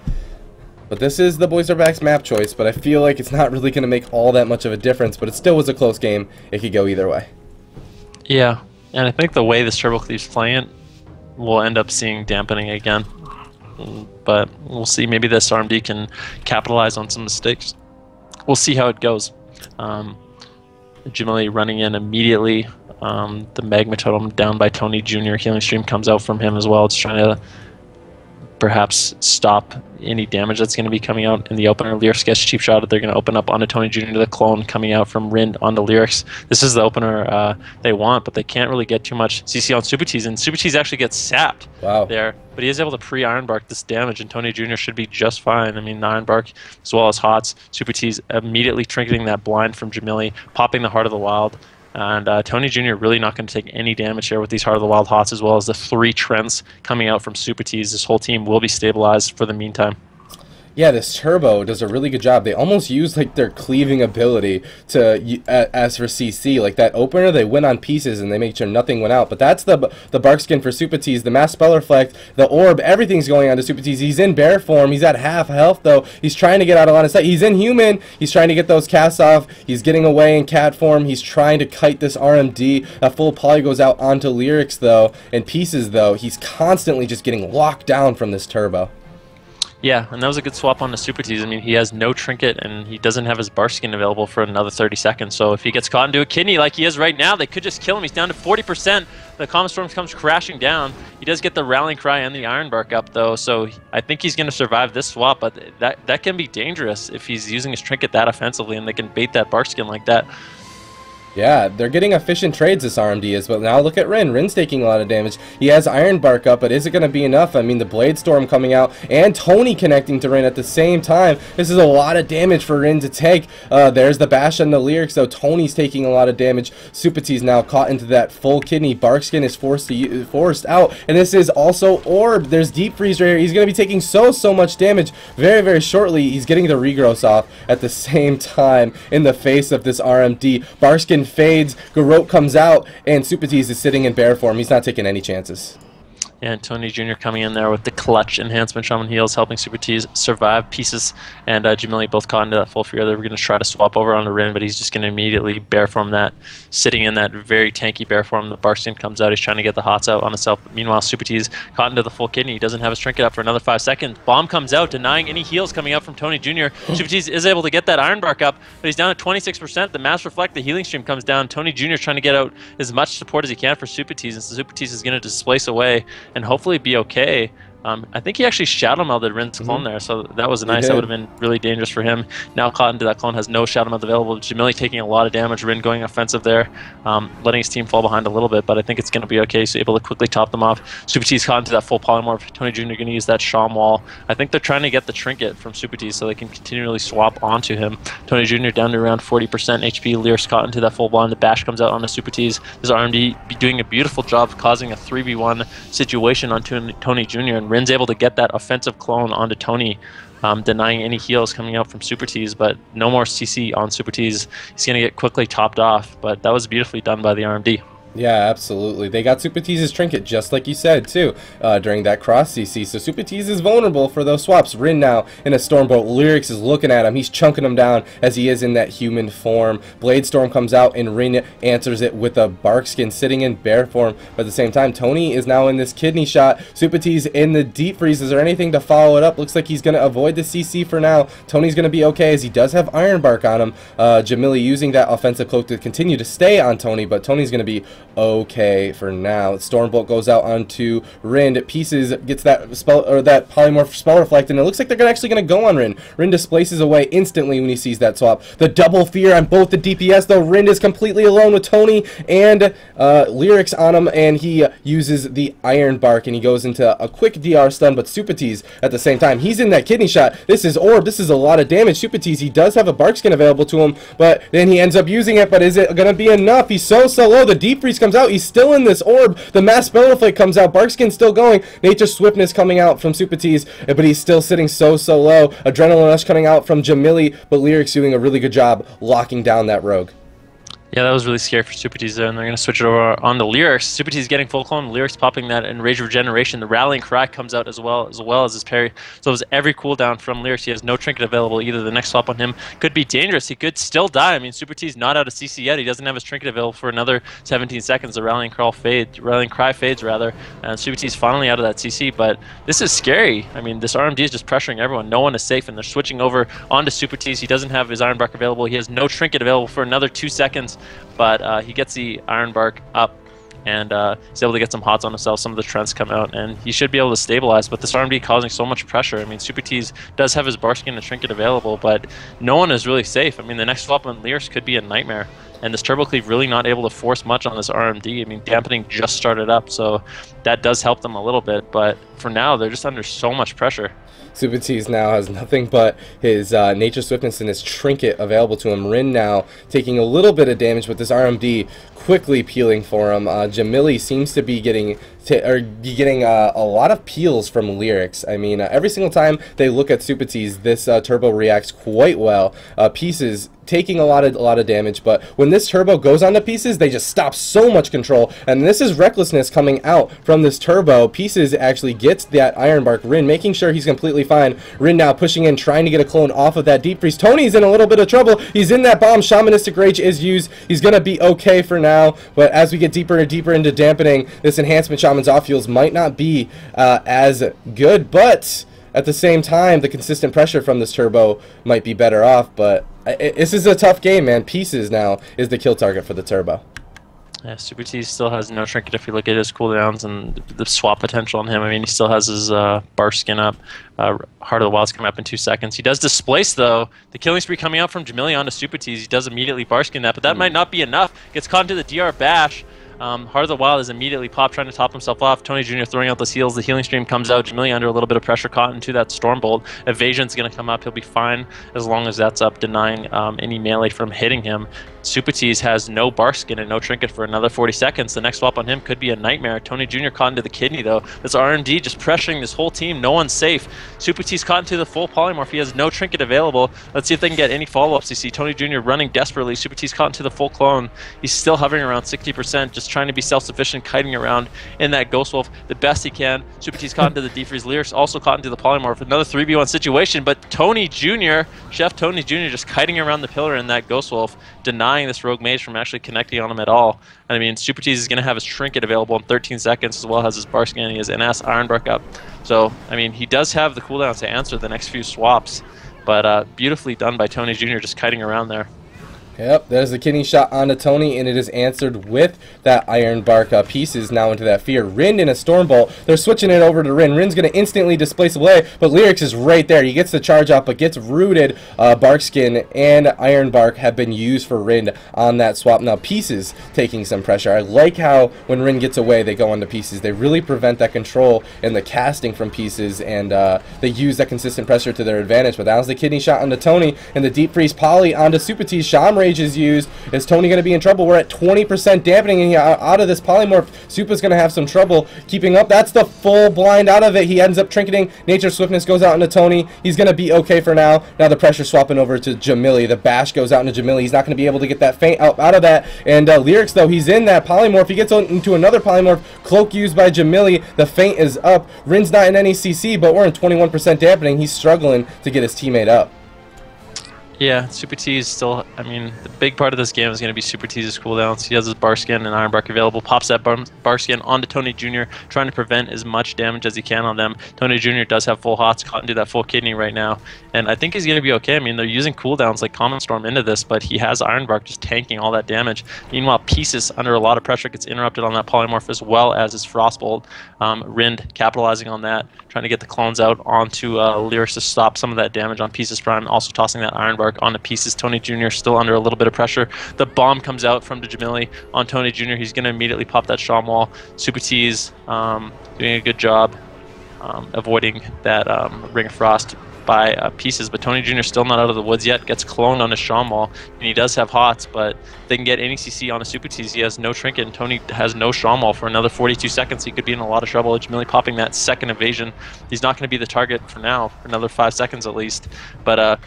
But this is the Boys Are Back's map choice, but I feel like it's not really going to make all that much of a difference, but it still was a close game. It could go either way. Yeah, and I think the way this Turbo Cleave's playing it, we'll end up seeing dampening again. But we'll see. Maybe this RMD can capitalize on some mistakes. We'll see how it goes. Jamili running in immediately. The Magma Totem down by Tony Jr. Healing Stream comes out from him as well. It's trying to perhaps stop any damage that's going to be coming out in the opener. Lyrics gets cheap shot. They're going to open up onto Tony Jr. The clone coming out from Rin onto Lyrics. This is the opener they want, but they can't really get too much CC on Supatease, and Supatease actually gets sapped there. But he is able to pre-Iron Bark this damage, and Tony Jr. should be just fine. I mean, Iron Bark as well as Hots. Supatease immediately trinketing that blind from Jamili, popping the Heart of the Wild. And Tony Jr. really not going to take any damage here with these Heart of the Wild Hots, as well as the 3 Trents coming out from Supatease. This whole team will be stabilized for the meantime. Yeah, this Turbo does a really good job. They almost use like their cleaving ability to, as for CC, like that opener, they win on pieces and they make sure nothing went out. But that's the Barkskin for Supatease, the Mass Spell Reflect, the Orb, everything's going on to Supatease. He's in bear form. He's at half health though. He's trying to get out a line of sight. He's in Human. He's trying to get those casts off. He's getting away in cat form. He's trying to kite this RMD. That full poly goes out onto Lyrics though, and pieces though. He's constantly just getting locked down from this Turbo. Yeah, and that was a good swap on the Supatease. I mean, he has no trinket, and he doesn't have his Barskin available for another 30 seconds. So if he gets caught into a kidney like he is right now, they could just kill him. He's down to 40%. The Calm Storm comes crashing down. He does get the Rallying Cry and the Iron Bark up, though, so I think he's going to survive this swap. But that can be dangerous if he's using his trinket that offensively, and they can bait that Barskin like that. Yeah, they're getting efficient trades, this RMD is, but now look at Rin. Rin's taking a lot of damage. He has Iron Bark up, but is it going to be enough? I mean, the Blade Storm coming out and Tony connecting to Rin at the same time. This is a lot of damage for Rin to take. There's the bash and the Lyrics, though. Tony's taking a lot of damage. Supatease now caught into that full kidney. Barkskin is forced out, and this is also Orb. There's Deep Freeze right here. He's going to be taking so much damage very, very shortly. He's getting the regrowth off at the same time in the face of this RMD. Barkskin fades, Garrote comes out, and Supatease is sitting in bear form. He's not taking any chances. And Tony Jr. coming in there with the clutch enhancement Shaman Heals, helping Supatease survive pieces. And Jamili both caught into that full fear. They were going to try to swap over on the Rin, but he's just going to immediately bear form that, sitting in that very tanky bear form. The Barskin comes out. He's trying to get the Hots out on himself. Meanwhile, Supatease caught into the full kidney. He doesn't have his trinket up for another 5 seconds. Bomb comes out, denying any heals coming out from Tony Jr. Supatease is able to get that Iron Bark up, but he's down at 26%. The Mass Reflect, the Healing Stream comes down. Tony Jr. is trying to get out as much support as he can for Supatease, and so Supatease is going to displace away and hopefully be okay. I think he actually shadow melded Rin's clone there, so that was nice. That would have been really dangerous for him. Now caught into that clone, has no shadow meld available. Jamili taking a lot of damage. Rin going offensive there, letting his team fall behind a little bit, but I think it's going to be okay. So able to quickly top them off. Supatease caught into that full polymorph. Tony Jr. going to use that Sham wall. I think they're trying to get the trinket from Supatease so they can continually swap onto him. Tony Jr. down to around 40% HP. Lyrics caught into that full blind. The bash comes out onto Supatease. This RMD be doing a beautiful job of causing a 3v1 situation on Tony Jr. and Rin's able to get that offensive clone onto Tony, denying any heals coming out from Supatease, but no more CC on Supatease. He's going to get quickly topped off, but that was beautifully done by the RMD. Yeah, absolutely. They got Supatease's trinket, just like you said, too, during that cross CC. So Supatease is vulnerable for those swaps. Rin now in a Stormbolt. Lyrics is looking at him. He's chunking him down as he is in that human form. Blade Storm comes out, and Rin answers it with a Barkskin sitting in bear form. But at the same time, Tony is now in this kidney shot. Supatease in the deep freeze. Is there anything to follow it up? Looks like he's going to avoid the CC for now. Tony's going to be okay as he does have Iron Bark on him. Jamili using that offensive cloak to continue to stay on Tony, but Tony's going to be okay for now. Stormbolt goes out onto Rin. Pieces gets that spell or that polymorph spell reflect, and it looks like they're actually going to go on Rin. Rin displaces away instantly when he sees that swap. The double fear on both the DPS though. Rin is completely alone with Tony and Lyrics on him, and he uses the Iron Bark and he goes into a quick DR stun. But Supatease at the same time, he's in that kidney shot. This is orb. This is a lot of damage. Supatease, he does have a Barkskin available to him, but then he ends up using it. But is it going to be enough? He's so low. The deep freeze comes out. He's still in this orb. The mass spell reflect comes out. Barkskin's still going. Nature's Swiftness coming out from Supatease, but he's still sitting so low. Adrenaline Rush coming out from Jamili, but Lyrics doing a really good job locking down that rogue. Yeah, that was really scary for Supatease there, and they're going to switch it over on the Lyrics. Supatease getting full clone, Lyrics popping that Enrage Regeneration. The Rallying Cry comes out as well as his parry. So it was every cooldown from Lyrics. He has no trinket available either. The next swap on him could be dangerous. He could still die. I mean, Supatease not out of CC yet. He doesn't have his trinket available for another 17 seconds. The Rallying Cry fades rather, and Supatease finally out of that CC. But this is scary. I mean, this RMD is just pressuring everyone. No one is safe, and they're switching over onto Supatease. He doesn't have his Iron Bark available. He has no trinket available for another 2 seconds. But he gets the Iron Bark up, and he's able to get some hots on himself. Some of the trends come out, and he should be able to stabilize. But this RMD causing so much pressure. I mean, Supatease does have his Barskin and Trinket available, but no one is really safe. I mean, the next swap on Lyrics could be a nightmare. And this Turbo Cleave really not able to force much on this RMD. I mean, dampening just started up, so that does help them a little bit. But for now, they're just under so much pressure. Supatease now has nothing but his Nature Swiftness and his Trinket available to him. Rin now taking a little bit of damage, but this RMD quickly peeling for him. Jamili seems to be getting a lot of peels from Lyrics. I mean, every single time they look at Supatease, this Turbo reacts quite well. Pieces taking a lot of damage, but when this Turbo goes onto Pieces, they just stop so much control, and this is recklessness coming out from this Turbo. Pieces actually gets that Iron Bark. Rin making sure he's completely fine. Rin now pushing in, trying to get a clone off of that Deep Freeze. Tony's in a little bit of trouble. He's in that bomb. Shamanistic Rage is used. He's gonna be okay for now, but as we get deeper and deeper into dampening, this enhancement Shaman's off heals might not be as good, but at the same time, the consistent pressure from this Turbo might be better off. But this is a tough game, man. Pieces now is the kill target for the Turbo. Yeah, Supatease still has no trinket if you look at his cooldowns and the swap potential on him. I mean, he still has his Bark skin up. Heart of the Wild's coming up in 2 seconds. He does displace, though. The killing spree coming out from Jamili onto Supatease. He does immediately Bark skin that, but that might not be enough. Gets caught into the DR bash. Heart of the Wild is immediately popped, trying to top himself off. Tony Jr. throwing out those heals. The healing stream comes out. Jamili under a little bit of pressure, caught into that Stormbolt. Evasion's going to come up. He'll be fine as long as that's up, denying any melee from hitting him. Supatease has no Bark skin and no trinket for another 40 seconds. The next swap on him could be a nightmare. Tony Jr. caught into the kidney, though. This RMD just pressuring this whole team. No one's safe. Supatease caught into the full polymorph. He has no trinket available. Let's see if they can get any follow-ups. You see Tony Jr. running desperately. Supatease caught into the full clone. He's still hovering around 60%, just trying to be self-sufficient, kiting around in that Ghost Wolf the best he can. Supatease caught into the defreeze. Lyrics also caught into the polymorph. Another 3v1 situation, but Tony Jr., Chef Tony Jr. just kiting around the pillar in that Ghost Wolf, denying this Rogue Mage from actually connecting on him at all. And I mean, Supatease is going to have his trinket available in 13 seconds, as well as his Bark skin and his NS Iron Bark up. So, I mean, he does have the cooldown to answer the next few swaps, but beautifully done by Tony Jr. just kiting around there. Yep, there's the kidney shot onto Tony, and it is answered with that Iron Bark pieces now into that fear. Rin in a Storm Bolt. They're switching it over to Rin. Rin's going to instantly displace away, but Lyrics is right there. He gets the charge out, but gets rooted. Barkskin and Iron Bark have been used for Rin on that swap. Now, Pieces taking some pressure. I like how when Rin gets away, they go onto Pieces. They really prevent that control and the casting from Pieces, and they use that consistent pressure to their advantage. But that was the kidney shot onto Tony, and the Deep Freeze Poly onto Supatease. Sham Rage is used. Is Tony going to be in trouble? We're at 20% dampening, and out of this polymorph, Supa's going to have some trouble keeping up. That's the full blind out of it. He ends up trinketing. Nature's Swiftness goes out into Tony. He's going to be okay for now. Now the pressure swapping over to Jamili. The bash goes out into Jamili. He's not going to be able to get that feint out of that. And Lyrics, though, he's in that polymorph. He gets into another polymorph. Cloak used by Jamili. The feint is up. Rin's not in any CC, but we're in 21% dampening. He's struggling to get his teammate up. Yeah, Supatease still, I mean, the big part of this game is going to be Supatease's cooldowns. He has his Barskin and Iron Bark available, pops that Barskin onto Tony Jr., trying to prevent as much damage as he can on them. Tony Jr. does have full hots, caught into that full kidney right now, and I think he's going to be okay. I mean, they're using cooldowns like Common Storm into this, but he has Iron Bark just tanking all that damage. Meanwhile, Pieces, under a lot of pressure, gets interrupted on that Polymorph as well as his Frostbolt. Rind capitalizing on that, trying to get the clones out onto Lyrics to stop some of that damage on Pieces Prime, also tossing that Iron Bark onto Pieces. Tony Jr. still under a little bit of pressure. The bomb comes out from the Jamili on Tony Jr. He's going to immediately pop that Shawn Wall. Supatease doing a good job avoiding that Ring of Frost by Pieces, but Tony Jr. still not out of the woods yet. Gets cloned on his Shawn Wall, and he does have hots, but if they can get any CC on a Supatease, he has no trinket, and Tony has no Shawn Wall for another 42 seconds. He could be in a lot of trouble. Jamili popping that second evasion. He's not going to be the target for now, for another 5 seconds at least, but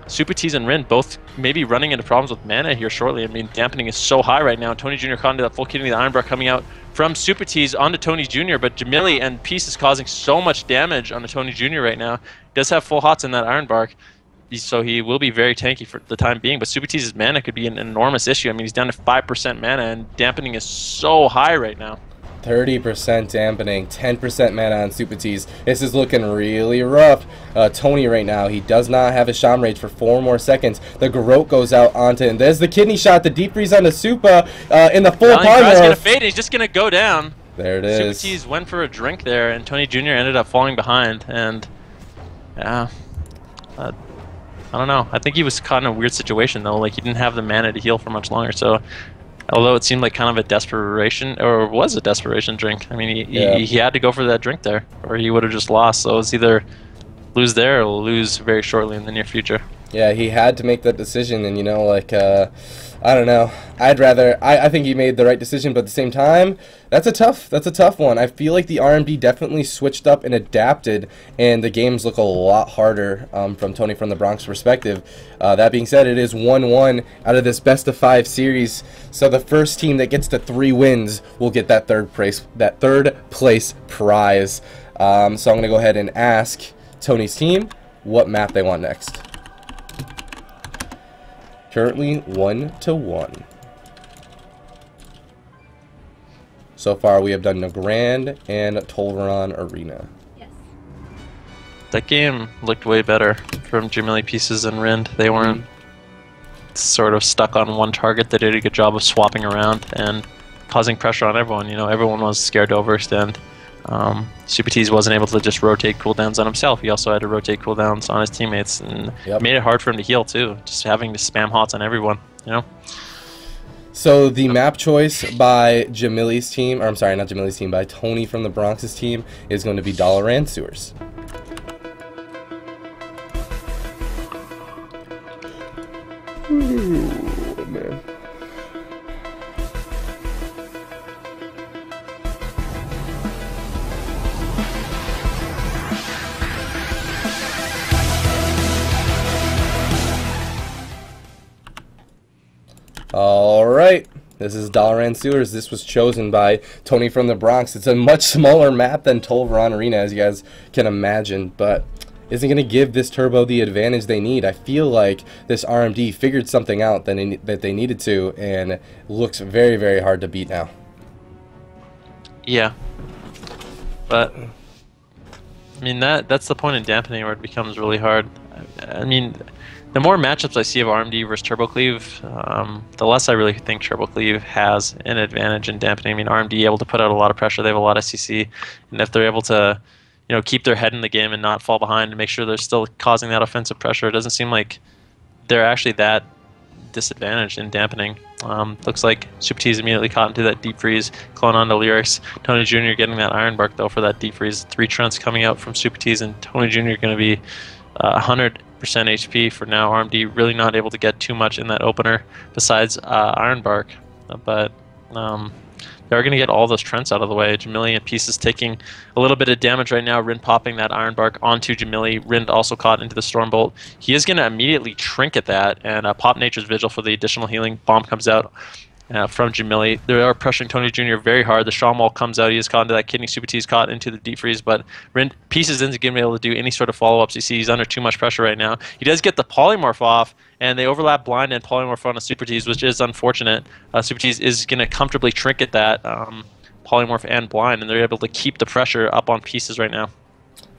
Supatease and Rin both maybe running into problems with mana here shortly. I mean, dampening is so high right now. Tony Jr. caught into that full kidney, the Iron Bark coming out from Supatease onto Tony Jr., but Jamili and Peace is causing so much damage on the Tony Jr. right now. He does have full hots in that Iron Bark, so he will be very tanky for the time being, but Supatease's mana could be an enormous issue. I mean, he's down to 5% mana, and dampening is so high right now. 30% dampening, 10% mana on Supatease. This is looking really rough. Tony right now, he does not have a Sham Rage for 4 more seconds. The Garrote goes out onto him. There's the kidney shot, the Deep Freeze onto Supa in the full polymorph. He's going to fade, he's just going to go down. There it is. Supatease went for a drink there, and Tony Jr. ended up falling behind, and yeah, I don't know. I think he was caught in a weird situation, though. Like, he didn't have the mana to heal for much longer, so although it seemed like kind of a desperation, or was a desperation drink. I mean, he had to go for that drink there, or he would have just lost. So it's either lose there or lose very shortly in the near future. Yeah, he had to make that decision, and you know, like, I don't know. I think he made the right decision, but at the same time, that's a tough one. I feel like the RMD definitely switched up and adapted, and the games look a lot harder from Tony from the Bronx perspective. That being said, it is 1-1 out of this best of 5 series, so the first team that gets to 3 wins will get that third place prize. So I'm gonna go ahead and ask Tony's team what map they want next. Currently 1-1. So far we have done Nagrand and Tolvaron Arena. Yes. That game looked way better from Jamili, Pieces, and Rind. They weren't sort of stuck on one target. They did a good job of swapping around and causing pressure on everyone. You know, everyone was scared to overextend. Supatease wasn't able to just rotate cooldowns on himself. He also had to rotate cooldowns on his teammates, and it made it hard for him to heal too. Just having to spam hots on everyone, you know. So the map choice by Jamili's team, or I'm sorry, not Jamili's team, by Tony from the Bronx's team is going to be Dalaran Sewers. Ooh, man. Alright, this is Dalaran Sewers. This was chosen by Tony from the Bronx. It's a much smaller map than Tolvaron Arena, as you guys can imagine, but isn't going to give this Turbo the advantage they need. I feel like this RMD figured something out that they needed to, and looks very, very hard to beat now. Yeah, but I mean that's the point in dampening where it becomes really hard. I mean, the more matchups I see of RMD versus Turbo Cleave, the less I really think Turbo Cleave has an advantage in dampening. I mean, RMD able to put out a lot of pressure. They have a lot of CC, and if they're able to, keep their head in the game and not fall behind and make sure they're still causing that offensive pressure, it doesn't seem like they're actually that disadvantaged in dampening. Looks like Supatease immediately caught into that deep freeze, clone onto Lyrics. Tony Jr. getting that Iron Bark though for that deep freeze. 3 Trunts coming out from Supatease, and Tony Jr. going to be 100% HP for now. RMD really not able to get too much in that opener besides Iron Bark, but they're going to get all those Trents out of the way. Jamili and Pieces taking a little bit of damage right now. Rin popping that Iron Bark onto Jamili. Rin also caught into the Stormbolt. He is going to immediately trinket that and pop Nature's Vigil for the additional healing. Bomb comes out from Jamili. They are pressuring Tony Jr. very hard. The Shawn Wall comes out. He is caught into that kidney. Supatease caught into the deep freeze, but Rin Pieces isn't going to be able to do any sort of follow-ups. You see he's under too much pressure right now. He does get the Polymorph off, and they overlap Blind and Polymorph on a Supatease, which is unfortunate. Supatease is going to comfortably trinket that Polymorph and Blind, and they're able to keep the pressure up on Pieces right now.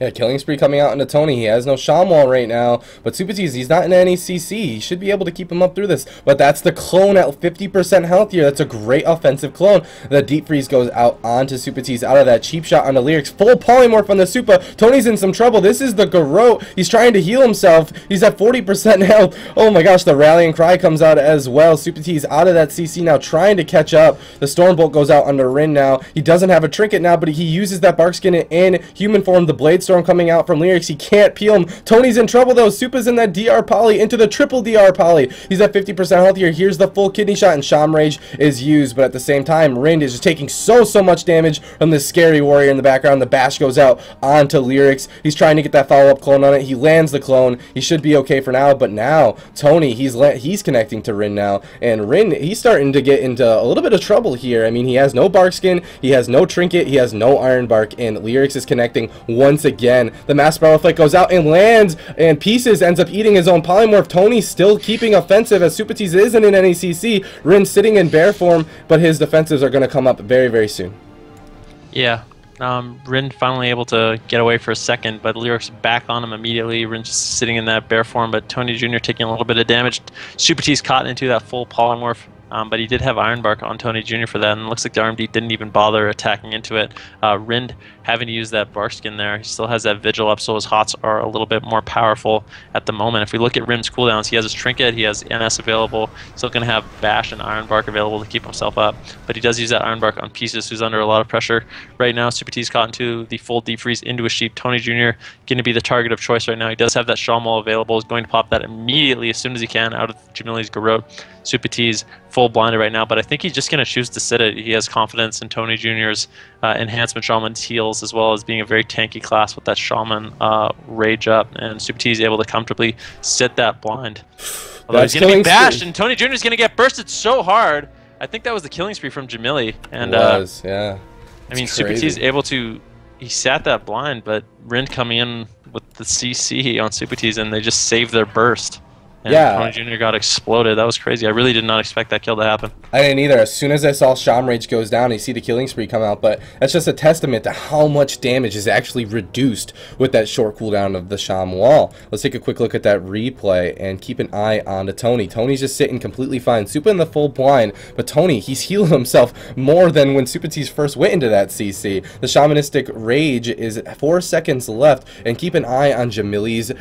Yeah, Killing Spree coming out into Tony. He has no Shawn Wall right now, but Supatease, he's not in any CC. He should be able to keep him up through this, but that's the clone at 50% healthier. That's a great offensive clone. The Deep Freeze goes out onto Supatease, out of that cheap shot onto Lyrics. Full Polymorph on the Supa. Tony's in some trouble. This is the Garrote. He's trying to heal himself. He's at 40% health. Oh my gosh, the Rallying Cry comes out as well. Supatease out of that CC now, trying to catch up. The Stormbolt goes out under Rin now. He doesn't have a trinket now, but he uses that Bark Skin in human form. The Blade Storm coming out from Lyrics. He can't peel him. Tony's in trouble though. Supa's in that DR Poly into the triple DR Poly. He's at 50% healthier. Here's the full kidney shot, and Sham Rage is used, but at the same time, Rin is just taking so much damage from this scary warrior in the background. The bash goes out onto Lyrics. He's trying to get that follow-up clone on it. He lands the clone. He should be okay for now, but now Tony, he's connecting to Rin now, and Rin, he's starting to get into a little bit of trouble here. I mean, he has no Bark Skin, he has no trinket, he has no Iron Bark, and Lyrics is connecting once again. The Mass Spiral Flake goes out and lands, and Pieces ends up eating his own Polymorph. Tony still keeping offensive as Supatease isn't in any CC. Rin sitting in bear form, but his defensives are going to come up very soon. Yeah. Rin finally able to get away for a second, but Lyrics back on him immediately. Rin just sitting in that bear form, but Tony Jr. taking a little bit of damage. Supatease caught into that full Polymorph. But he did have Iron Bark on Tony Jr. for that, and it looks like the RMD didn't even bother attacking into it. Rind having to use that Bark Skin there. He still has that Vigil up, so his Hots are a little bit more powerful at the moment. If we look at Rim's cooldowns, he has his Trinket, he has NS available, still going to have Bash and Iron Bark available to keep himself up, but he does use that Iron Bark on Pieces, who's under a lot of pressure right now. Supatease caught into the full Deep Freeze into a Sheep. Tony Jr. going to be the target of choice right now. He does have that Shawn Wall available. He's going to pop that immediately as soon as he can out of Jamili's Garrote. Supatease full blinded right now, but I think he's just going to choose to sit it. He has confidence in Tony Jr.'s enhancement Shaman's heals, as well as being a very tanky class with that Shaman rage up, and Supatease able to comfortably sit that blind. Although he's going to be bashed, and Tony Jr. is going to get bursted so hard. I think that was the killing spree from Jamili. And, yeah. I mean, Supatease able to... He sat that blind, but Rind coming in with the CC on Supatease, and they just saved their burst. And Tony Jr. got exploded. That was crazy. I really did not expect that kill to happen. I didn't either. As soon as I saw Sham Rage goes down, you see the killing spree come out, but that's just a testament to how much damage is actually reduced with that short cooldown of the Sham Wall. Let's take a quick look at that replay and keep an eye on to Tony. Tony's just sitting completely fine. Supa in the full blind, but Tony, he's healed himself more than when Supatease first went into that CC. The Shamanistic Rage is 4 seconds left, and keep an eye on Jamili's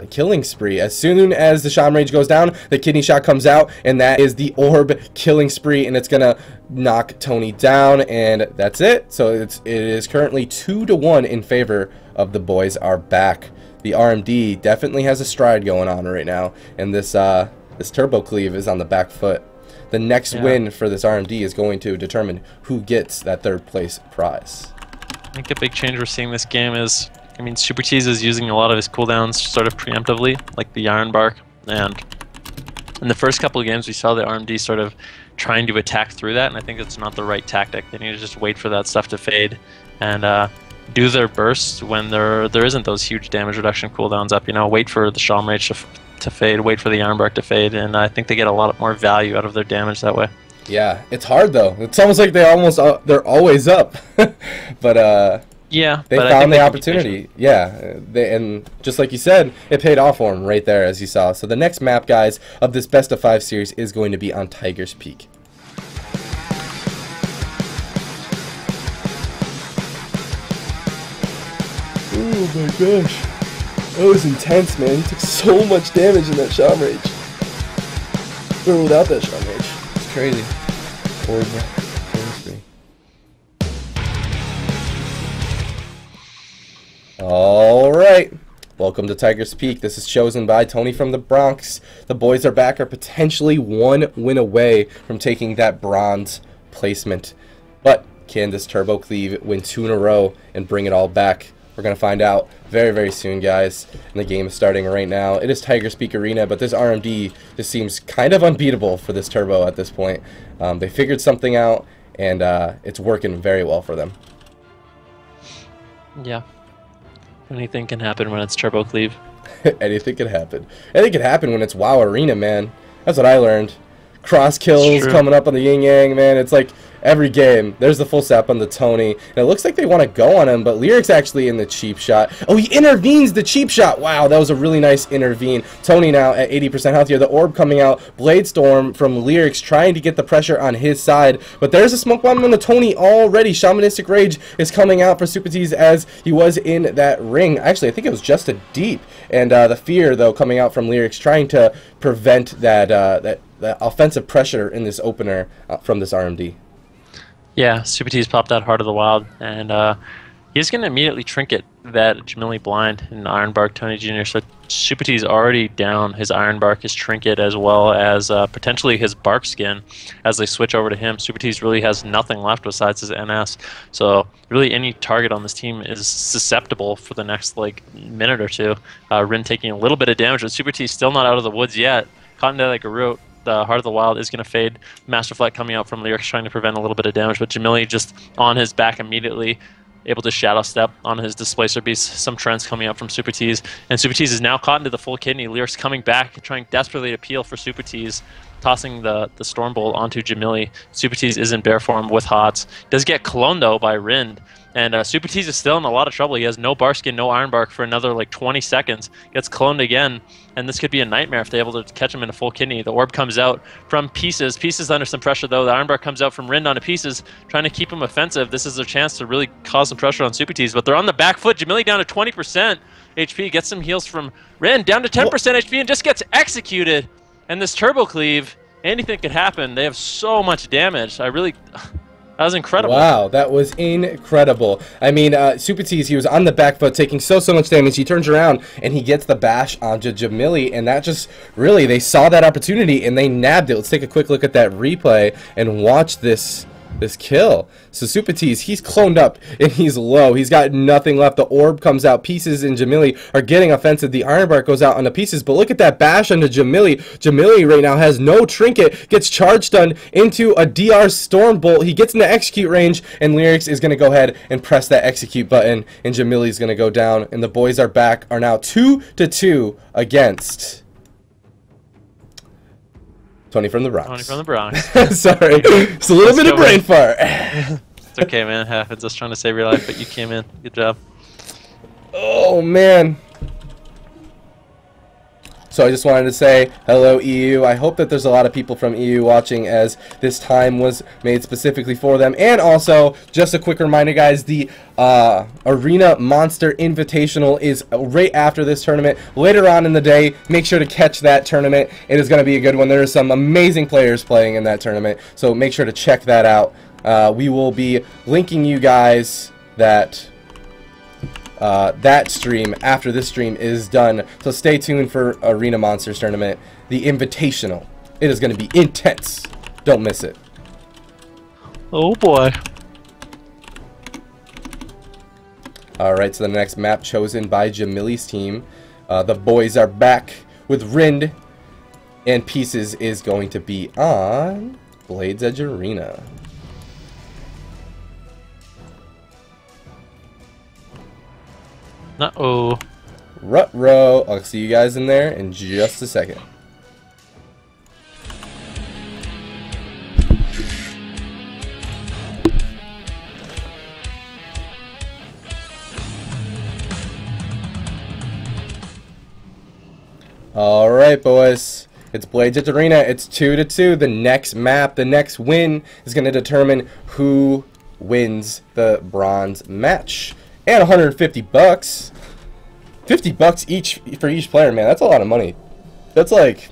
killing spree. As soon as the Sham Rage goes down, the kidney shot comes out, and that is the orb killing spree, and it's gonna knock Tony down, and that's it. So it is currently 2-1 in favor of the boys are back. The RMD definitely has a stride going on right now, and this Turbo Cleave is on the back foot. The next win for this RMD is going to determine who gets that third place prize. I think a big change we're seeing this game is, I mean, Supatease is using a lot of his cooldowns sort of preemptively, like the Iron Bark, and in the first couple of games we saw the RMD sort of trying to attack through that, and I think it's not the right tactic. They need to just wait for that stuff to fade and do their bursts when there isn't those huge damage reduction cooldowns up. You know, wait for the Shaman Rage to fade, wait for the Iron Bark to fade, and I think they get a lot more value out of their damage that way. Yeah, it's hard though. It's almost like they're always up. But Yeah, They but I found think the they can be opportunity. Yeah, and just like you said, it paid off for them right there, as you saw. So the next map, guys, of this best of 5 series is going to be on Tiger's Peak. Oh my gosh. That was intense, man. He took so much damage in that shot rage. Or without that shot rage. It's crazy. Alright. Welcome to Tiger's Peak. This is chosen by Tony from the Bronx. The boys are back, are potentially 1 win away from taking that bronze placement. But can this Turbo Cleave win 2 in a row and bring it all back? We're going to find out very, very soon, guys. And the game is starting right now. It is Tiger's Peak Arena, but this RMD just seems kind of unbeatable for this Turbo at this point. They figured something out, and it's working very well for them. Yeah. Anything can happen when it's Turbo Cleave. Anything can happen. Anything can happen when it's WoW Arena, man. That's what I learned. Cross kills coming up on the yin yang, man. It's like every game. There's the full sap on the Tony. And it looks like they want to go on him, but Lyric's actually in the cheap shot. Oh, he intervenes the cheap shot. Wow, that was a really nice intervene. Tony now at 80% health here. The orb coming out. Blade Storm from Lyrics trying to get the pressure on his side. But there's a smoke bomb on the Tony already. Shamanistic Rage is coming out for Supatease as he was in that ring. Actually, I think it was just a deep. And the fear, though, coming out from Lyrics trying to prevent that offensive pressure in this opener from this RMD. Yeah, Supatease popped out Heart of the Wild, and he's going to immediately trinket that Jamili blind in Ironbark Tony Jr. So Supatease already down his Ironbark, his trinket, as well as potentially his bark skin as they switch over to him. Supatease really has nothing left besides his NS. So really any target on this team is susceptible for the next minute or two. Rin taking a little bit of damage, but Supatease still not out of the woods yet. Caught into like a root. The Heart of the Wild is going to fade. Master Flight coming out from Lyrics trying to prevent a little bit of damage, but Jamili just on his back immediately, able to Shadow Step on his Displacer Beast. Some trends coming out from Supatease, and Supatease is now caught into the full kidney. Lyrics coming back, trying desperately to peel for Supatease, tossing the Storm Bolt onto Jamili. Supatease is in bear form with Hots. Does get cloned though by Rind. And Supatease is still in a lot of trouble. He has no Bark Skin, no Ironbark for another 20 seconds. Gets cloned again, and this could be a nightmare if they're able to catch him in a full kidney. The orb comes out from Pieces. Pieces under some pressure, though. The Ironbark comes out from Rind onto Pieces, trying to keep him offensive. This is their chance to really cause some pressure on Supatease, but they're on the back foot. Jamili down to 20% HP. Gets some heals from Rind, down to 10% HP, and just gets executed. And this Turbo Cleave, anything could happen. They have so much damage. That was incredible. Wow, that was incredible. I mean, Supatease, he was on the back foot, taking so much damage. He turns around, and he gets the bash onto Jamili, and that just, really, they saw that opportunity, and they nabbed it. Let's take a quick look at that replay and watch this kill. So Supatease, he's cloned up and he's low. He's got nothing left. The orb comes out. Pieces and Jamili are getting offensive. The Ironbark goes out on the Pieces, but look at that bash onto Jamili. Jamili right now has no trinket, gets charge stunned into a DR Storm Bolt. He gets in the execute range, and Lyrics is going to go ahead and press that execute button, and Jamili's going to go down, and the boys are back, are now 2-2 against Tony from the Bronx. Tony from the Bronx. Sorry, it's a little bit of brain fart. It's okay, man. It happens. Just trying to save your life, but you came in. Good job. Oh, man. So I just wanted to say hello, EU. I hope that there's a lot of people from EU watching, as this time was made specifically for them. And also, just a quick reminder, guys, the Arena Monster Invitational is right after this tournament. Later on in the day, make sure to catch that tournament. It is going to be a good one. There are some amazing players playing in that tournament, so make sure to check that out. We will be linking you guys that stream after this stream is done, so stay tuned for Arena Monsters Tournament, the Invitational. It is going to be intense. Don't miss it. Oh boy. Alright, so the next map chosen by Jamili's team. The boys are back with Rind, and Pieces is going to be on Blades Edge Arena. Uh-oh. Ruh-roh. I'll see you guys in there in just a second. All right, boys. It's Blades at Arena. It's 2-2. The next map, the next win is going to determine who wins the bronze match. And 150 bucks. 50 bucks each for each player, man. That's a lot of money. That's like,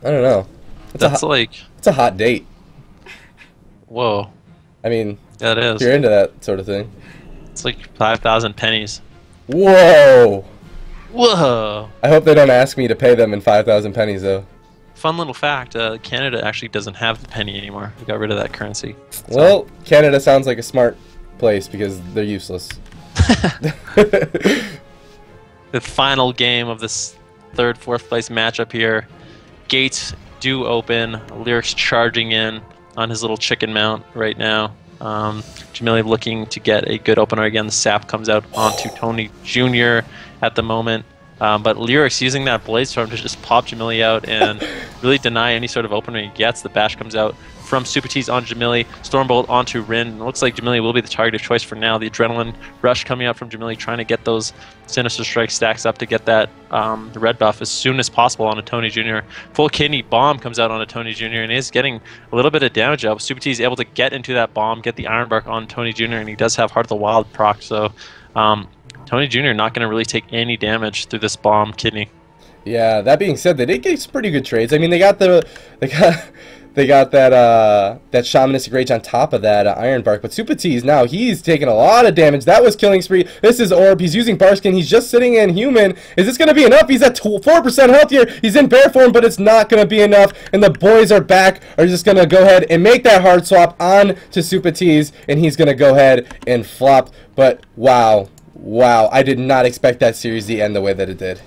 I don't know. That's like, it's a hot date. Whoa. I mean, Yeah, it if is. you're into that sort of thing. It's like 5,000 pennies. Whoa. Whoa. I hope they don't ask me to pay them in 5,000 pennies, though. Fun little fact, Canada actually doesn't have the penny anymore. We got rid of that currency. So. Well, Canada sounds like a smart place because they're useless. The final game of this third, fourth place matchup here. Gates do open. Lyrics charging in on his little chicken mount right now. Jamili looking to get a good opener again. The sap comes out onto Tony Jr. at the moment. But Lyrics using that Blade Storm to just pop Jamili out and really deny any sort of opener he gets. The bash comes out from Supatease on Jamili. Stormbolt onto Rin. It looks like Jamili will be the target of choice for now. The adrenaline rush coming out from Jamili, trying to get those Sinister Strike stacks up to get that red buff as soon as possible on a Tony Jr. Full kidney bomb comes out on a Tony Jr. and is getting a little bit of damage out. Supatease is able to get into that bomb, get the Iron Bark on Tony Jr. and he does have Heart of the Wild proc, so Tony Jr. not going to really take any damage through this bomb kidney. Yeah, that being said, they did get some pretty good trades. I mean, they got that Shamanistic Rage on top of that Iron Bark, but Supatease now, he's taking a lot of damage. That was Killing Spree. This is Orb. He's using Barskin. He's just sitting in Human. Is this going to be enough? He's at 4% health here. He's in Bear form, but it's not going to be enough, and the boys are back, are just going to go ahead and make that hard swap on to Supatease, and he's going to go ahead and flop, but wow. Wow, I did not expect that series to end the way that it did.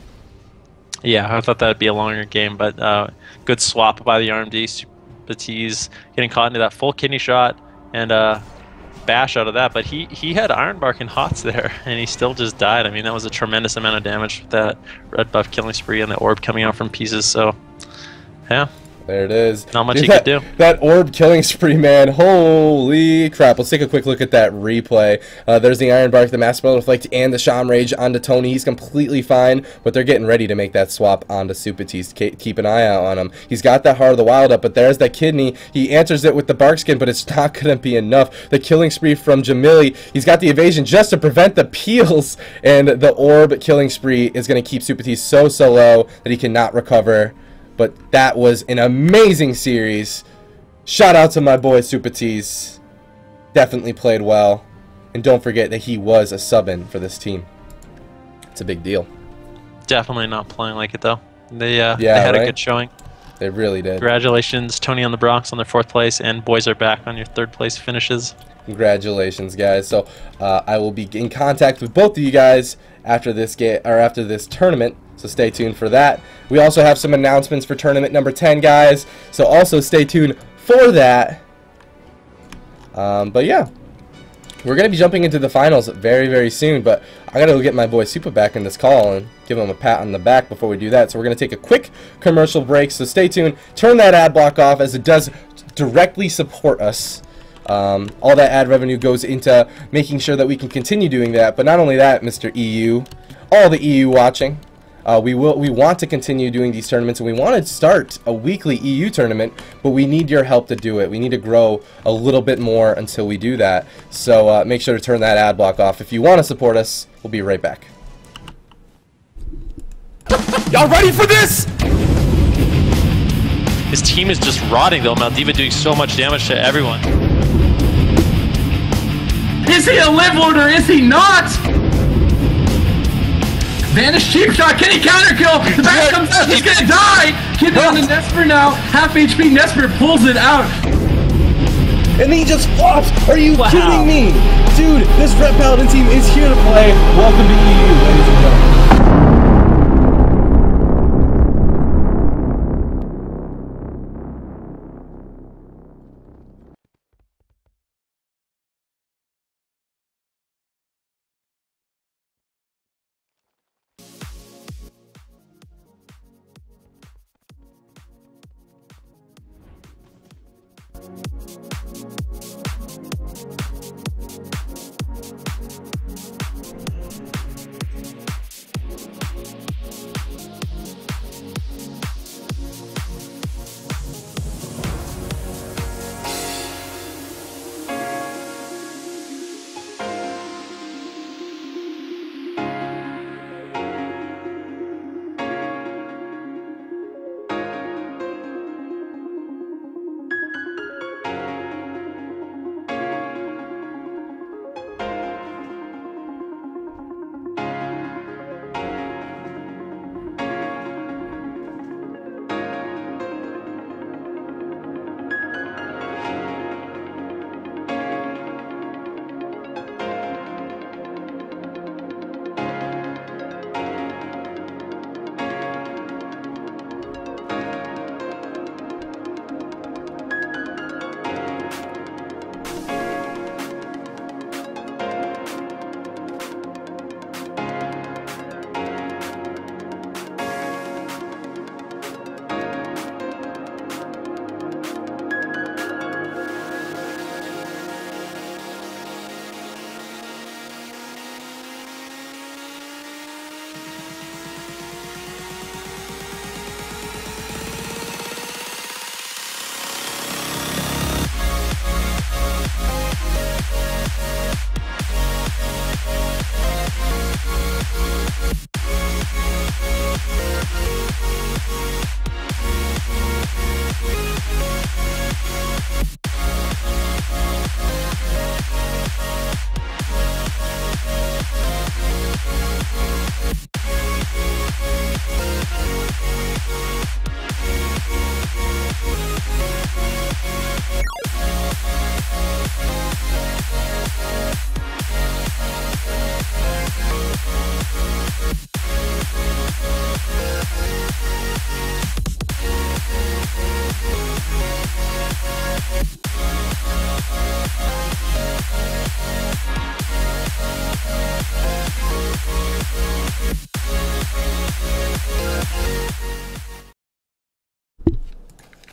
Yeah, I thought that would be a longer game, but good swap by the RMD. Supatease getting caught into that full kidney shot and bash out of that, but he had Iron Bark and Hots there, and he still just died. I mean, that was a tremendous amount of damage with that red buff Killing Spree and the orb coming out from pieces, so yeah. There it is. Not much you could do. That orb Killing Spree, man. Holy crap. Let's take a quick look at that replay. There's the Iron Bark, the Master Reflect, and the Sham Rage onto Tony. He's completely fine, but they're getting ready to make that swap onto Supatease. Keep an eye out on him. He's got that Heart of the Wild up, but there's that kidney. He answers it with the Bark Skin, but it's not going to be enough. The Killing Spree from Jamili. He's got the evasion just to prevent the peels, and the orb Killing Spree is going to keep Supatease so low that he cannot recover. But that was an amazing series. Shout out to my boy Supatease. Definitely played well. And don't forget that he was a sub-in for this team. It's a big deal. Definitely not playing like it, though. They had right? a good showing. They really did. Congratulations, Tony on the Bronx on their 4th place, and boys are back on your 3rd place finishes. Congratulations, guys. So I will be in contact with both of you guys after this after this tournament. So stay tuned for that. We also have some announcements for tournament number 10, guys. So also stay tuned for that. But yeah, we're going to be jumping into the finals very soon. But I got to go get my boy Supa back in this call and give him a pat on the back before we do that. So we're going to take a quick commercial break. So stay tuned. Turn that ad block off as it does directly support us. All that ad revenue goes into making sure that we can continue doing that. But not only that, Mr. EU, all the EU watching. We want to continue doing these tournaments, and we want to start a weekly EU tournament, but we need your help to do it. We need to grow a little bit more until we do that. So make sure to turn that ad block off. If you want to support us, we'll be right back. Y'all ready for this? His team is just rotting, though. Maldiva doing so much damage to everyone. Is he a live lord or is he not? Vanish cheap shot, can he counter kill? The back comes out, he's gonna die! Kid on the Nesper now, half HP Nesper pulls it out. And he just flops! Are you kidding me? Dude, this Red Paladin team is here to play. Welcome to EU, ladies and gentlemen.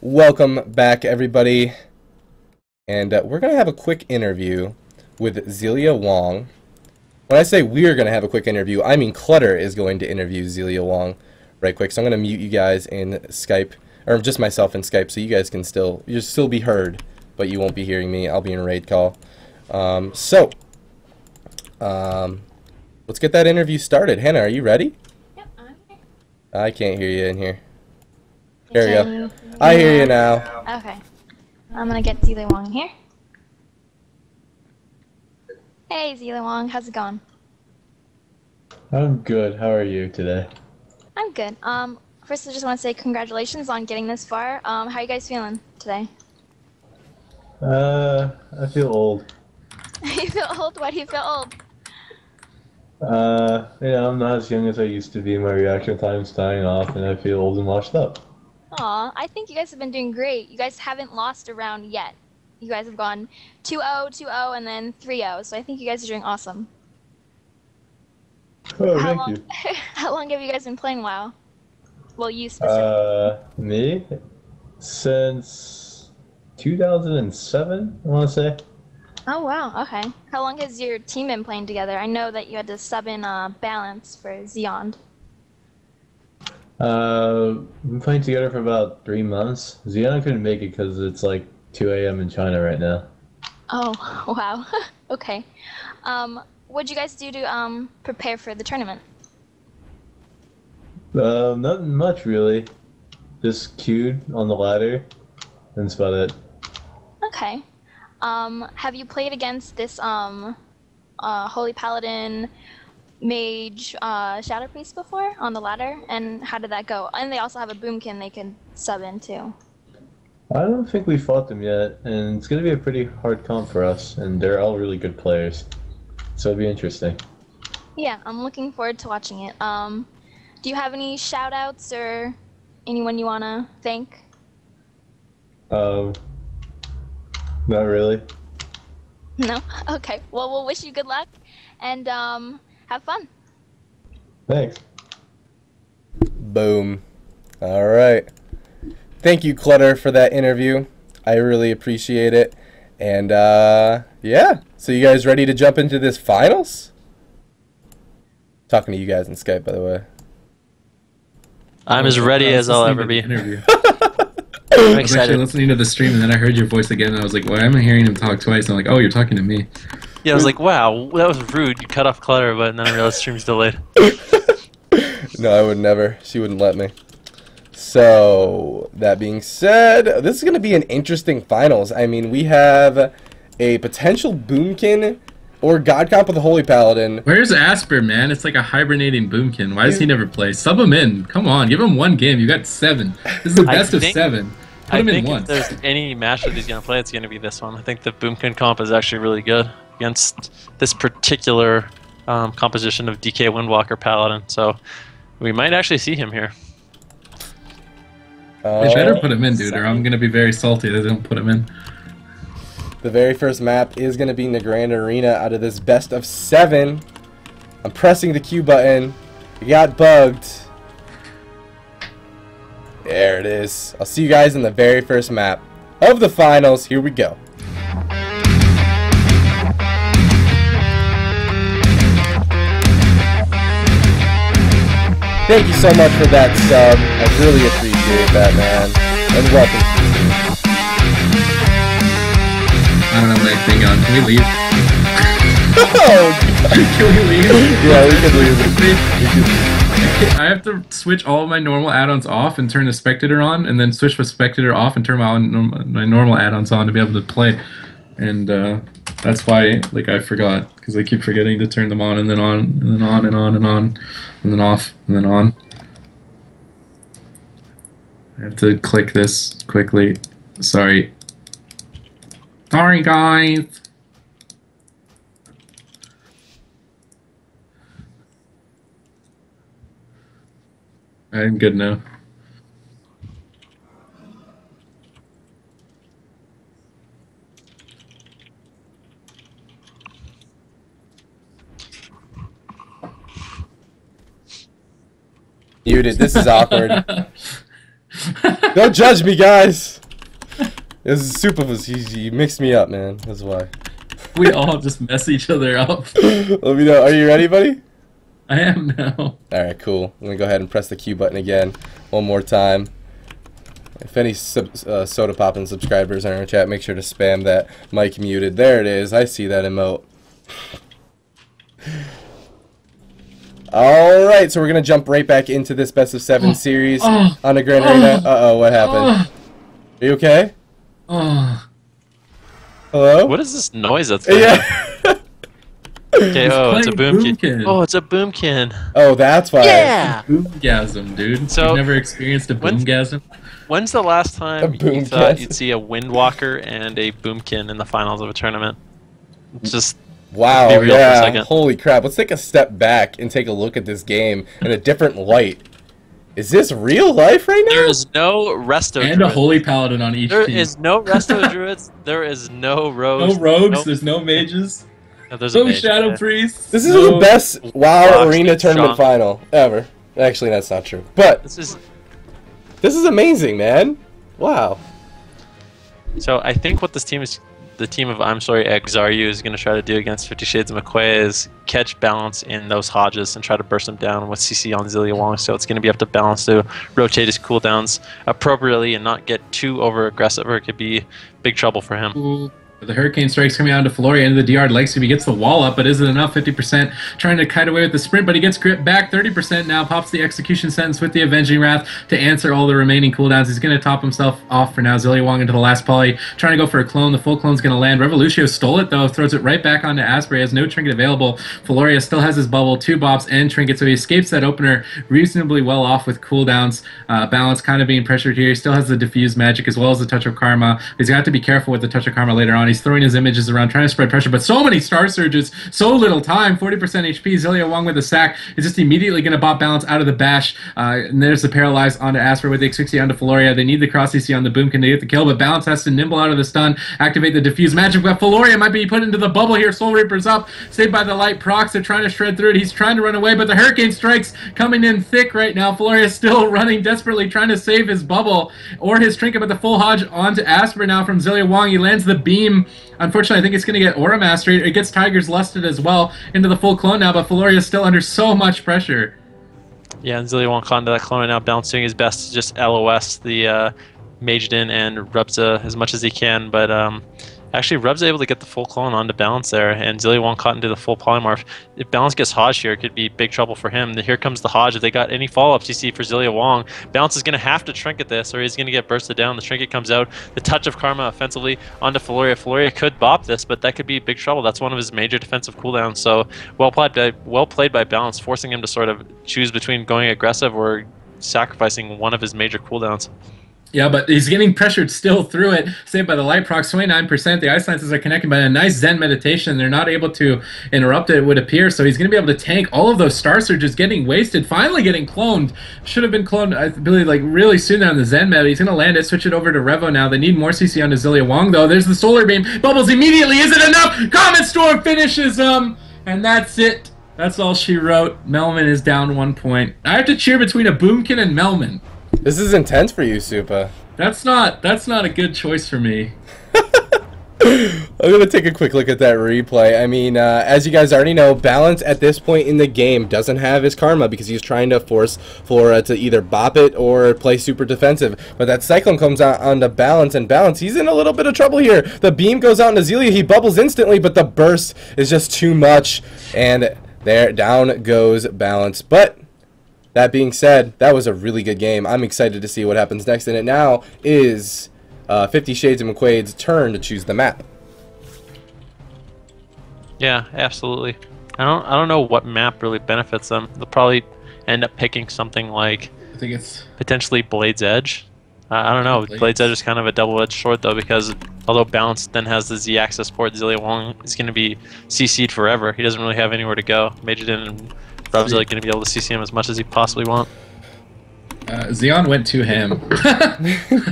Welcome back, everybody, and we're going to have a quick interview with Zelia Wong. When I say we're going to have a quick interview, I mean Clutter is going to interview Zelia Wong right quick. So I'm going to mute you guys in Skype, or just myself in Skype, so you guys can you'll still be heard, but you won't be hearing me. I'll be in a raid call. Let's get that interview started. Hannah, are you ready? Yep, I'm here. I can't hear you in here. There we go. I hear you now. Okay. I'm gonna get Zelia Wong here. Hey, Zelia Wong, how's it going? I'm good. How are you today? I'm good. First I just want to say congratulations on getting this far. How are you guys feeling today? I feel old. You feel old? Why do you feel old? Yeah, I'm not as young as I used to be. My reaction time's dying off, and I feel old and washed up. Aw, I think you guys have been doing great. You guys haven't lost a round yet. You guys have gone 2-0, 2-0, and then 3-0, so I think you guys are doing awesome. Oh, thank you. How long have you guys been playing WoW? Well, you specifically. Me? Since 2007, I want to say. Oh, wow, okay. How long has your team been playing together? I know that you had to sub in Balance for Xeon. We've been playing together for about 3 months. Ziana couldn't make it because it's like 2 a.m. in China right now. Oh, wow. Okay. What'd you guys do to prepare for the tournament? Nothing much really. Just queued on the ladder. That's about it. Okay. Have you played against this Holy Paladin, Mage, Shadow Priest before on the ladder? And how did that go? And they also have a Boomkin they can sub in too. I don't think we fought them yet, and it's going to be a pretty hard comp for us, and they're all really good players. So it'll be interesting. Yeah, I'm looking forward to watching it. Do you have any shout-outs or anyone you want to thank? Not really. No? Okay. Well, we'll wish you good luck, and have fun. Thanks. Boom. All right. Thank you, Clutter, for that interview. I really appreciate it. And, yeah. So you guys ready to jump into this finals? Talking to you guys in Skype, by the way. I'm as ready as I'll ever be. Interview. I'm I was actually excited. listening to the stream, and then I heard your voice again, and I was like, why am I hearing him talk twice? And I'm like, oh, you're talking to me. Yeah, I was like, wow, that was rude. You cut off Clutter, but then I realized stream's delayed. No, I would never. She wouldn't let me. So, that being said, this is going to be an interesting finals. I mean, we have a potential Boomkin or God Comp with the Holy Paladin. Where's Asper, man? It's like a hibernating Boomkin. Why does he never play? Sub him in. Come on, give him one game. You got 7. This is the best of 7. Put him in think once. if there's any match that he's going to play, it's going to be this one. I think the Boomkin comp is actually really good against this particular composition of DK Windwalker Paladin. So we might actually see him here. They better put him in, dude, or I'm going to be very salty that they don't put him in. The very first map is going to be in the Grand Arena out of this best of 7. I'm pressing the Q button. It got bugged. There it is. I'll see you guys in the very first map of the finals. Here we go. Thank you so much for that sub. I really appreciate that, man. And welcome. I don't know my thing on. Can we leave? Oh, Can we leave? yeah, we could leave. I have to switch all of my normal add-ons off and turn the spectator on, and then switch the spectator off and turn my normal add-ons on to be able to play. And that's why, like, I forgot, because I keep forgetting to turn them on and then on and then on and on and on and then off and then on. I have to click this quickly. Sorry. Sorry, guys. I'm good now. Muted. This is awkward. Don't judge me, guys. This is Supatease. He mixed me up, man. That's why. We all just mess each other up. Let me know. Are you ready, buddy? I am now. Alright, cool. I'm gonna go ahead and press the Q button again. One more time. If any Soda Poppin' subscribers are in our chat, make sure to spam that mic muted. There it is. I see that emote. Alright, so we're going to jump right back into this best of 7 series on the Grand Arena. Uh-oh, what happened? Are you okay? Hello? What is this noise that's going on? Yeah. Okay, oh, it's a boomkin. Boomkin. Oh, it's a boomkin. Oh, that's why. Yeah! Boomgasm, dude. So, you've never experienced a boomgasm? When's the last time you boomgasm. thought you'd see a Windwalker and a boomkin in the finals of a tournament? Just... Wow, be real for a yeah. second. Holy crap. Let's take a step back and take a look at this game in a different light. Is this real life right now? There is no resto And druids. a holy paladin on each There team. is no resto druids. There is no rogues. No rogues, No, there's no mages, no, there's a no mage, shadow yeah. priests. This is no... the best WoW Rocks Arena get tournament strong. final ever. Actually, that's not true. But This is this is amazing, man. Wow. so. I think what this team is, the team of I'm sorry, Exaryu is going to try to do against 50 Shades of McQuay is catch balance in those Hodges and try to burst them down with CC on Zilia Wong. So it's going to be up to balance to rotate his cooldowns appropriately and not get too over aggressive, or it could be big trouble for him. Ooh. The Hurricane Strike's coming out to Floria into the DR. Likes if he gets the wall up, but is it enough? 50%. Trying to kite away with the sprint, but he gets gripped back. 30% now. Pops the execution sentence with the Avenging Wrath to answer all the remaining cooldowns. He's going to top himself off for now. Zilia Wong into the last poly. Trying to go for a clone. The full clone's going to land. Revolutio stole it, though. Throws it right back onto Asprey. Has no trinket available. Floria still has his bubble, 2 bops, and trinket, so he escapes that opener reasonably well off with cooldowns. Balance kind of being pressured here. He still has the diffuse magic as well as the touch of karma. He's got to be careful with the touch of karma later on. He's throwing his images around, trying to spread pressure, but so many star surges, so little time. 40% HP. Zilia Wong with the sack is just immediately going to bop balance out of the bash. And there's the paralyze onto Asper with the X60 onto Floria. They need the cross CC on the Boomkin to get the kill, but balance has to nimble out of the stun, activate the diffuse magic. But Floria might be put into the bubble here. Soul Reaper's up, saved by the light procs. They're trying to shred through it. He's trying to run away, but the Hurricane Strike's coming in thick right now. Floria's still running desperately, trying to save his bubble or his trinket, but the full Hodge onto Asper now from Zilia Wong. He lands the beam. Unfortunately, I think it's going to get Aura Mastery. It gets Tiger's Lusted as well into the full clone now, but Floria's still under so much pressure. Yeah, and Zilia Wong caught into that clone, and now Balance doing his best to just LOS the Magedin and Rubza as much as he can, but actually Rubza able to get the full clone onto Balance there, and Zilia Wong caught into the full polymorph. If Balance gets Hodge here, it could be big trouble for him. Here comes the Hodge. If they got any follow-ups you see for Zilia Wong, Balance is going to have to trinket this, or he's going to get bursted down. The trinket comes out, the touch of karma offensively onto Floria. Floria could bop this, but that could be big trouble. That's one of his major defensive cooldowns, so well played by Balance, forcing him to sort of choose between going aggressive or sacrificing one of his major cooldowns. Yeah, but he's getting pressured still through it. Saved by the light procs, 29%. The Ice Lances are connected by a nice Zen meditation. They're not able to interrupt it, it would appear. So he's going to be able to tank all of those Star Surges getting wasted. Finally getting cloned. Should have been cloned, I believe, like really soon there on the Zen meta. He's going to land it, switch it over to Revo now. They need more CC onto Zilia Wong, though. There's the Solar Beam. Bubbles immediately. Is it enough? Comet Storm finishes him. And that's it. That's all she wrote. Melman is down 1 point. I have to cheer between a Boomkin and Melman. This is intense for you, Supa. That's not a good choice for me. I'm going to take a quick look at that replay. I mean, as you guys already know, Balance at this point in the game doesn't have his karma because he's trying to force Flora to either bop it or play super defensive. But that Cyclone comes out onto Balance, and Balance, he's in a little bit of trouble here. The beam goes out into Zilia, he bubbles instantly, but the burst is just too much, and there, down goes Balance. But that being said, that was a really good game. I'm excited to see what happens next, and it now is 50 Shades of McQuaid's turn to choose the map. Yeah, absolutely. I don't know what map really benefits them. They'll probably end up picking something like I think it's potentially Blade's Edge. I don't know. Blades. Blade's Edge is kind of a double-edged sword though, because although Balance then has the Z-axis port, Zilia Wong is going to be CC'd forever. He doesn't really have anywhere to go. Majidin and Rubs are going to be able to CC him as much as he possibly want. Xeon went too ham.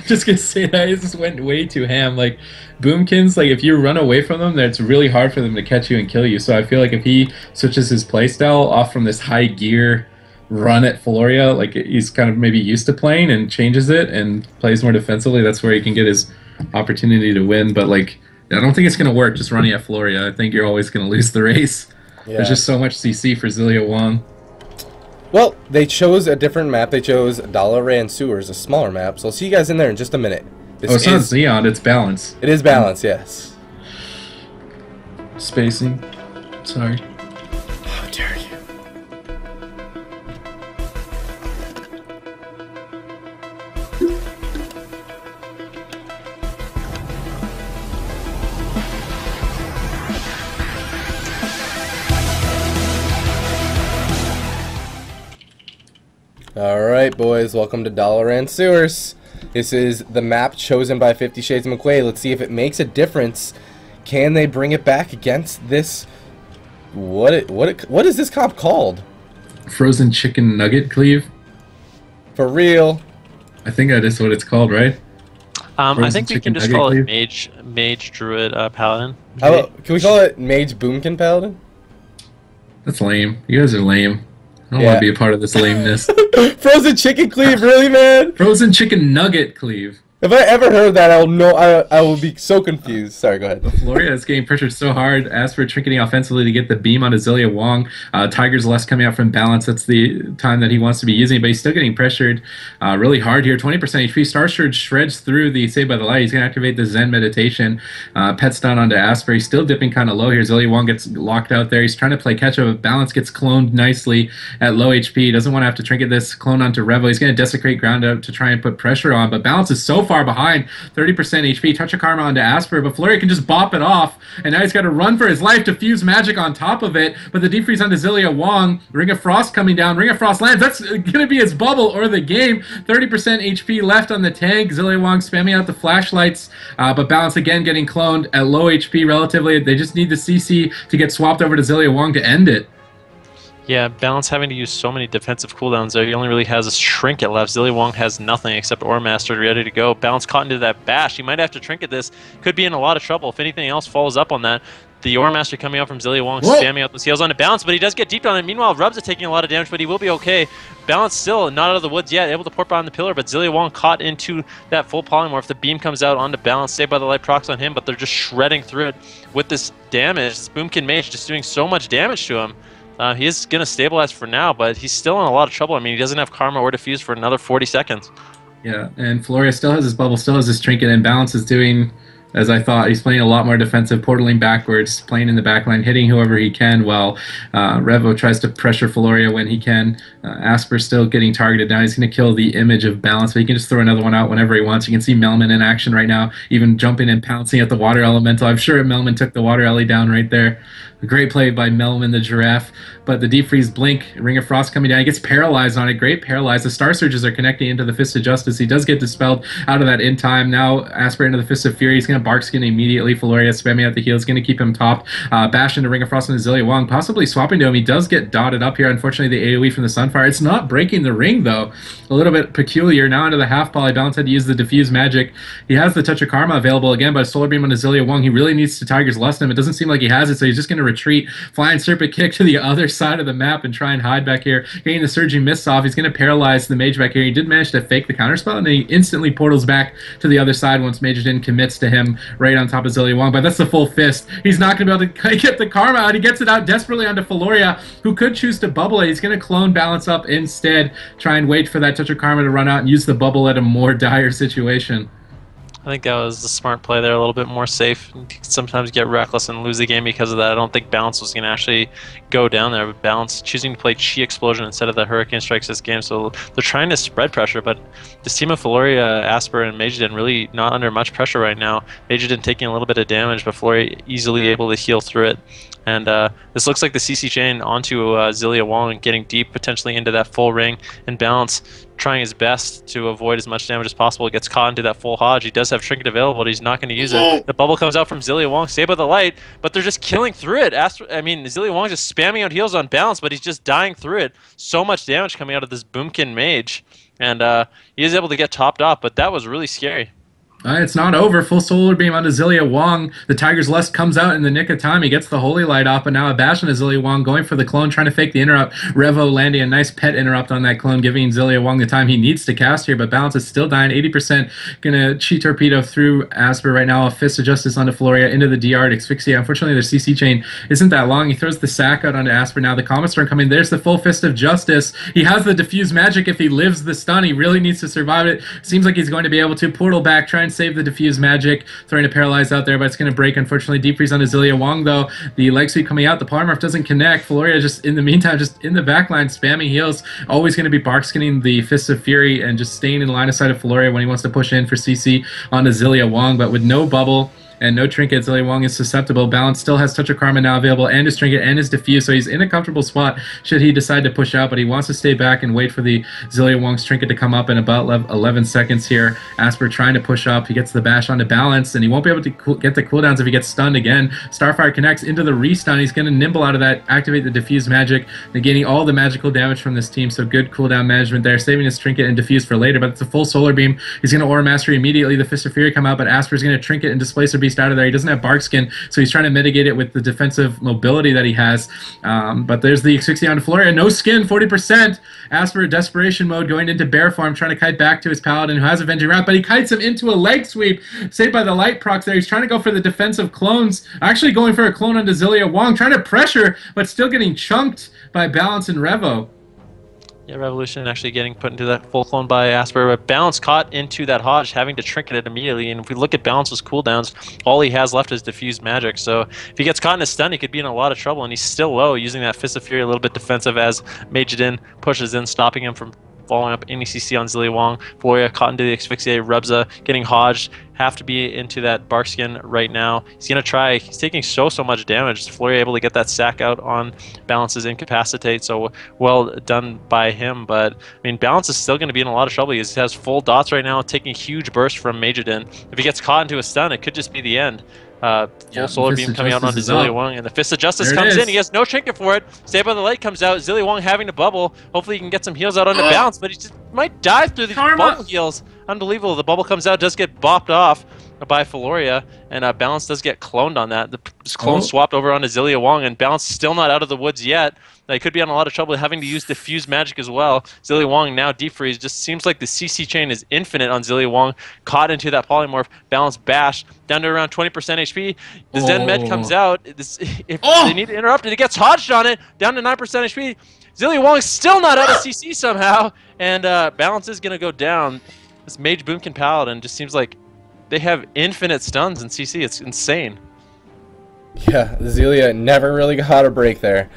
Just gonna say that, he just went way too ham. Like, Boomkins, like, if you run away from them, then it's really hard for them to catch you and kill you. So I feel like if he switches his playstyle off from this high gear run at Floria, like he's kind of maybe used to playing, and changes it and plays more defensively, that's where he can get his opportunity to win. But, like, I don't think it's gonna work just running at Floria. I think you're always gonna lose the race. Yeah. There's just so much CC for Zilia Wong. Well, they chose a different map. They chose Dalaran Sewers, a smaller map. So I'll see you guys in there in just a minute. It's not Xeon, it's Balance. It is Balance, yes. Spacing. Sorry. How dare you? Alright, boys, welcome to Dalaran Sewers. This is the map chosen by 50 Shades of McQuaid. Let's see if it makes a difference. Can they bring it back against this? What is this comp called? Frozen chicken nugget cleave. For real? I think that is what it's called, right? I think we can just call it Mage Druid Paladin. Can we call it Mage Boomkin Paladin? That's lame. You guys are lame. I don't want to be a part of this lameness. Frozen chicken cleave, really, man? Frozen chicken nugget cleave. If I ever heard that, I will be so confused. Sorry, go ahead. Floria is getting pressured so hard. As for trinketing offensively to get the beam onto Zilia Wong, Tiger's less coming out from Balance. That's the time that he wants to be using, but he's still getting pressured really hard here. 20% HP. Star Surge shreds through the Saved by the Light. He's going to activate the Zen Meditation. Pets down onto Asper. He's still dipping kind of low here. Zilia Wong gets locked out there. He's trying to play catch-up, but Balance gets cloned nicely at low HP. He doesn't want to have to trinket this clone onto Revo. He's going to desecrate ground out to try and put pressure on, but Balance is so far behind. 30% HP. Touch of Karma onto Asper, but Floria can just bop it off, and now he's got to run for his life to fuse magic on top of it, but the defreeze onto Zilia Wong. Ring of Frost coming down. Ring of Frost lands. That's going to be his bubble or the game. 30% HP left on the tank. Zilia Wong spamming out the flashlights, but Balance again getting cloned at low HP relatively. They just need the CC to get swapped over to Zilia Wong to end it. Yeah, Balance having to use so many defensive cooldowns there. He only really has a Trinket left. Zilia Wong has nothing except Ore Master ready to go. Balance caught into that bash. He might have to Trinket this. Could be in a lot of trouble. If anything else follows up on that, the Ore Master coming out from Zilia Wong, spamming out those heals onto Balance, but he does get deep on it. Meanwhile, Rubs is taking a lot of damage, but he will be okay. Balance still not out of the woods yet, able to port behind the pillar, but Zilia Wong caught into that full polymorph. The beam comes out onto Balance, Saved by the Light procs on him, but they're just shredding through it with this damage. This Boomkin Mage just doing so much damage to him. He is going to stabilize for now, but he's still in a lot of trouble. I mean, he doesn't have Karma or Diffuse for another 40 seconds. Yeah, and Floria still has his bubble, still has his trinket, and Balance is doing as I thought. He's playing a lot more defensive, portaling backwards, playing in the backline, hitting whoever he can, while Revo tries to pressure Floria when he can. Asper's still getting targeted now. He's going to kill the image of Balance, but he can just throw another one out whenever he wants. You can see Melman in action right now, even jumping and pouncing at the Water Elemental. I'm sure Melman took the Water Ellie down right there. A great play by Melman the Giraffe, but the Deep Freeze Blink, Ring of Frost coming down. He gets paralyzed on it. Great paralyzed. The Star Surges are connecting into the Fist of Justice. He does get dispelled out of that in time. Now Asper into the Fist of Fury. He's going to Bark Skin immediately. Floria spamming out the heals. Going to keep him topped. Bash into Ring of Frost and Zilia Wong, possibly swapping to him. He does get dotted up here. Unfortunately, the AoE from the Sunfire. It's not breaking the ring, though. A little bit peculiar. Now into the half poly. Balance had to use the Diffuse Magic. He has the Touch of Karma available again, but a Solar Beam on Zilia Wong. He really needs to Tiger's Lust him. It doesn't seem like he has it, so he's just going to retreat. Flying Serpent Kick to the other side of the map and try and hide back here. Getting the Surging Mists off. He's going to paralyze the Mage back here. He did manage to fake the counterspell, and then he instantly portals back to the other side once Majorden commits to him right on top of Zilia Wong. But that's the full fist. He's not going to be able to get the Karma out. He gets it out desperately onto Floria, who could choose to bubble it. He's going to clone Balance up instead. Try and wait for that Touch of Karma to run out and use the bubble at a more dire situation. I think that was the smart play there, a little bit more safe. You can sometimes get reckless and lose the game because of that. I don't think Balance was going to actually go down there, but Balance choosing to play Chi Explosion instead of the Hurricane Strikes this game, so they're trying to spread pressure, but this team of Floria, Asper, and Majorden really not under much pressure right now. Majorden taking a little bit of damage, but Floria easily able to heal through it. And this looks like the CC chain onto Zilia Wong, getting deep potentially into that full ring, and Balance trying his best to avoid as much damage as possible. He gets caught into that full Hodge. He does have Trinket available, but he's not going to use it. The bubble comes out from Zilia Wong, saved by the light, but they're just killing through it. Zilia Wong just spamming out heals on Balance, but he's just dying through it. So much damage coming out of this Boomkin mage, and he is able to get topped off, but that was really scary. It's not over. Full solar beam onto Zilia Wong. The Tiger's Lust comes out in the nick of time. He gets the Holy Light off, but now a bash on Zilia Wong, going for the clone, trying to fake the interrupt. Revo landing a nice pet interrupt on that clone, giving Zilia Wong the time he needs to cast here, but Balance is still dying. 80% gonna Chi Torpedo through Asper right now. A Fist of Justice onto Floria, into the DR to Asphyxia. Unfortunately, their CC chain isn't that long. He throws the sack out onto Asper now. The Comet Storm coming. There's the full Fist of Justice. He has the Diffuse Magic if he lives the stun. He really needs to survive it. Seems like he's going to be able to portal back, try and save the Diffuse Magic. Throwing a Paralyze out there, but it's going to break, unfortunately. Deep Freeze on Zilia Wong, though. The leg sweep coming out. The Polymorph doesn't connect. Floria just, in the meantime, just in the backline, spamming heals. Always going to be bark skinning the Fists of Fury and just staying in line of sight of Floria when he wants to push in for CC onto Zilia Wong, but with no bubble and no trinket, Zilia Wong is susceptible. Balance still has Touch of Karma now available, and his trinket and his diffuse, so he's in a comfortable spot should he decide to push out, but he wants to stay back and wait for the Zilia Wong's trinket to come up in about 11 seconds here. Asper trying to push up. He gets the bash onto Balance, and he won't be able to get the cooldowns if he gets stunned again. Starfire connects into the restun. He's going to nimble out of that, activate the diffuse magic, negating all the magical damage from this team, so good cooldown management there, saving his trinket and diffuse for later, but it's a full solar beam. He's going to Aura Mastery immediately. The Fist of Fury come out, but Asper's going to trinket and Displacer Beast out of there. He doesn't have Bark Skin, so he's trying to mitigate it with the defensive mobility that he has. But there's the Asphyxia on Floria. No skin, 40%. Asper, desperation mode, going into bear form, trying to kite back to his Paladin, who has Avenging Wrath, but he kites him into a leg sweep, saved by the light procs there. He's trying to go for the defensive clones, actually going for a clone onto Zilia Wong, trying to pressure, but still getting chunked by Balance and Revo. Yeah, Revolution actually getting put into that full clone by Asper, but Balance caught into that Hodge, having to trinket it immediately. And if we look at Balance's cooldowns, all he has left is Diffused Magic. So if he gets caught in a stun, he could be in a lot of trouble, and he's still low, using that Fist of Fury a little bit defensive as Majidin pushes in, stopping him from following up any CC on Zilia Wong. Floria caught into the Asphyxia, Rebza getting Hodged, have to be into that Bark Skin right now. He's going to try, he's taking so much damage. Floria able to get that sack out on Balance's Incapacitate, so well done by him. But, I mean, Balance is still going to be in a lot of trouble. He has full dots right now, taking huge bursts from Majidin. If he gets caught into a stun, it could just be the end. Full solar beam coming out onto Zilia Wong, and the Fist of Justice comes in. He has no trinket for it. Saved by the Light comes out. Zilia Wong having to bubble. Hopefully he can get some heals out onto Balance, but he just might dive through these bubble heals. Unbelievable. The bubble comes out, does get bopped off by Floria, and Balance does get cloned on that. This clone swapped over onto Zilia Wong, and Balance still not out of the woods yet. They could be on a lot of trouble having to use Diffuse Magic as well. Zilia Wong now Deep Freeze. Just seems like the CC chain is infinite on Zilia Wong. Caught into that Polymorph. Balance bash. Down to around 20% HP. The Zen Med comes out. If they need to interrupt it, it gets hodged on it. Down to 9% HP. Zilia Wong is still not out of CC somehow. And Balance is going to go down. This Mage Boomkin Paladin just seems like they have infinite stuns in CC. It's insane. Yeah, Zilia never really got a break there.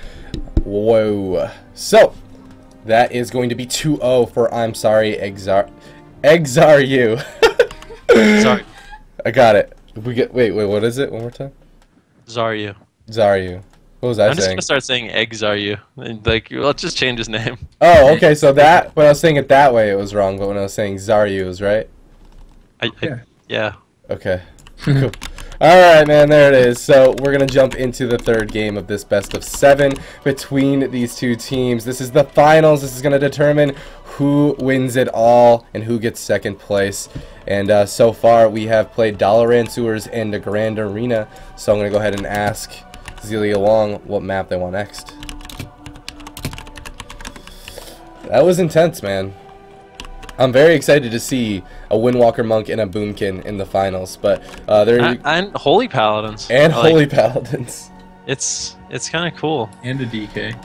Whoa. So, that is going to be 2-0 for I'm sorry, Exaru. Sorry. I got it. Wait, what is it? One more time? Zaryu. What was I saying? I'm just going to start saying Exaru. Like, let's just change his name. Oh, okay, so that, when I was saying it that way, it was wrong, but when I was saying Zaryu, it was right? Yeah. Okay. Cool. Alright, man, there it is. So, we're going to jump into the third game of this best of 7 between these two teams. This is the finals. This is going to determine who wins it all and who gets second place. And so far, we have played Dalaran Sewers and the Grand Arena. So, I'm going to go ahead and ask Zilia Wong what map they want next. That was intense, man. I'm very excited to see a Windwalker Monk and a Boomkin in the finals, but and Holy Paladins. And Holy Paladins. It's kind of cool. And a DK.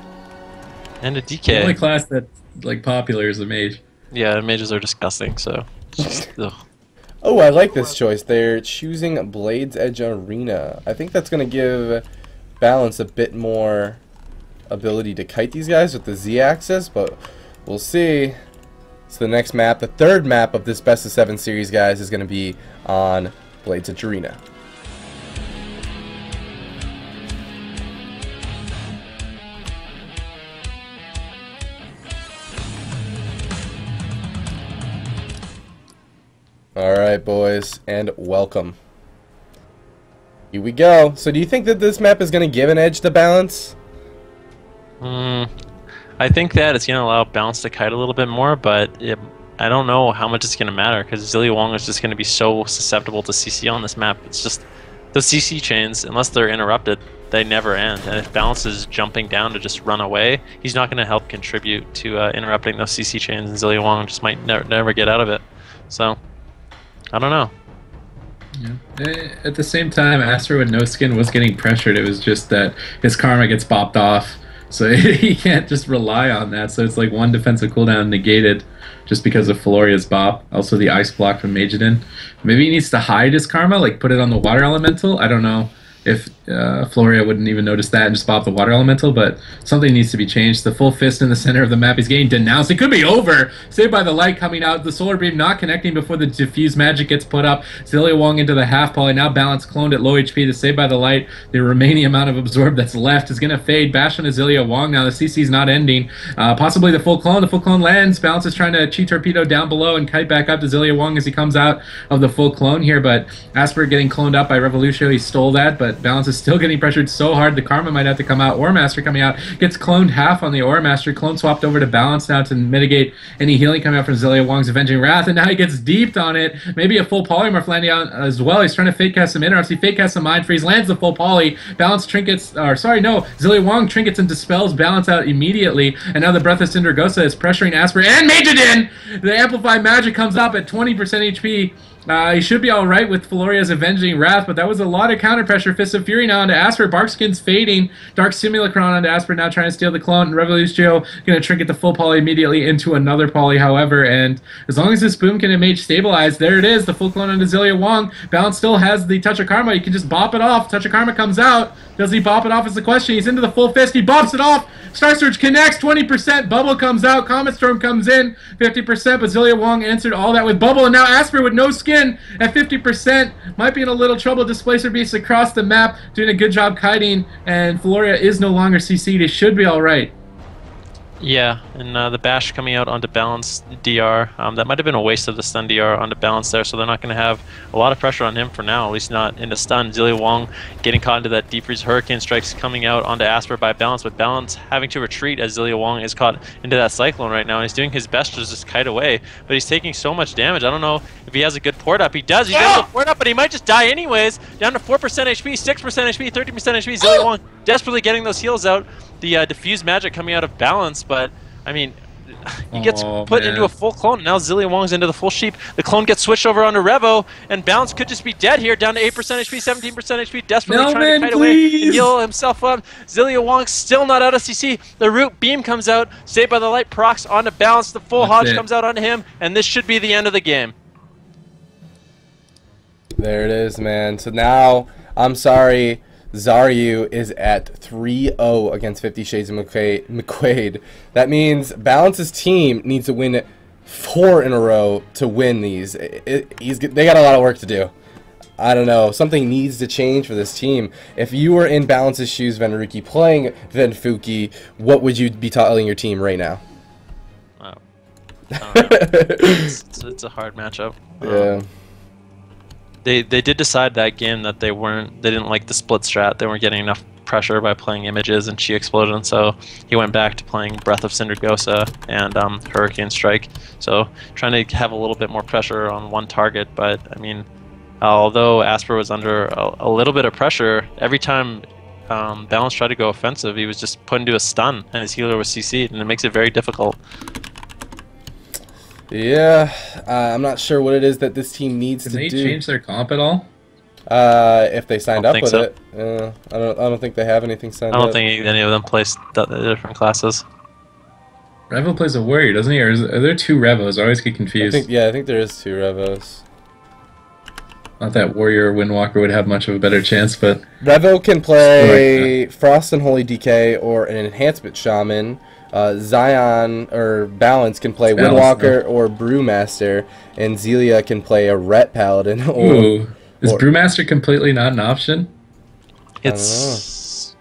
The only class that's like popular is a mage. Yeah, mages are disgusting. So. Oh, I like this choice. They're choosing Blades Edge Arena. I think that's gonna give Balance a bit more ability to kite these guys with the Z-axis, but we'll see. So the next map, the third map of this best of 7 series, guys, is going to be on Blades Edge Arena. Alright, boys, and welcome. Here we go. So do you think that this map is going to give an edge to Balance? I think that it's going to allow Balance to kite a little bit more, but I don't know how much it's going to matter, because Zilia Wong is just going to be so susceptible to CC on this map. It's just, those CC chains, unless they're interrupted, they never end. And if Balance is jumping down to just run away, he's not going to help contribute to interrupting those CC chains, and Zilia Wong just might never get out of it. So, I don't know. Yeah. At the same time, Asper with no skin was getting pressured. It was just that his karma gets bopped off, so he can't just rely on that. So it's like one defensive cooldown negated just because of Floria's bop. Also the ice block from Majidin. Maybe he needs to hide his karma, like put it on the water elemental. I don't know if Floria wouldn't even notice that and just bop the water elemental, but something needs to be changed. The full fist in the center of the map is getting denounced. It could be over. Saved by the light coming out. The solar beam not connecting before the diffuse magic gets put up. Zilia Wong into the half poly. Now Balance cloned at low HP. The saved by the light. The remaining amount of absorb that's left is going to fade. Bash on Zilia Wong now. The CC's not ending. Possibly the full clone. The full clone lands. Balance is trying to chi torpedo down below and kite back up to Zilia Wong as he comes out of the full clone here, but Asper getting cloned up by Revolution. He stole that, but Balance is still getting pressured so hard the karma might have to come out. Ore Master coming out, gets cloned half on the Ore Master. Clone swapped over to Balance now to mitigate any healing coming out from Zilia Wong's Avenging Wrath, and now he gets deeped on it. Maybe a full polymorph landing out as well. He's trying to fake cast some interrupts. He fake casts some Mind Freeze, lands the full poly. Balance trinkets, or sorry, no, Zilia Wong trinkets and dispels Balance out immediately, and now the Breath of Cindergosa is pressuring Asper and Majidin! The Amplified Magic comes up at 20% HP. He should be alright with Floria's Avenging Wrath, but that was a lot of counter pressure. Fist of Fury now onto Asper. Barkskin's fading. Dark Simulacron onto Asper now trying to steal the clone. Revolutio going to trinket the full poly immediately into another poly, however, and as long as this boom can mage stabilize, there it is. The full clone onto Zilia Wong. Balance still has the Touch of Karma. You can just bop it off. Touch of Karma comes out. Does he bop it off is the question. He's into the full fist. He bops it off. Star Surge connects. 20%. Bubble comes out. Comet Storm comes in. 50%. But Zilia Wong answered all that with Bubble. And now Asper with no skin at 50%. Might be in a little trouble. Displacer Beast across the map. Doing a good job kiting. And Floria is no longer CC'd. It should be alright. Yeah, and the bash coming out onto Balance DR, that might have been a waste of the stun DR onto Balance there, so they're not going to have a lot of pressure on him for now, at least not in the stun. Zilia Wong getting caught into that Deep Freeze Hurricane Strikes coming out onto Asper by Balance, but Balance having to retreat as Zilia Wong is caught into that Cyclone right now, and he's doing his best to just kite away, but he's taking so much damage. I don't know if he has a good port up. He does, he's able to port up, but he might just die anyways. Down to 4% HP, 6% HP, 30% HP. Zilia Wong desperately getting those heals out. The diffuse magic coming out of Balance, but I mean, he gets put into a full clone. Now Zilia Wong's into the full sheep. The clone gets switched over onto Revo, and Balance could just be dead here, down to 8% HP, 17% HP, desperately trying to kite away and heal himself up. Zilia Wong still not out of CC. The root beam comes out, saved by the light, procs onto Balance. The full Hodge comes out onto him, and this should be the end of the game. There it is, man. So now, I'm sorry, Zaryu is at 3-0 against 50 Shades of McQuaid. That means Balance's team needs to win 4 in a row to win these. They got a lot of work to do. I don't know. Something needs to change for this team. If you were in Balance's shoes, Venruki, playing Venruki, what would you be telling your team right now? It's a hard matchup. Yeah. They did decide that game that they didn't like the split strat. They weren't getting enough pressure by playing Images and Chi Explosion, so he went back to playing Breath of Cindergosa and Hurricane Strike. So trying to have a little bit more pressure on one target, but I mean, although Asper was under a little bit of pressure, every time Balance tried to go offensive, he was just put into a stun, and his healer was CC'd, and it makes it very difficult. Yeah, I'm not sure what it is that this team needs to do. Did they change their comp at all? If they signed up with it, I don't think they have anything signed up. I don't think any of them play different classes. Revo plays a warrior, doesn't he? Or are there 2 Revos? I always get confused. I think there is 2 Revos. Not that warrior or Windwalker would have much of a better chance, but Revo can play Frost and Holy Decay or an Enhancement Shaman. Zion or Balance can play Windwalker or Brewmaster, and Zilia can play a Ret Paladin. Ooh, is Brewmaster completely not an option? It's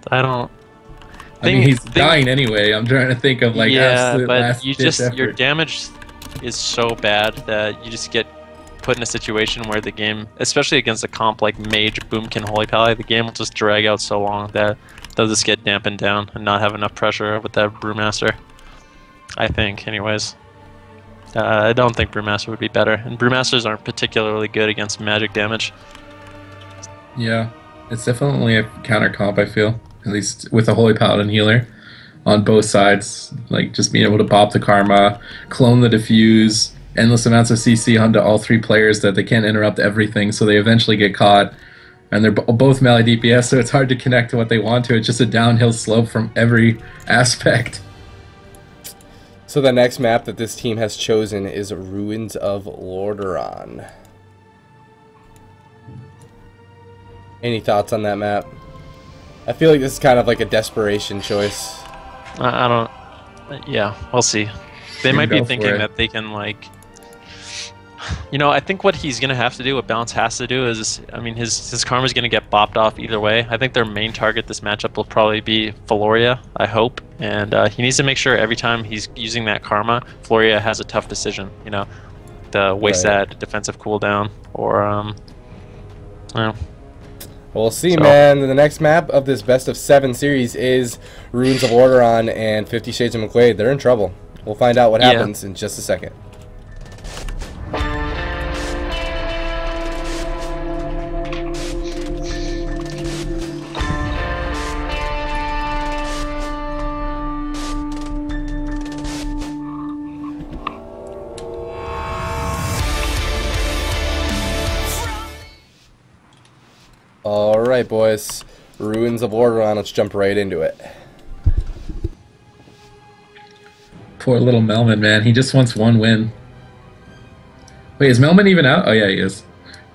I don't. I mean, he's dying anyway. I'm trying to think of like yeah, absolute but last you ditch just effort. your damage is so bad that you just get put in a situation where the game, especially against a comp like Mage, Boomkin, Holy Pally, the game will just drag out so long that they'll just get dampened down and not have enough pressure with that Brewmaster. I think, anyways. I don't think Brewmaster would be better, and Brewmasters aren't particularly good against magic damage. Yeah, it's definitely a counter comp, I feel. At least with a Holy Paladin healer on both sides. Like, just being able to pop the Karma, clone the Diffuse, endless amounts of CC onto all three players that they can't interrupt everything, so they eventually get caught. And they're both melee DPS, so it's hard to connect to what they want to. It's just a downhill slope from every aspect. So the next map that this team has chosen is Ruins of Lordaeron. Any thoughts on that map? I feel like this is kind of like a desperation choice. I don't... Yeah, we'll see. They might be thinking that they can, like... You know, I think what he's going to have to do, what Balance has to do is, I mean, his Karma's going to get bopped off either way. I think their main target this matchup will probably be Floria, I hope. And he needs to make sure every time he's using that Karma, Floria has a tough decision, you know, to waste that defensive cooldown or, well, we'll see, man. The next map of this best of 7 series is Ruins of Lordaeron and 50 Shades of McQuaid. They're in trouble. We'll find out what happens in just a second. Alright, boys. Ruins of Lordaeron. Let's jump right into it. Poor little Melman, man. He just wants one win. Wait, is Melman even out? Oh, yeah, he is.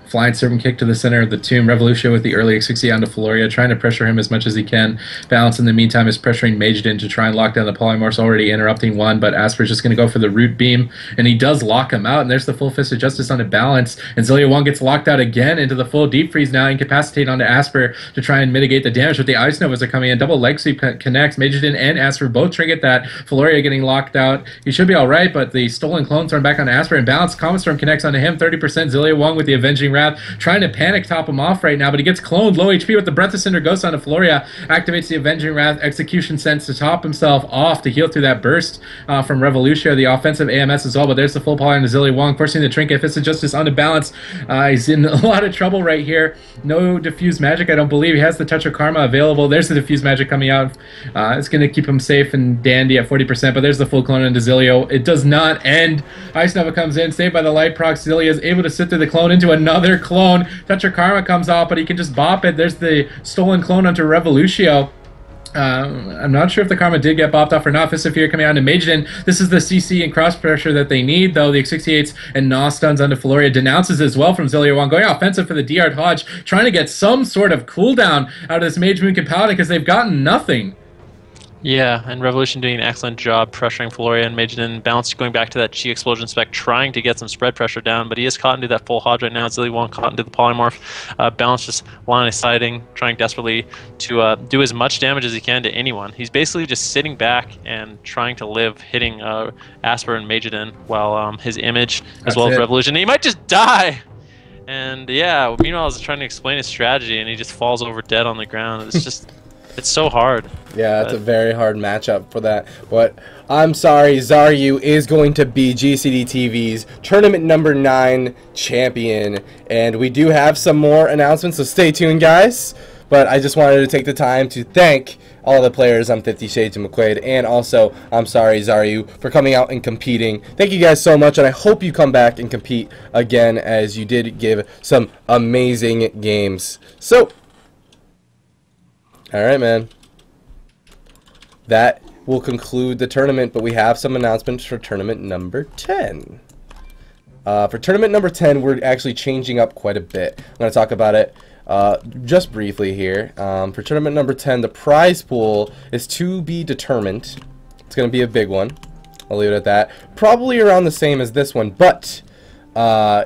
Flying Serpent Kick to the center of the tomb. Revolution with the early X60 onto Floria, trying to pressure him as much as he can. Balance in the meantime is pressuring Magedin to try and lock down the Polymorphs, already interrupting one, but Asper's just going to go for the Root Beam, and he does lock him out, and there's the full Fist of Justice onto Balance, and Zillia 1 gets locked out again into the full Deep Freeze now, incapacitate onto Asper to try and mitigate the damage, but the Ice Novas are coming in. Double Leg Sweep connects. Magedin and Asper both trinket that. Floria getting locked out. He should be alright, but the Stolen Clone thrown back on Asper, and Balance Comet Storm connects onto him. 30%. Zillia 1 with the Avenging Wrath, trying to panic top him off right now, but he gets cloned. Low HP with the Breath of Cinder Ghost onto Floria. Activates the Avenging Wrath Execution Sense to top himself off to heal through that burst from Revolution. The offensive AMS as well, but there's the full poly on Zillia Wong, forcing the Trinket. Fist of Justice onto Balance. He's in a lot of trouble right here. No Diffuse Magic, I don't believe. He has the Touch of Karma available. There's the Diffuse Magic coming out. It's going to keep him safe and dandy at 40%, but there's the full clone into Zillia. It does not end. Ice Nova comes in, saved by the Light Proc. Zillia is able to sit through the clone into another clone. Touch of Karma comes off, but he can just bop it. There's the Stolen Clone onto Revolutio. I'm not sure if the Karma did get bopped off or not. Fist of Fear coming out into Magedin. This is the CC and cross pressure that they need, though. The X68s and Gnaw stuns onto Floria. Denounces as well from Zillia 1. Going offensive for the Dr. Hodge, trying to get some sort of cooldown out of this Mage Moonkin Paladin because they've gotten nothing. Yeah, and Revolution doing an excellent job pressuring Floria and Magedin. Balance going back to that Chi Explosion spec, trying to get some spread pressure down, but he is caught into that full Hodge right now. Zillia 1 caught into the Polymorph. Balance just line of sighting, trying desperately to do as much damage as he can to anyone. He's basically just sitting back and trying to live, hitting Asper and Magedin, while his image, as well as Revolution. He might just die! And yeah, meanwhile I was trying to explain his strategy, and he just falls over dead on the ground. It's just... It's so hard. Yeah, it's a very hard matchup for that. But I'm sorry, Zaryu is going to be GCD TV's tournament number 9 champion. And we do have some more announcements, so stay tuned, guys. But I just wanted to take the time to thank all the players on 50 Shades of McQuaid. And also, I'm sorry, Zaryu, for coming out and competing. Thank you guys so much, and I hope you come back and compete again, as you did give some amazing games. So... Alright, man. That will conclude the tournament, but we have some announcements for tournament number 10. For tournament number 10, we're actually changing up quite a bit. I'm going to talk about it just briefly here. For tournament number 10, the prize pool is to be determined. It's going to be a big one. I'll leave it at that. Probably around the same as this one, but...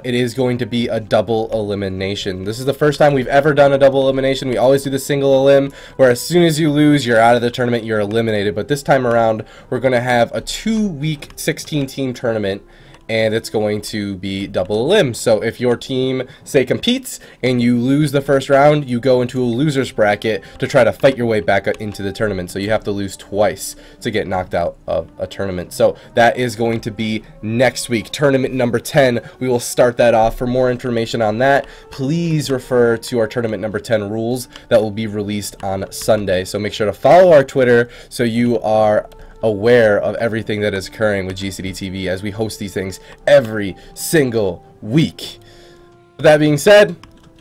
it is going to be a double elimination. This is the first time we've ever done a double elimination. We always do the single elim, where as soon as you lose, you're out of the tournament, you're eliminated. But this time around, we're going to have a 2-week 16-team tournament, and it's going to be double elim. So if your team, say, competes and you lose the first round, you go into a loser's bracket to try to fight your way back into the tournament. So you have to lose twice to get knocked out of a tournament. So that is going to be next week, tournament number 10. We will start that off. For more information on that, please refer to our tournament number 10 rules that will be released on Sunday. So make sure to follow our Twitter so you are aware of everything that is occurring with GCD TV as we host these things every single week. With that being said,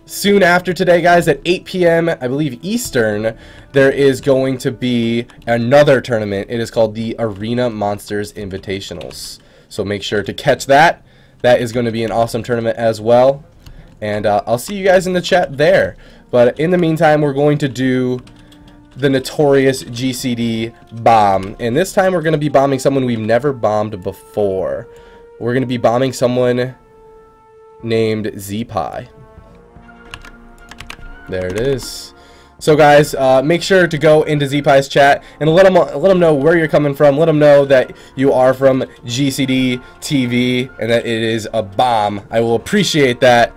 soon after today, guys, at 8 p.m., I believe Eastern, there is going to be another tournament. It is called the Arena Monsters Invitationals. So make sure to catch that. That is going to be an awesome tournament as well. And I'll see you guys in the chat there. But in the meantime, we're going to do the notorious GCD bomb, and this time we're going to be bombing someone we've never bombed before. We're going to be bombing someone named ZPie. There it is. So guys, make sure to go into ZPie's chat and let them know where you're coming from. Let them know that you are from GCD TV and that it is a bomb. I will appreciate that,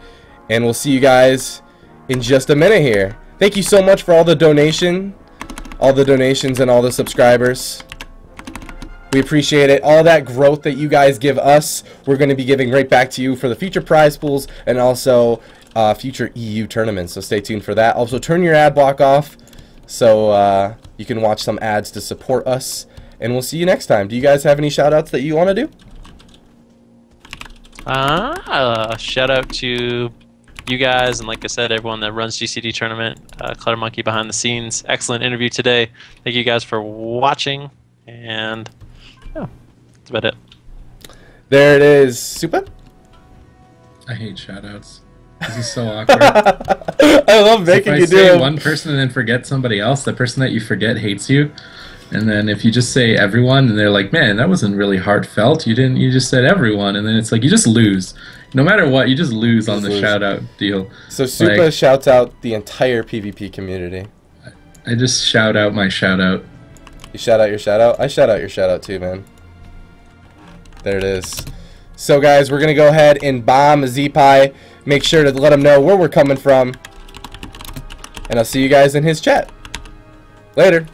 and we'll see you guys in just a minute here. Thank you so much for all the donations and all the subscribers. We appreciate it. All that growth that you guys give us, we're going to be giving right back to you for the future prize pools and also future EU tournaments. So stay tuned for that. Also, turn your ad block off so you can watch some ads to support us. And we'll see you next time. Do you guys have any shout outs that you want to do? Shout out to you guys, and like I said, everyone that runs GCD tournament, Clutter Monkey behind the scenes. Excellent interview today. Thank you guys for watching, and yeah, that's about it. There it is. Super. I hate shoutouts. This is so awkward. I love making you do If I say one person and then forget somebody else, the person that you forget hates you. And then if you just say everyone, and they're like, man, that wasn't really heartfelt. You just said everyone, and then it's like you just lose. No matter what, you just lose on the shout out deal. So Supa shouts out the entire PvP community. I just shout out my shout out. You shout out your shout out? I shout out your shout out too, man. There it is. So guys, we're gonna go ahead and bomb ZPie. Make sure to let him know where we're coming from. And I'll see you guys in his chat. Later.